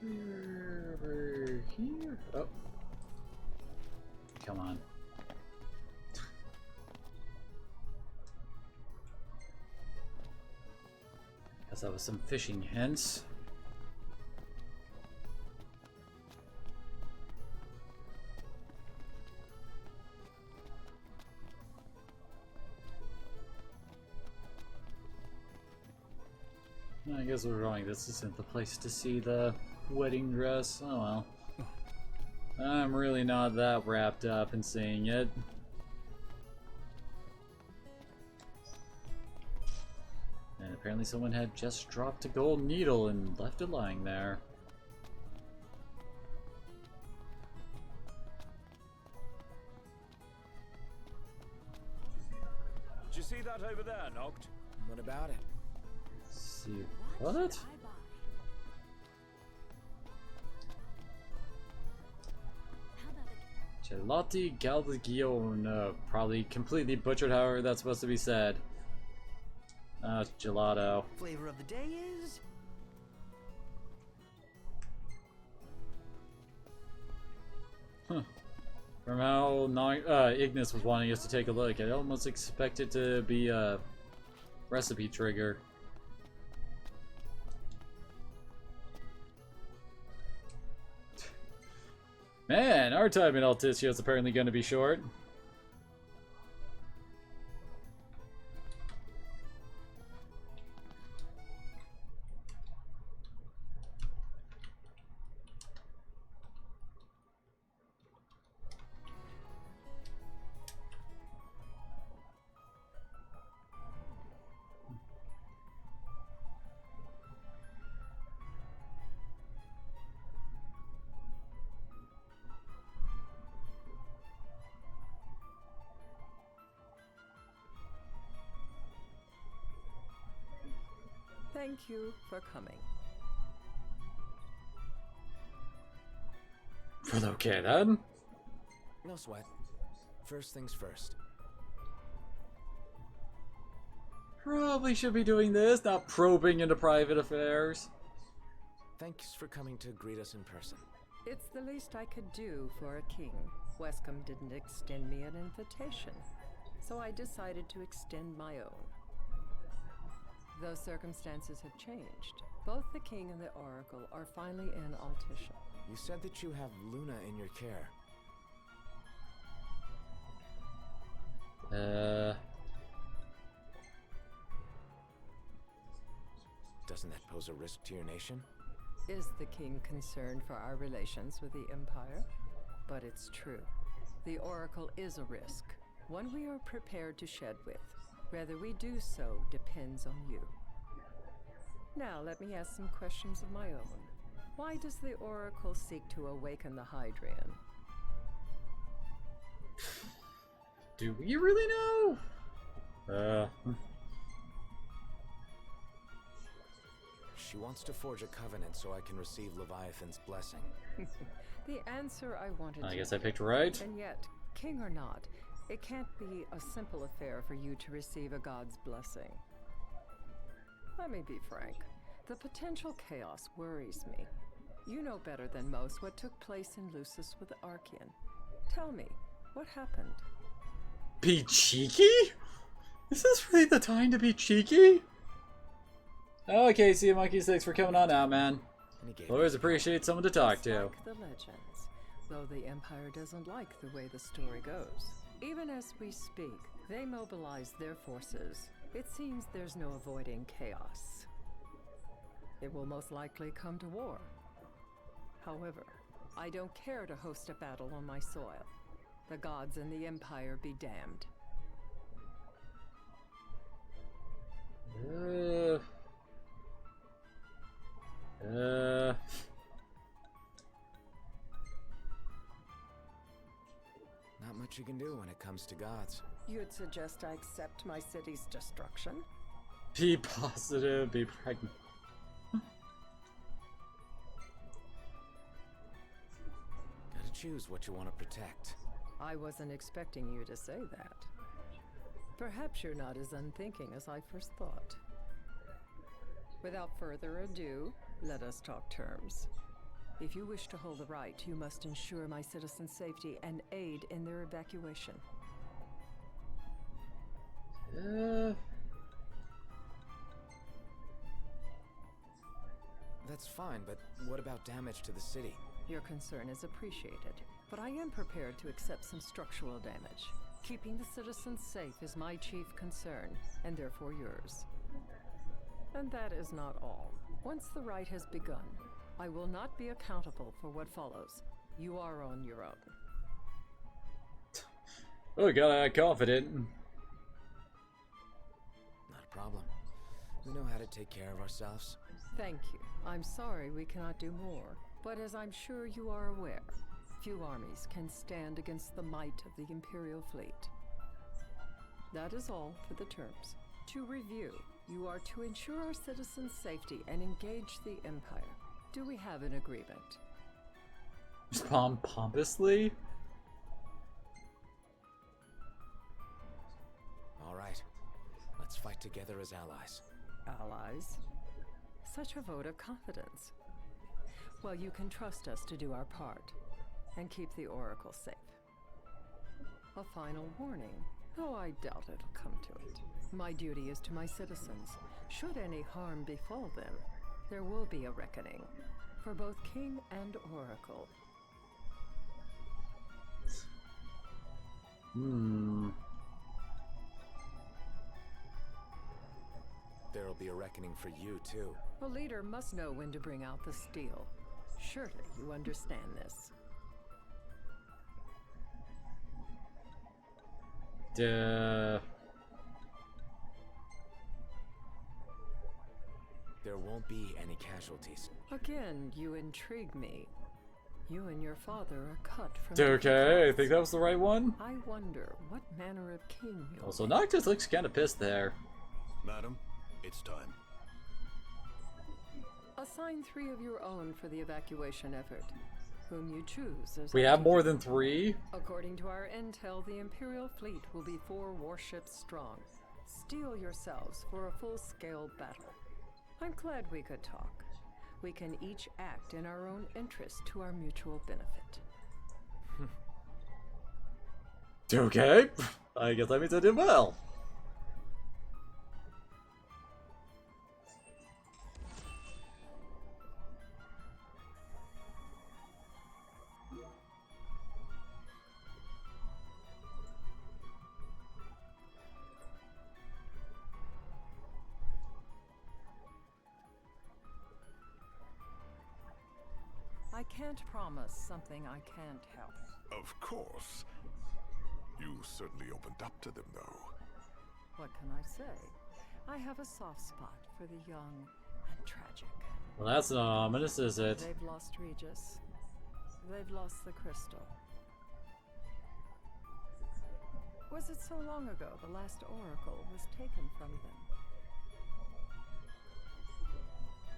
Over here. Oh. Come on. Guess that was some fishing hints. I guess we're wrong. This isn't the place to see the wedding dress. Oh well. I'm really not that wrapped up in seeing it. And apparently someone had just dropped a gold needle and left it lying there. Did you see that over there, Noct? What about it? See what? Gelati Galgione. Probably completely butchered however that's supposed to be said. It's gelato. Flavor of the day is... Huh. From how Ignis was wanting us to take a look, I almost expect it to be a recipe trigger. Man, our time in Altissia is apparently going to be short. Thank you for coming. Well, okay then. No sweat. First things first. Probably should be doing this, not probing into private affairs. Thanks for coming to greet us in person. It's the least I could do for a king. Wescom didn't extend me an invitation, so I decided to extend my own. Though circumstances have changed, both the king and the oracle are finally in Altissia. You said that you have Luna in your care. Doesn't that pose a risk to your nation? Is the king concerned for our relations with the Empire? But it's true. The oracle is a risk, one we are prepared to shed with. Whether we do so depends on you. Now, let me ask some questions of my own. Why does the oracle seek to awaken the Hydrian? Do we really know? She wants to forge a covenant so I can receive Leviathan's blessing. The answer I wanted I guess I picked right. And yet, king or not, it can't be a simple affair for you to receive a god's blessing. Let me be frank. The potential chaos worries me. You know better than most what took place in Lucis with the Archean. Tell me, what happened? Be cheeky? Is this really the time to be cheeky? Okay, see you, Monkey 6, for coming on out, man. Always appreciate someone to talk to. Like the legends, though the Empire doesn't like the way the story goes. Even as we speak, they mobilize their forces. It seems there's no avoiding chaos. It will most likely come to war. However, I don't care to host a battle on my soil. The gods and the Empire be damned. Not much you can do when it comes to gods. You'd suggest I accept my city's destruction? Be positive, be pregnant. Gotta choose what you want to protect. I wasn't expecting you to say that. Perhaps you're not as unthinking as I first thought. Without further ado, let us talk terms. If you wish to hold the right, you must ensure my citizens' safety and aid in their evacuation. That's fine, but what about damage to the city? Your concern is appreciated, but I am prepared to accept some structural damage. Keeping the citizens safe is my chief concern, and therefore yours. And that is not all. Once the rite has begun, I will not be accountable for what follows. You are on your own. Oh, got confident. Not a problem. We know how to take care of ourselves. Thank you. I'm sorry we cannot do more, but as I'm sure you are aware, few armies can stand against the might of the Imperial fleet. That is all for the terms. To review, you are to ensure our citizens' safety and engage the Empire. Do we have an agreement? Pompously? All right. Let's fight together as allies. Allies? Such a vote of confidence. Well, you can trust us to do our part and keep the Oracle safe. A final warning, though I doubt it'll come to it. My duty is to my citizens. Should any harm befall them, there will be a reckoning for both King and Oracle. There'll be a reckoning for you, too. A leader must know when to bring out the steel. Surely you understand this. Duh. There won't be any casualties. Again, you intrigue me. You and your father are cut from... Okay, I think that was the right one. I wonder what manner of king you'll Also, be. Noctis looks kind of pissed there. Madam, it's time. Assign 3 of your own for the evacuation effort. Whom you choose as... We have more than 3? According to our intel, the Imperial fleet will be 4 warships strong. Steel yourselves for a full-scale battle. I'm glad we could talk. We can each act in our own interest to our mutual benefit. Okay, I guess that means I did well. I can't promise something I can't help. Of course. You certainly opened up to them, though. What can I say? I have a soft spot for the young and tragic. Well, that's not ominous, is it? They've lost Regis. They've lost the crystal. Was it so long ago the last oracle was taken from them?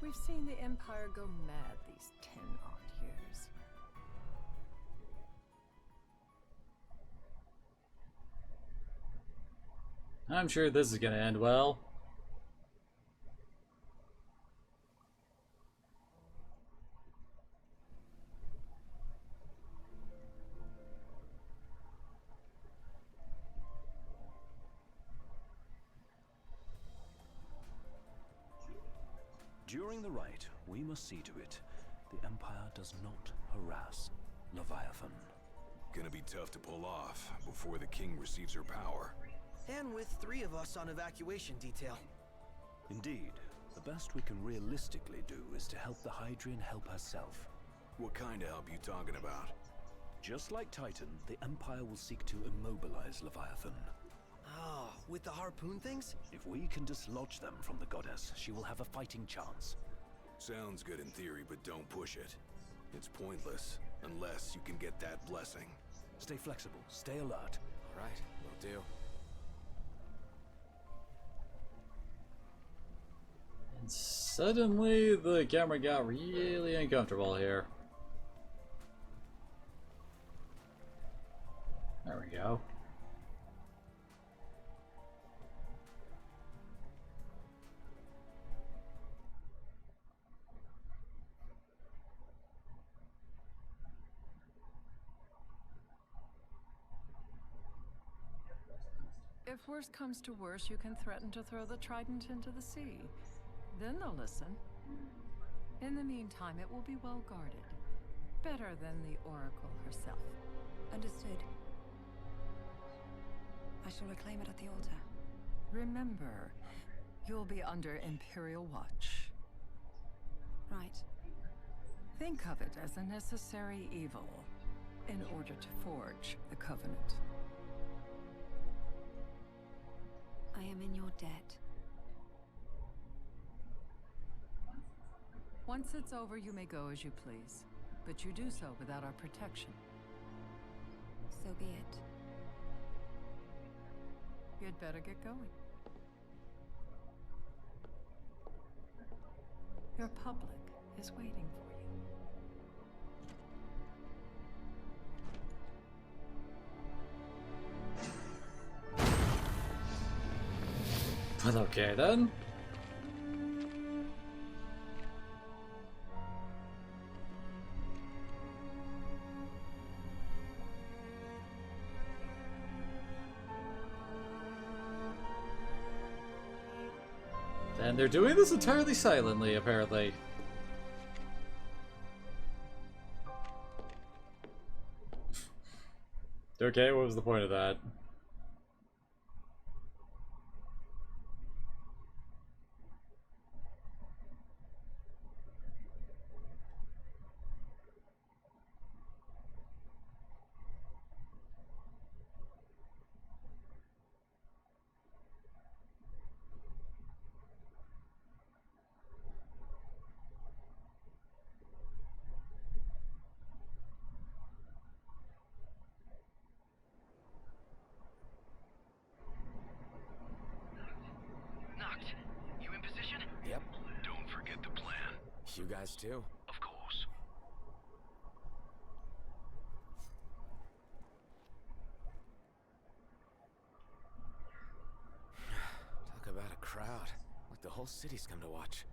We've seen the Empire go mad these 10-odd years. I'm sure this is gonna end well. During the rite, we must see to it the Empire does not harass Leviathan. Gonna be tough to pull off before the king receives her power. And with 3 of us on evacuation detail. Indeed, the best we can realistically do is to help the Hydrian help herself. What kind of help you talking about? Just like Titan, the Empire will seek to immobilize Leviathan. Oh, with the harpoon things? If we can dislodge them from the goddess, she will have a fighting chance. Sounds good in theory, but don't push it. It's pointless, unless you can get that blessing. Stay flexible, stay alert. All right, will do. And suddenly, the camera got really uncomfortable here. There we go. If worse comes to worse, you can threaten to throw the trident into the sea. Then they'll listen. In the meantime, it will be well guarded. Better than the Oracle herself. Understood. I shall reclaim it at the altar. Remember, You'll be under Imperial watch. Right. Think of it as a necessary evil in order to forge the Covenant. I am in your debt. Once it's over, you may go as you please, but you do so without our protection. So be it. You'd better get going. Your public is waiting for you. But okay then. And they're doing this entirely silently, apparently. Okay, what was the point of that? Yep. Don't forget the plan. You guys too. Of course. Talk about a crowd. Like the whole city's come to watch.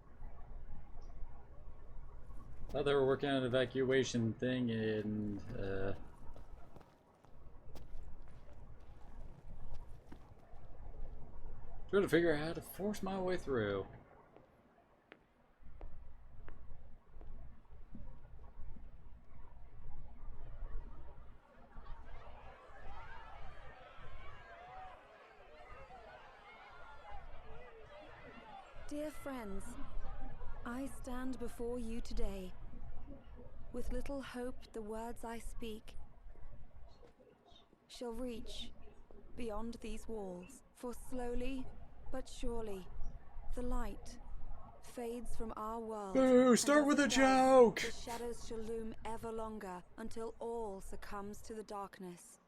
Thought they were working on an evacuation thing and trying to figure out how to force my way through. Dear friends, I stand before you today with little hope the words I speak shall reach beyond these walls. For slowly but surely, the light fades from our world. Boo! Start with a joke! The shadows shall loom ever longer until all succumbs to the darkness.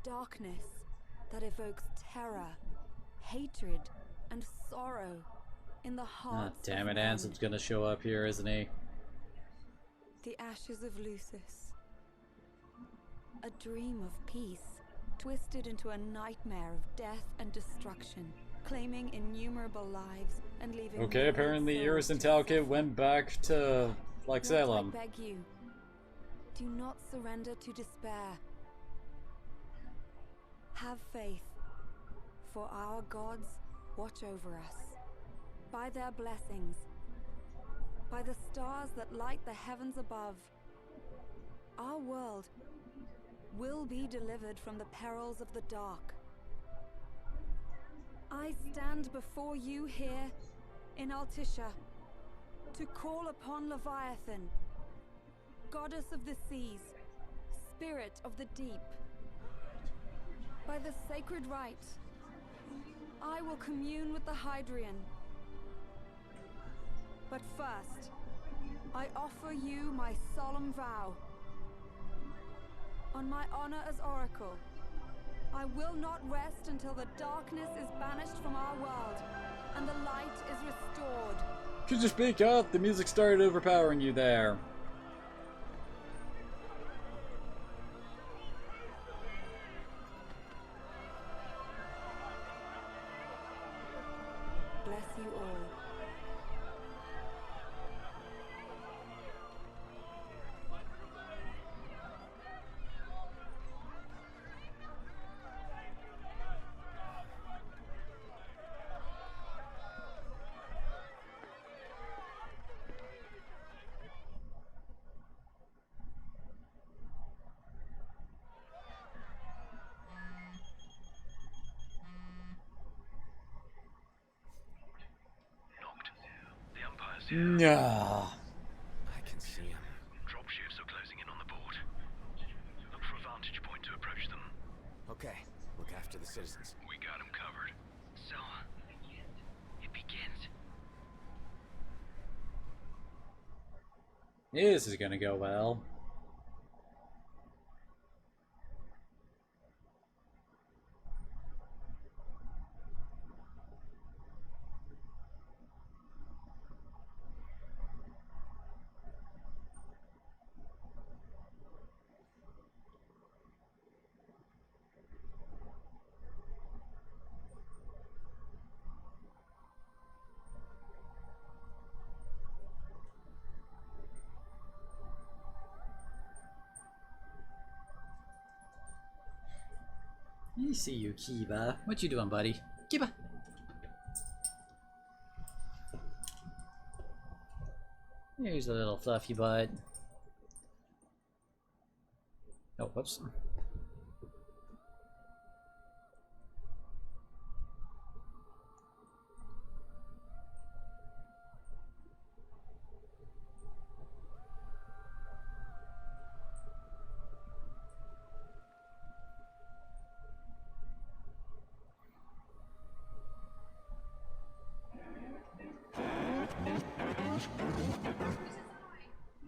Darkness that evokes terror, hatred, and sorrow in the hearts Ah, damn of it, men. Ansem's gonna show up here, isn't he? The ashes of Lucis. A dream of peace, twisted into a nightmare of death and destruction, claiming innumerable lives and leaving. Okay, apparently Iris and Talcott went back to, like, Salem. I beg you, do not surrender to despair. Have faith, for our gods watch over us. By their blessings, by the stars that light the heavens above, our world will be delivered from the perils of the dark. I stand before you here in Altisha to call upon Leviathan, goddess of the seas, spirit of the deep. By the sacred rite, I will commune with the Hydrian. But first, I offer you my solemn vow. On my honor as Oracle, I will not rest until the darkness is banished from our world and the light is restored. Could you speak up? The music started overpowering you there. Bless you all. No. I can see him. Dropships are closing in on the board. Look for a vantage point to approach them. Okay, look after the citizens. We got them covered. So, it begins. This is gonna go well. I see you, Kiba. What you doing, buddy? Kiba! Here's a little fluffy butt. Oh, whoops.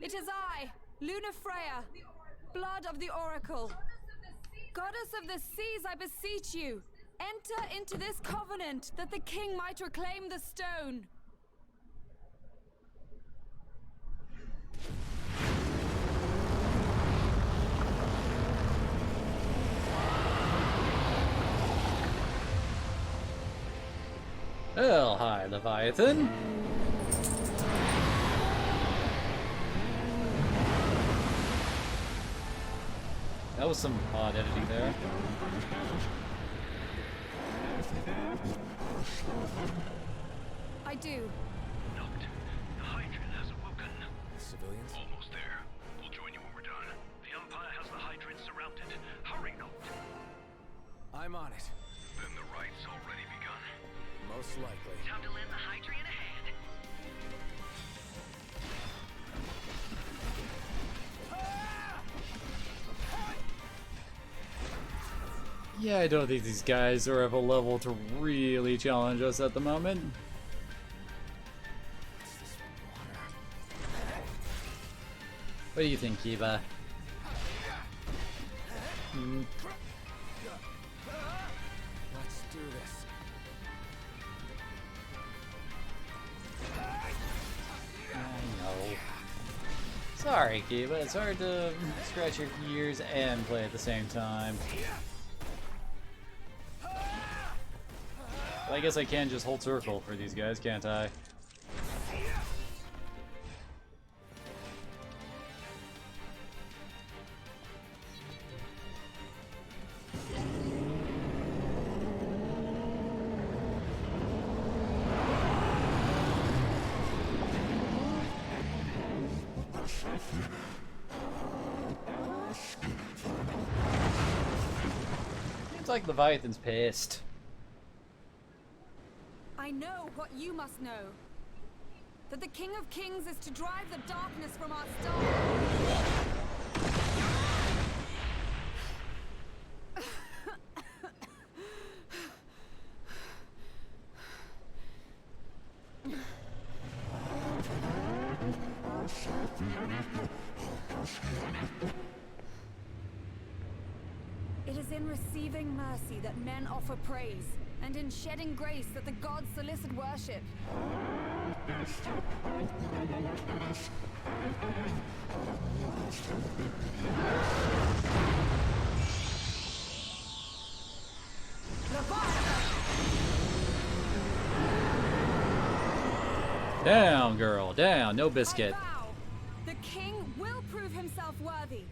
It is I, Luna Freya, blood of the Oracle. Goddess of the seas, I beseech you, enter into this covenant that the king might reclaim the stone. Well, hi, Leviathan. That was some odd editing there. I do. Note, the Hydran has awoken. Civilians? Almost there. We'll join you when we're done. The Empire has the Hydran surrounded. Hurry, Note. I'm on it. Then the right's already begun. Most likely. Time to lend the Hydran a hand. Yeah, I don't think these guys are of a level to really challenge us at the moment. What do you think, Kiba? Let's do this. I know. Sorry, Kiba. It's hard to scratch your ears and play at the same time. Well, I guess I can just hold circle for these guys, can't I? Seems like Leviathan's pissed. I know what you must know. That the King of Kings is to drive the darkness from our star. It is in receiving mercy that men offer praise, and in shedding grace that the gods solicit worship. Down, girl, down, no biscuit. I vow, the king will prove himself worthy.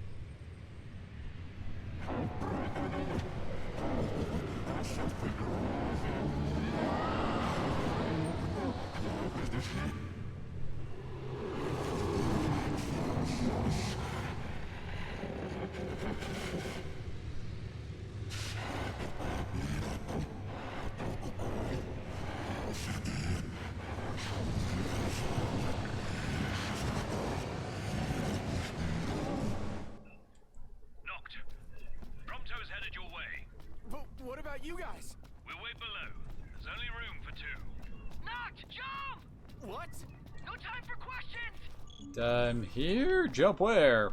I'm here? Jump where?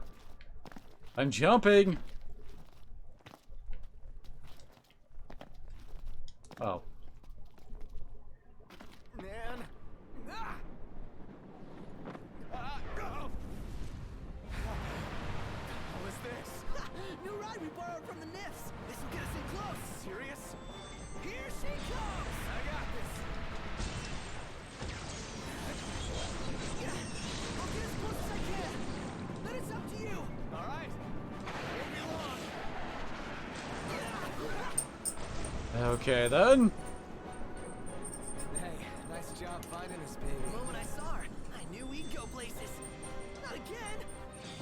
I'm jumping! Oh. Man. Ah! What was this? New ride we borrowed from the Nifs. This will get us in close. Serious? Here she comes. I got this. I'll get as close as I can. Then it's up to you. All right. Won't be long. Okay then. Hey, nice job finding us, baby. The moment I saw her, I knew we'd go places. Not again.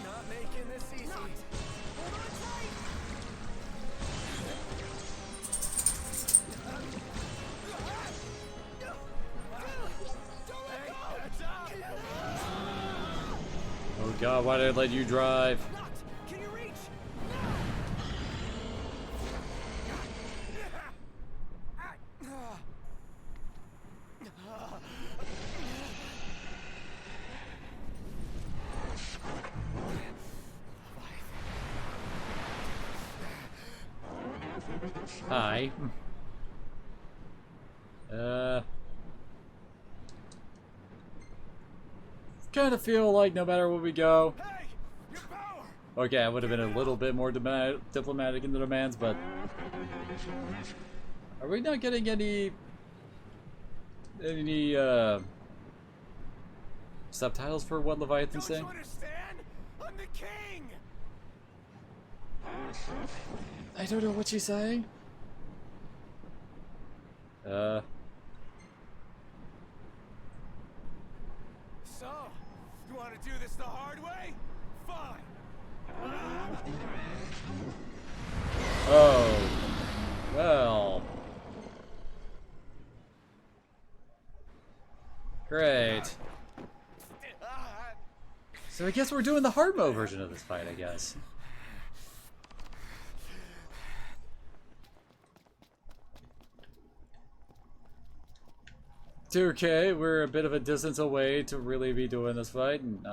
Not making this easy. Not. Hold on tight. Hey, heads up! Oh god, why did I let you drive? Can you reach? Hi. Kind of feel like no matter where we go. Okay, I would have been a little bit more diplomatic in the demands, but are we not getting any subtitles for what Leviathan's saying? Understand? I'm the king. I don't know what she's saying. So, you want to do this the hard way? Fine. Oh, well. Great. So I guess we're doing the hard mode version of this fight, I guess. It's okay, we're a bit of a distance away to really be doing this fight, and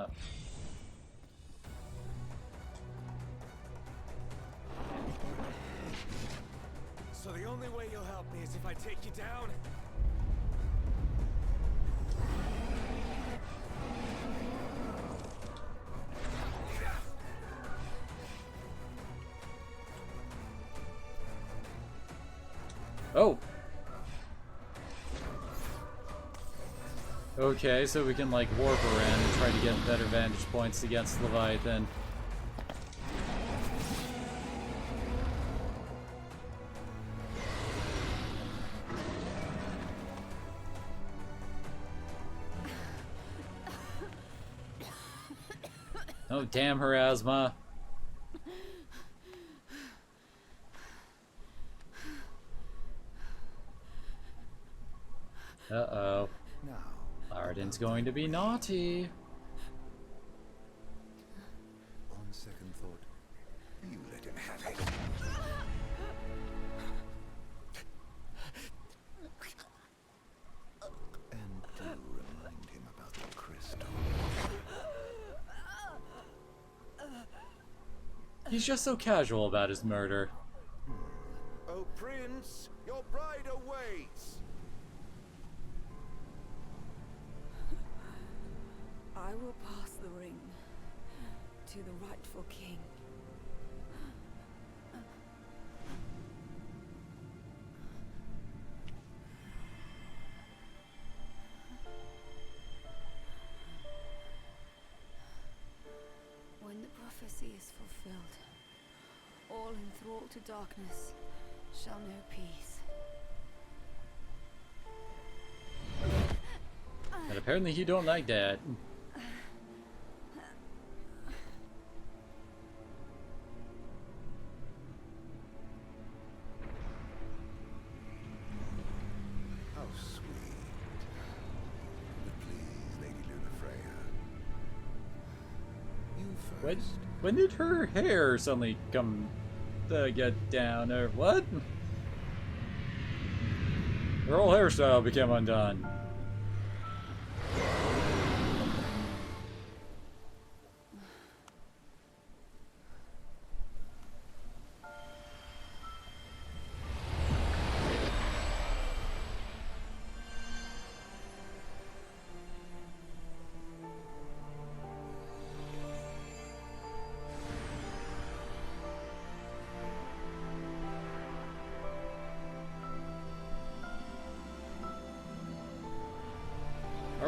So the only way you'll help me is if I take you down? oh! Okay, so we can like warp around and try to get better vantage points against Leviathan. Oh, damn her asthma. Uh-oh. Arden's going to be naughty. On second thought, you let him have it. And do remind him about the crystal. He's just so casual about his murder. Oh, Prince, your bride awaits. I will pass the ring to the rightful king. When the prophecy is fulfilled, all enthralled to darkness shall know peace. And apparently he don't like that. How sweet. But please, Lady Luna Freya. You first. When did her hair suddenly come get down, or what? Her whole hairstyle became undone.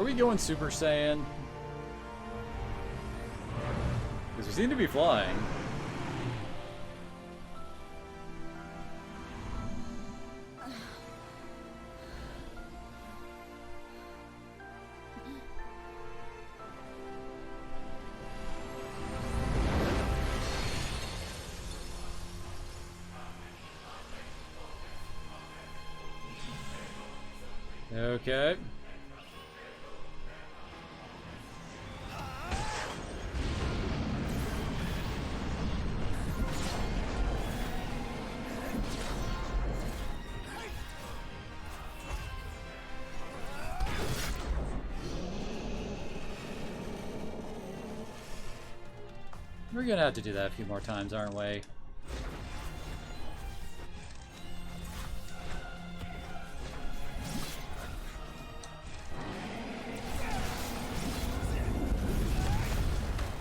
Are we going Super Saiyan? Because we seem to be flying. Okay. We're gonna have to do that a few more times, aren't we?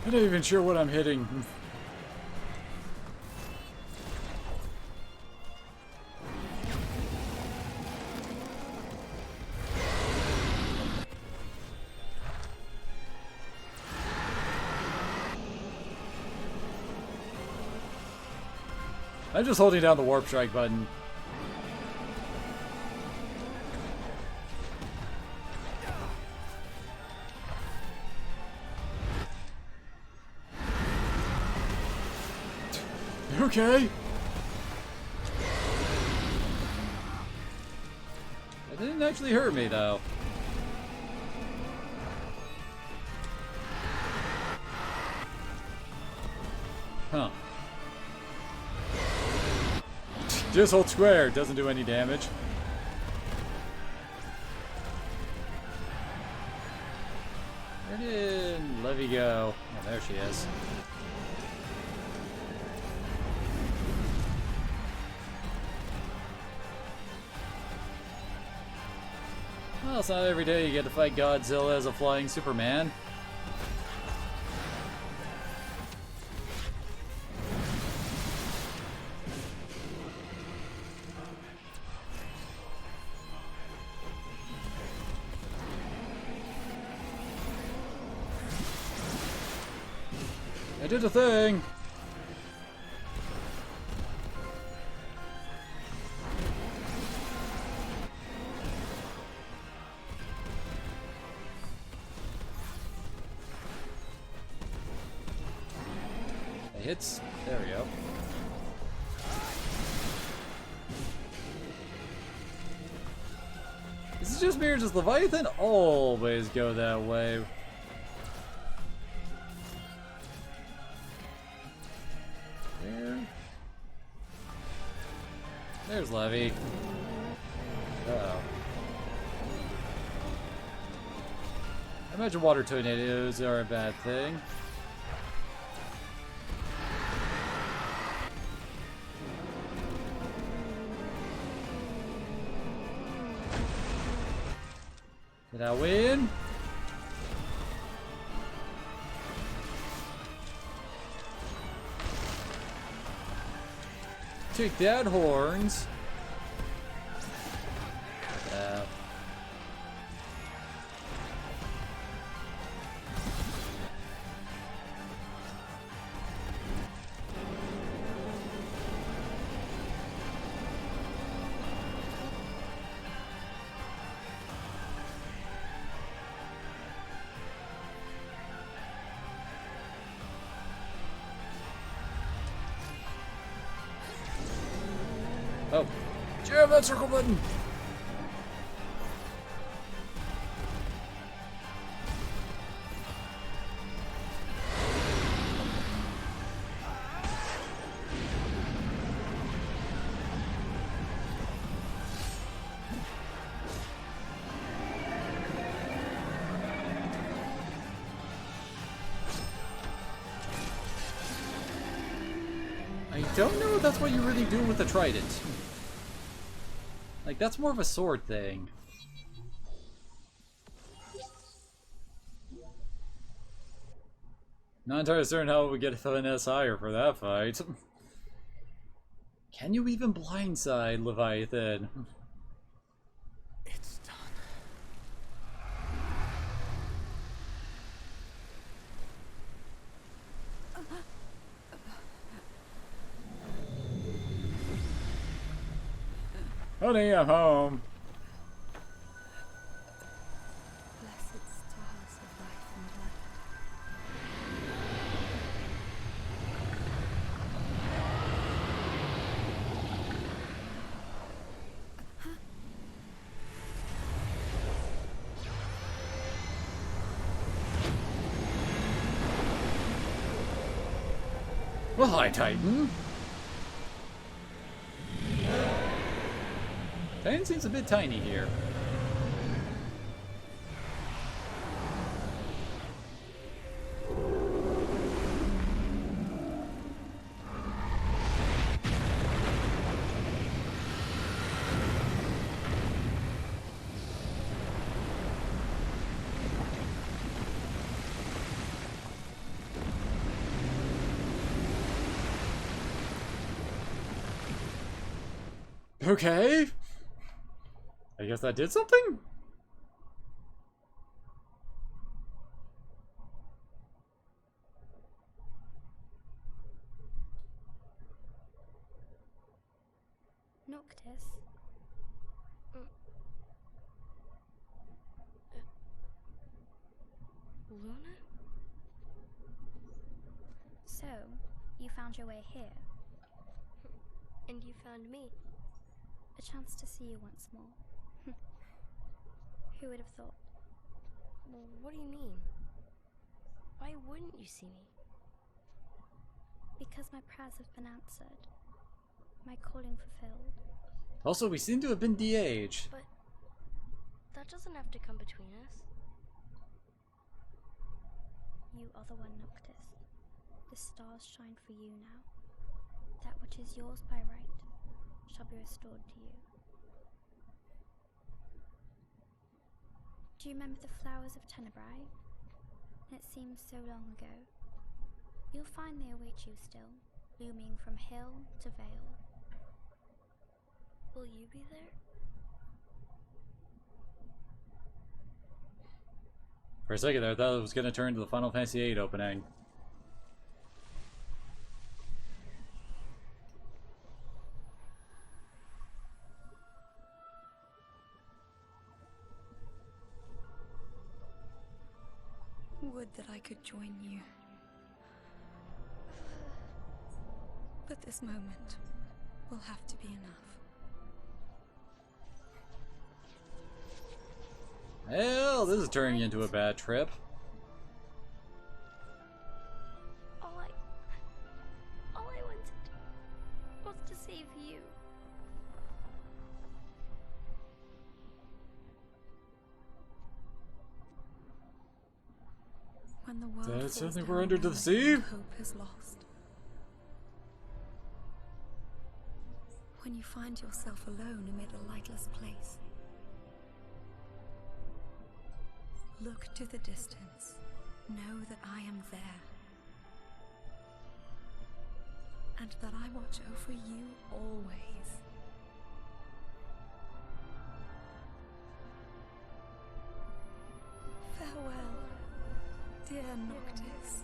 I'm not even sure what I'm hitting. I'm just holding down the warp strike button. Okay. That didn't actually hurt me, though. Huh. Just hold square, doesn't do any damage. Where did Levy go? Oh, there she is. Well, it's not every day you get to fight Godzilla as a flying Superman. I did a thing! It hits. There we go. This is just mirror. Does Leviathan always go that way? There's Levy. Uh-oh. I imagine water tornadoes are a bad thing. Did I win? Take that, horns. Oh, jam that circle button! I don't know if that's what you really do with the trident. Like, that's more of a sword thing. Not entirely certain how we get an S higher for that fight. Can you even blindside Leviathan? It's done. Honey, I'm home. Blessed stars of life and light. Well, hi, Titan. Titan seems a bit tiny here. Okay. I guess that did something? Noctis. Luna? So, you found your way here. And you found me. A chance to see you once more. Who would have thought? Well, what do you mean? Why wouldn't you see me? Because my prayers have been answered. My calling fulfilled. Also, we seem to have been de-aged. But that doesn't have to come between us. You are the one, Noctis. The stars shine for you now. That which is yours by right shall be restored to you. Do you remember the flowers of Tenebrae? It seems so long ago. You'll find they await you still, blooming from hill to vale. Will you be there? For a second there, I thought it was going to turn into the Final Fantasy VIII opening. Would that I could join you. But this moment will have to be enough. Hell, this is turning into a bad trip. All I wanted was to save you. When the world That's falls something down we're under to the and sea? hope is lost. When you find yourself alone amid a lightless place. Look to the distance. Know that I am there. And that I watch over you always. Farewell, dear Noctis.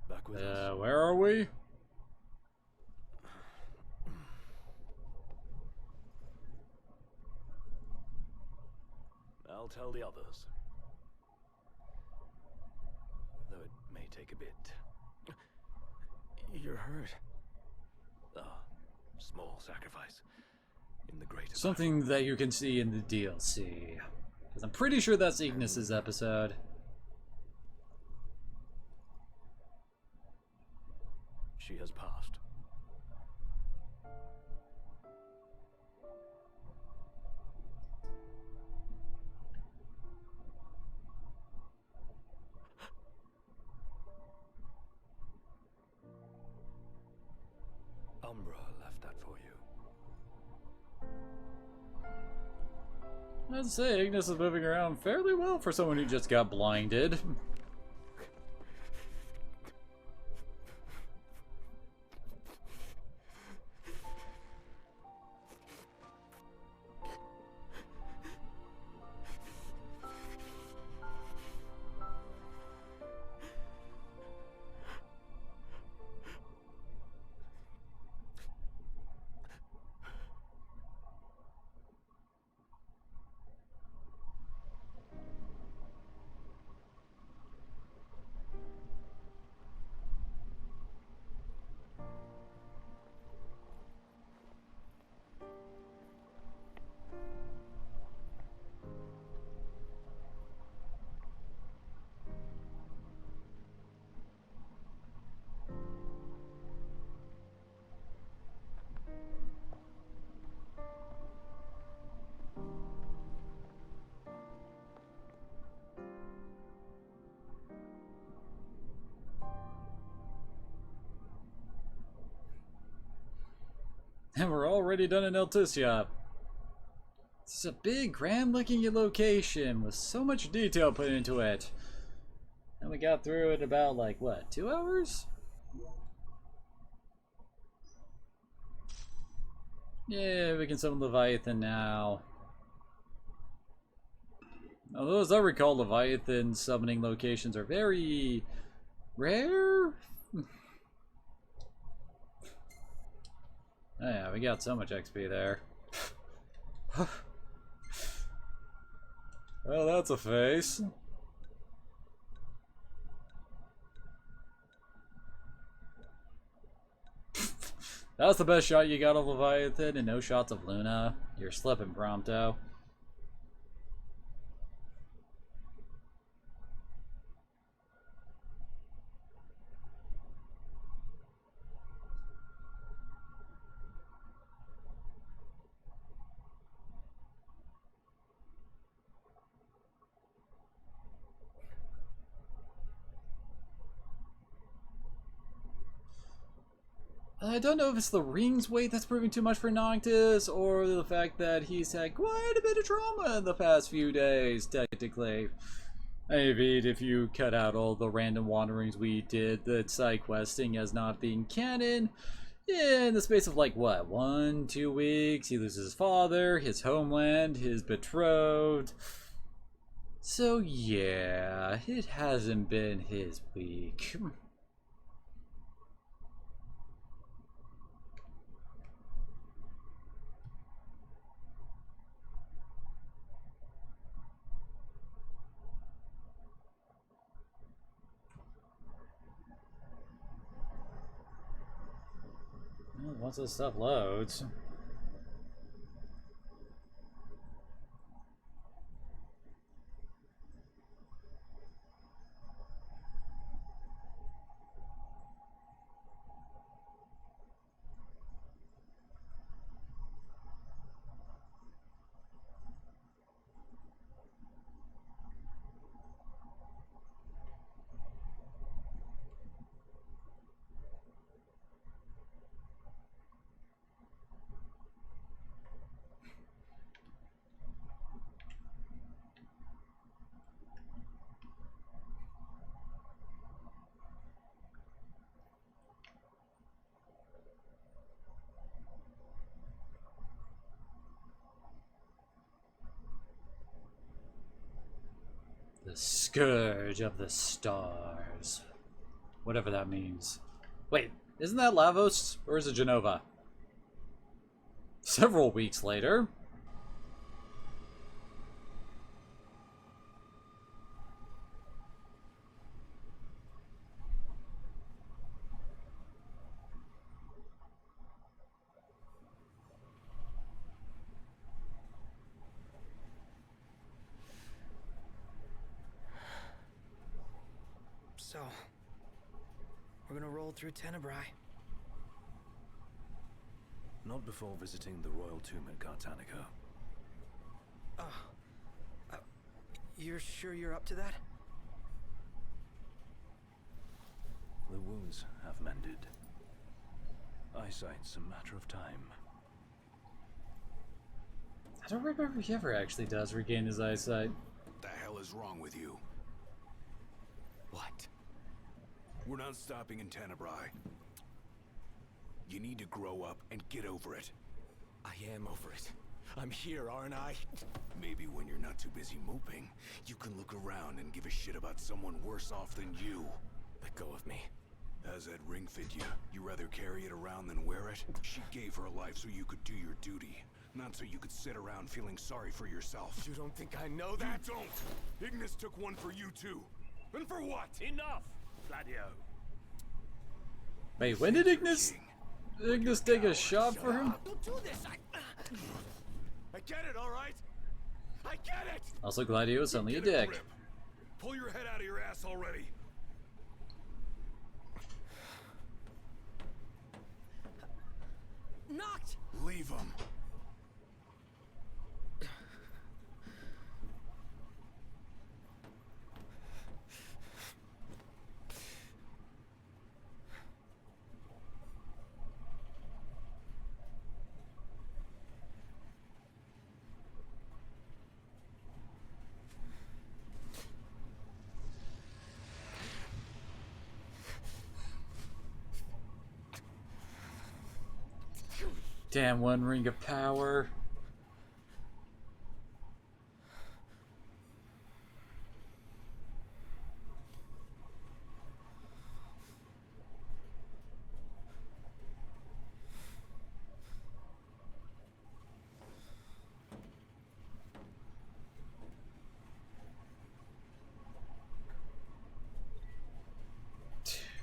Back with us. Where are we? I'll tell the others. Though it may take a bit. You're hurt. Ah, small sacrifice. In the greater Something that you can see in the DLC. Because I'm pretty sure that's Ignis's episode. She has passed. I'd say Ignis is moving around fairly well for someone who just got blinded. And we're already done in Elticia. It's a big, grand-looking location with so much detail put into it. And we got through it about, like, what, 2 hours? Yeah, we can summon Leviathan now. Although, as I recall, Leviathan summoning locations are very rare? Oh yeah, we got so much XP there. Well, that's a face. That was the best shot you got of Leviathan, and no shots of Luna. You're slipping, Prompto. I don't know if it's the ring's weight that's proving too much for Noctis, or the fact that he's had quite a bit of trauma in the past few days, technically. Maybe if you cut out all the random wanderings we did, the side questing as not being canon, in the space of like, what, 1-2 weeks, he loses his father, his homeland, his betrothed. So yeah, it hasn't been his week. Once this stuff loads. The Scourge of the Stars. Whatever that means. Wait, isn't that Lavos? Or is it Genova? Several weeks later. So, we're gonna roll through Tenebrae. Not before visiting the royal tomb at Cartanico. You're sure you're up to that? The wounds have mended. Eyesight's a matter of time. don't remember if he ever actually does regain his eyesight. The hell is wrong with you? What? We're not stopping in Tenebrae. You need to grow up and get over it. I am over it. I'm here, aren't I? Maybe when you're not too busy moping, you can look around and give a shit about someone worse off than you. Let go of me. How's that ring fit you? You rather carry it around than wear it? She gave her life so you could do your duty, not so you could sit around feeling sorry for yourself. You don't think I know that? You don't! Ignis took one for you too. And for what? Enough, Gladio. Wait, when did Ignis take a shot for him? Don't do this! I get it, alright? I get it! Also, Gladio is only a dick. Pull your head out of your ass already. Knocked! Leave him. Damn, one ring of power.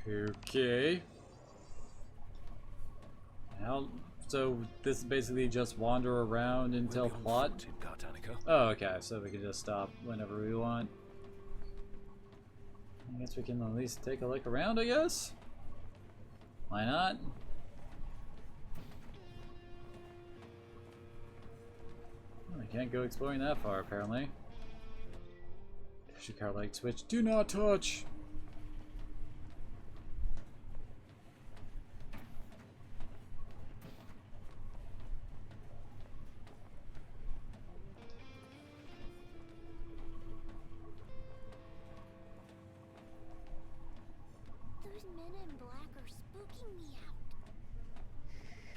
Okay. Now, so this is basically just wander around until plot? Oh, okay, so we can just stop whenever we want. I guess we can at least take a look around, I guess? Why not? Well, I can't go exploring that far, apparently. Should car like switch. Do not touch!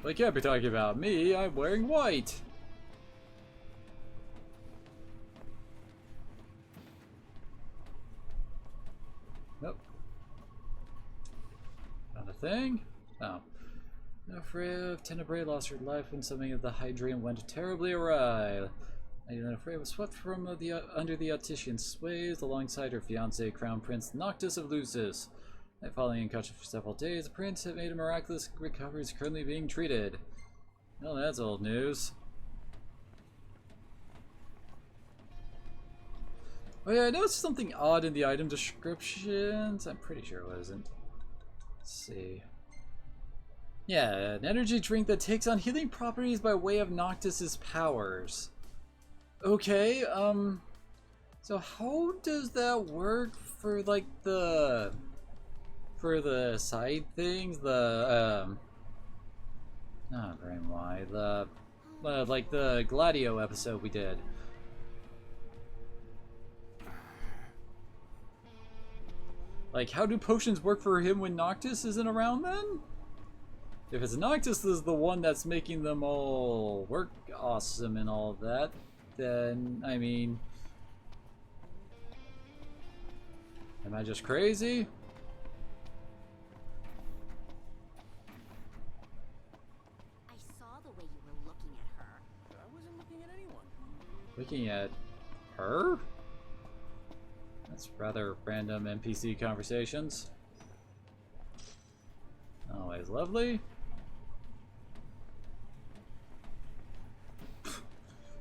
They can't be talking about me, I'm wearing white! Nope. Not a thing? Oh. No, Freya of Tenebrae lost her life when something of the Hydraean went terribly awry. Lady Freya was swept from under the Autitian sways alongside her fiancé, Crown Prince Noctis of Lucis. Following unconscious for several days, the prince had made a miraculous recovery, is currently being treated. Well, that's old news. Oh yeah, I noticed something odd in the item descriptions. I'm pretty sure it wasn't. Let's see. Yeah, an energy drink that takes on healing properties by way of Noctis's powers. Okay, so how does that work for like the side things, not brain why, like the Gladio episode we did. Like, how do potions work for him when Noctis isn't around then? If it's Noctis is the one that's making them all work awesome and all of that, then, I mean, am I just crazy? Looking at her? That's rather random NPC conversations. Always lovely.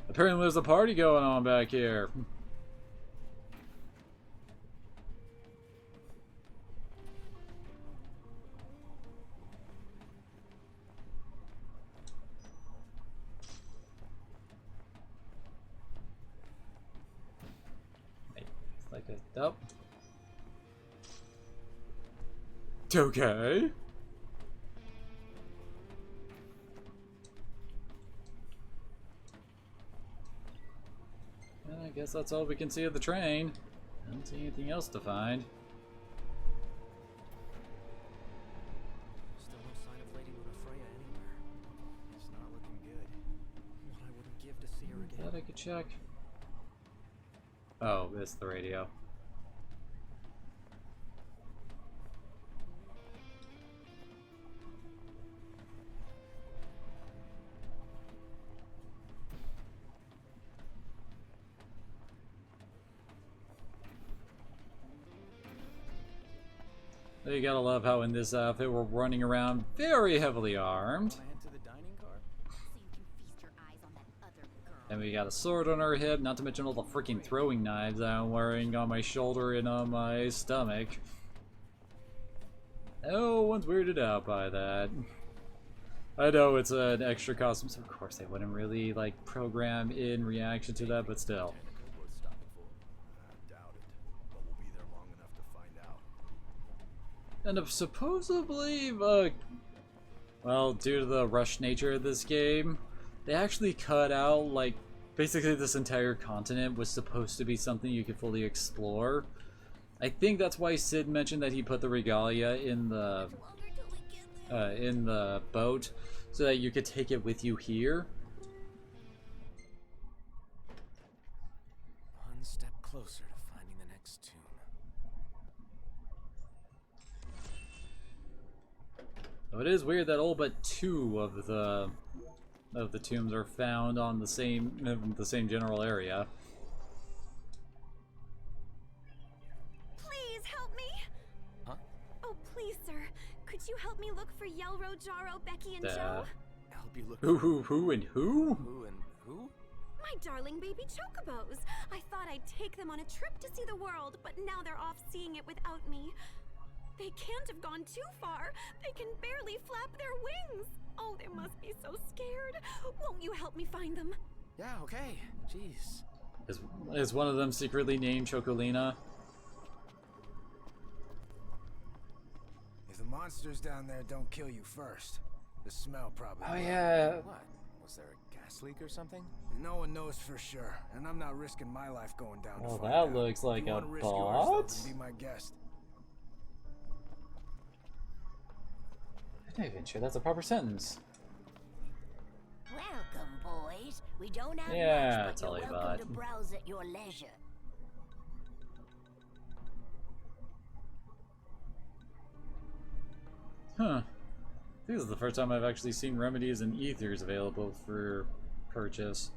Apparently there's a party going on back here. Up. Okay. guess that's all we can see of the train. I don't see anything else to find. Still no sign of Lady Luna Freya anywhere. It's not looking good. What I wouldn't give to see her again. Thought I could check. Oh, it's the radio. You gotta love how in this outfit we're running around very heavily armed. And we got a sword on our hip, not to mention all the freaking throwing knives I'm wearing on my shoulder and on my stomach. No one's weirded out by that. I know it's an extra costume, so of course they wouldn't really like program in reaction to that, but still. And supposedly, well, due to the rush nature of this game, they actually cut out, like, basically this entire continent was supposed to be something you could fully explore. I think that's why Sid mentioned that he put the regalia in the boat, so that you could take it with you here. One step closer to finding the next tomb. So it is weird that all but 2 of the tombs are found on the same general area. Please help me. Huh? Oh, please, sir. Could you help me look for Yelro, Jaro, Becky, and Joe? Help you look. Who and who? Who and who? My darling baby chocobos. I thought I'd take them on a trip to see the world, but now they're off seeing it without me. They can't have gone too far. They can barely flap their wings. Oh, they must be so scared. Won't you help me find them? Yeah, okay. Jeez. Is one of them secretly named Chocolina? If the monsters down there don't kill you first, the smell probably Oh will. yeah. What? Was there a gas leak or something? No one knows for sure, and I'm not risking my life going down Well, to find that out. looks like If you a wanna risk bot. yours, though, then be my guest. I'm not even sure that's a proper sentence. Welcome, boys. We don't have Yeah, much, but totally you're welcome bot. to browse at your leisure. Huh. This is the first time I've actually seen remedies and ethers available for purchase.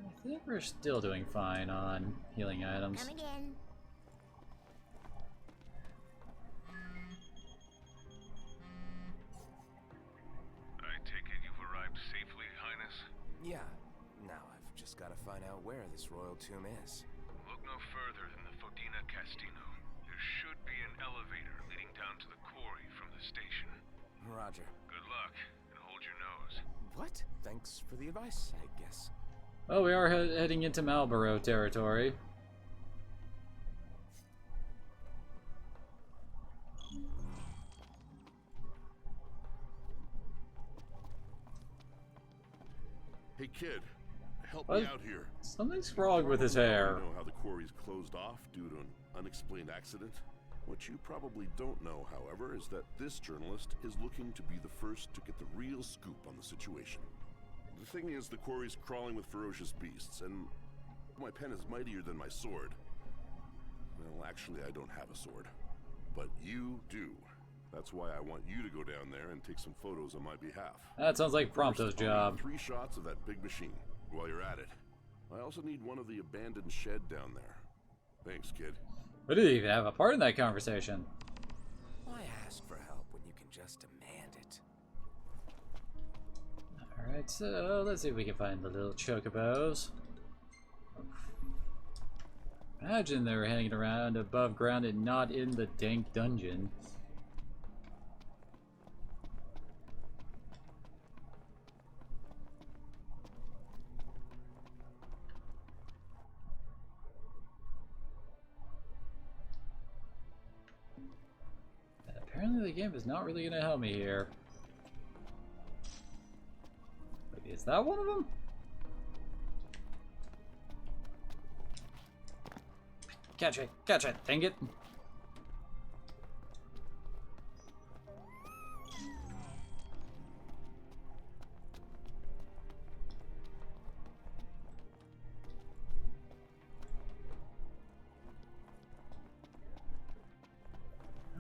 I think we're still doing fine on healing items. Come again. I take it you've arrived safely, Highness? Yeah. Now I've just got to find out where this royal tomb is. Look no further than the Fodina Castino. There should be an elevator leading down to the quarry from the station. Roger. Good luck, and hold your nose. What? Thanks for the advice, I guess. Oh, we are heading into Marlborough territory. Hey kid, help What? me out here. Something's wrong with his hair. You know how the quarry's closed off due to an unexplained accident? What you probably don't know, however, is that this journalist is looking to be the first to get the real scoop on the situation. The thing is, the quarry's crawling with ferocious beasts, and my pen is mightier than my sword. Well, actually, I don't have a sword. But you do. That's why I want you to go down there and take some photos on my behalf. That sounds like Prompto's First, I'll job. need 3 shots of that big machine while you're at it. I also need one of the abandoned shed down there. Thanks, kid. I didn't even have a part in that conversation. Why ask for help when you can just demand it? Alright, so let's see if we can find the little chocobos. Imagine they were hanging around above ground and not in the dank dungeon. Apparently the game is not really going to help me here. Wait, is that one of them? Catch it! Catch it! Dang it!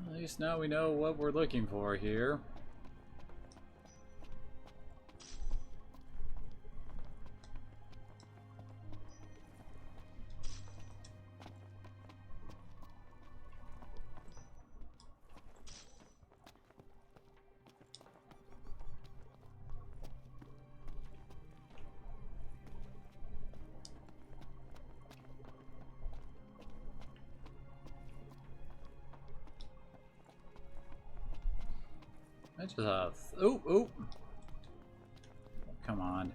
At least now we know what we're looking for here. I just oh. Come on.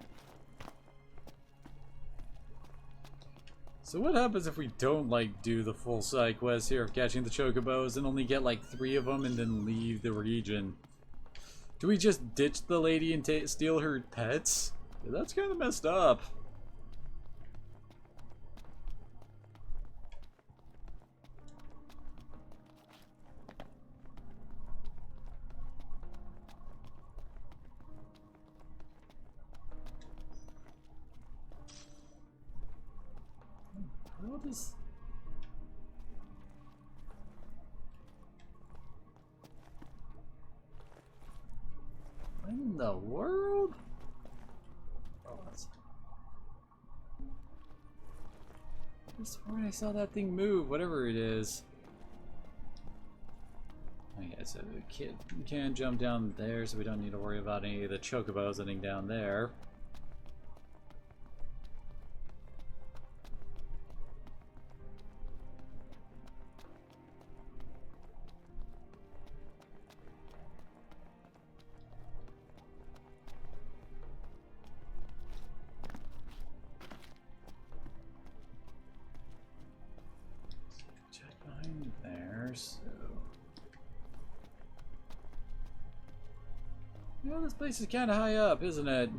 So what happens if we don't, like, do the full side quest here of catching the chocobos and only get, like, 3 of them and then leave the region? Do we just ditch the lady and steal her pets? That's kind of messed up. What is... What in the world? Oh, that's... Just where I saw that thing move, whatever it is. Okay, so we can jump down there, so we don't need to worry about any of the chocobos ending down there. So, you know, this place is kind of high up, isn't it?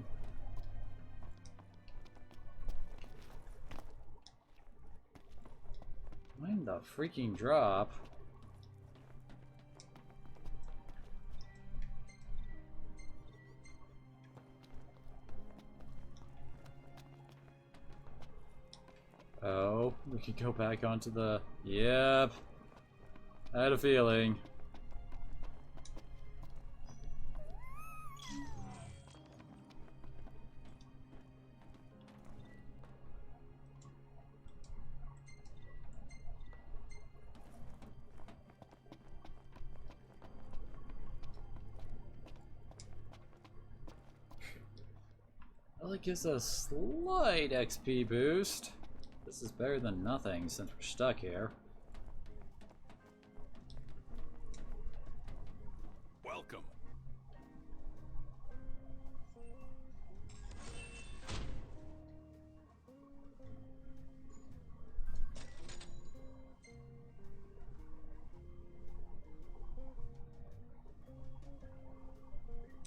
Mind the freaking drop. Oh, we could go back onto the... Yep. I had a feeling. Well, it gives us a slight XP boost. This is better than nothing since we're stuck here. Welcome.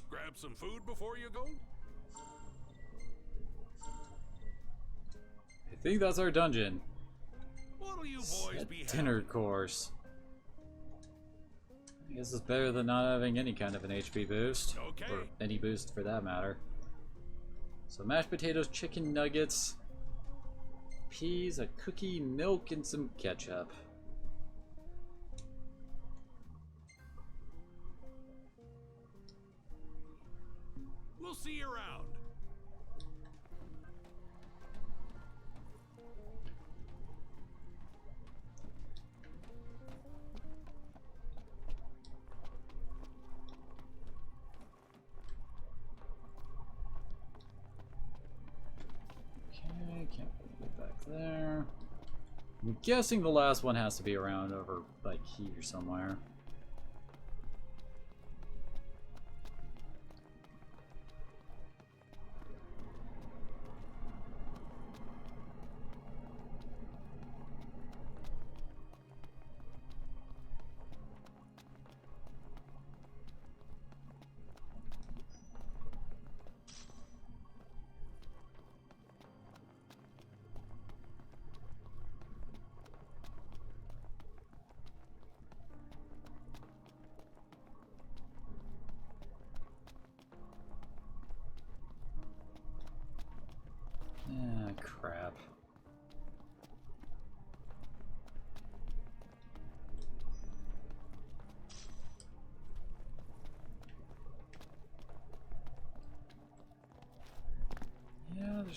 Grab some food before you go? I think that's our dungeon. What'll you boys be Dinner course. I guess it's better than not having any kind of an HP boost. Okay. Or any boost for that matter. So mashed potatoes, chicken nuggets, peas, a cookie, milk, and some ketchup. We'll see you around. Okay, can't get back there. I'm guessing the last one has to be around over, like, here somewhere.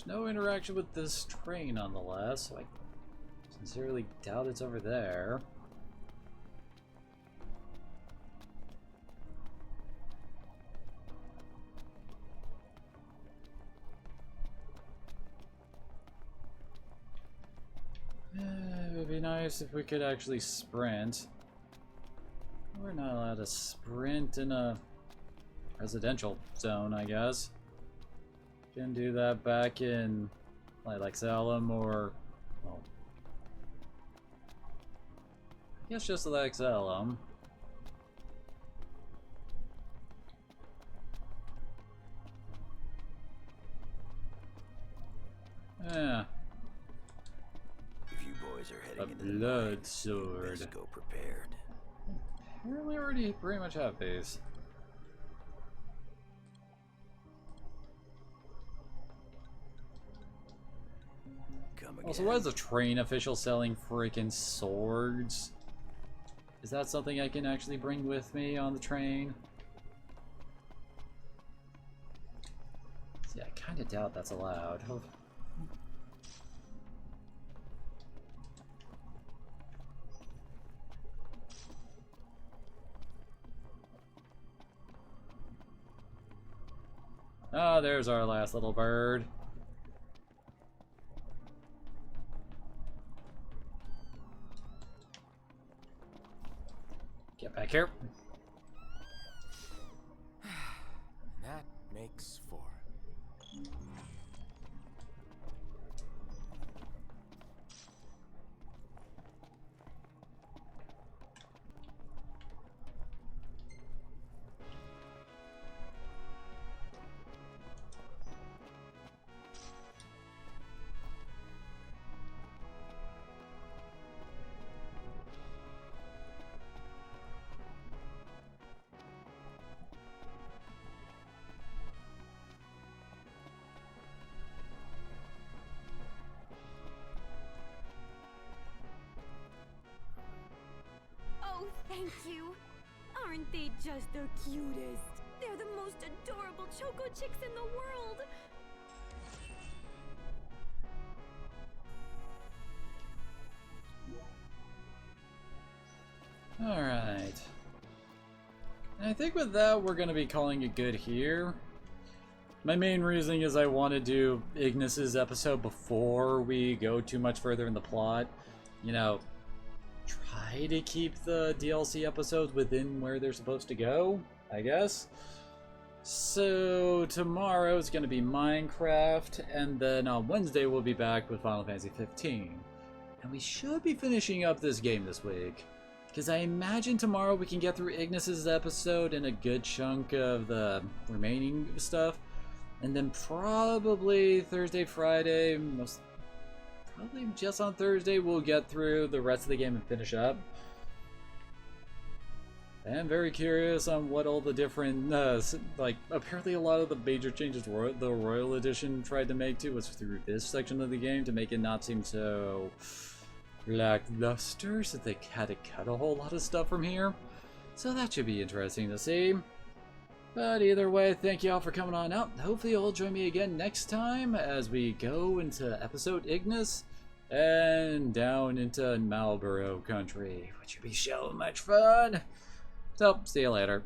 There's no interaction with this train nonetheless, so I sincerely doubt it's over there. It would be nice if we could actually sprint. We're not allowed to sprint in a residential zone, I guess. Can do that back in like Salem or, well, I guess just like Salem. Yeah. If you boys are heading into A blood sword. let's go prepared. We already pretty much have these. Also, why is a train official selling freaking swords? Is that something I can actually bring with me on the train? See, I kind of doubt that's allowed. Oh, there's our last little bird. Get back here. That makes 4. Oh, thank you. Aren't they just the cutest? They're the most adorable choco chicks in the world. Alright. And I think with that, we're going to be calling it good here. My main reasoning is I want to do Ignis's episode before we go too much further in the plot. You know, try to keep the DLC episodes within where they're supposed to go, I guess. So tomorrow is going to be Minecraft, and then on Wednesday we'll be back with Final Fantasy 15. And we should be finishing up this game this week. Because I imagine tomorrow we can get through Ignis's episode and a good chunk of the remaining stuff. And then probably Thursday, Friday, probably just on Thursday, we'll get through the rest of the game and finish up. I'm very curious on what all the different, like, apparently a lot of the major changes the Royal Edition tried to make too was through this section of the game to make it not seem so lackluster, so they had to cut a whole lot of stuff from here. So that should be interesting to see. But either way, thank you all for coming on out. Hopefully you'll join me again next time as we go into episode Ignis and down into Marlborough country, which would be so much fun. So, see you later.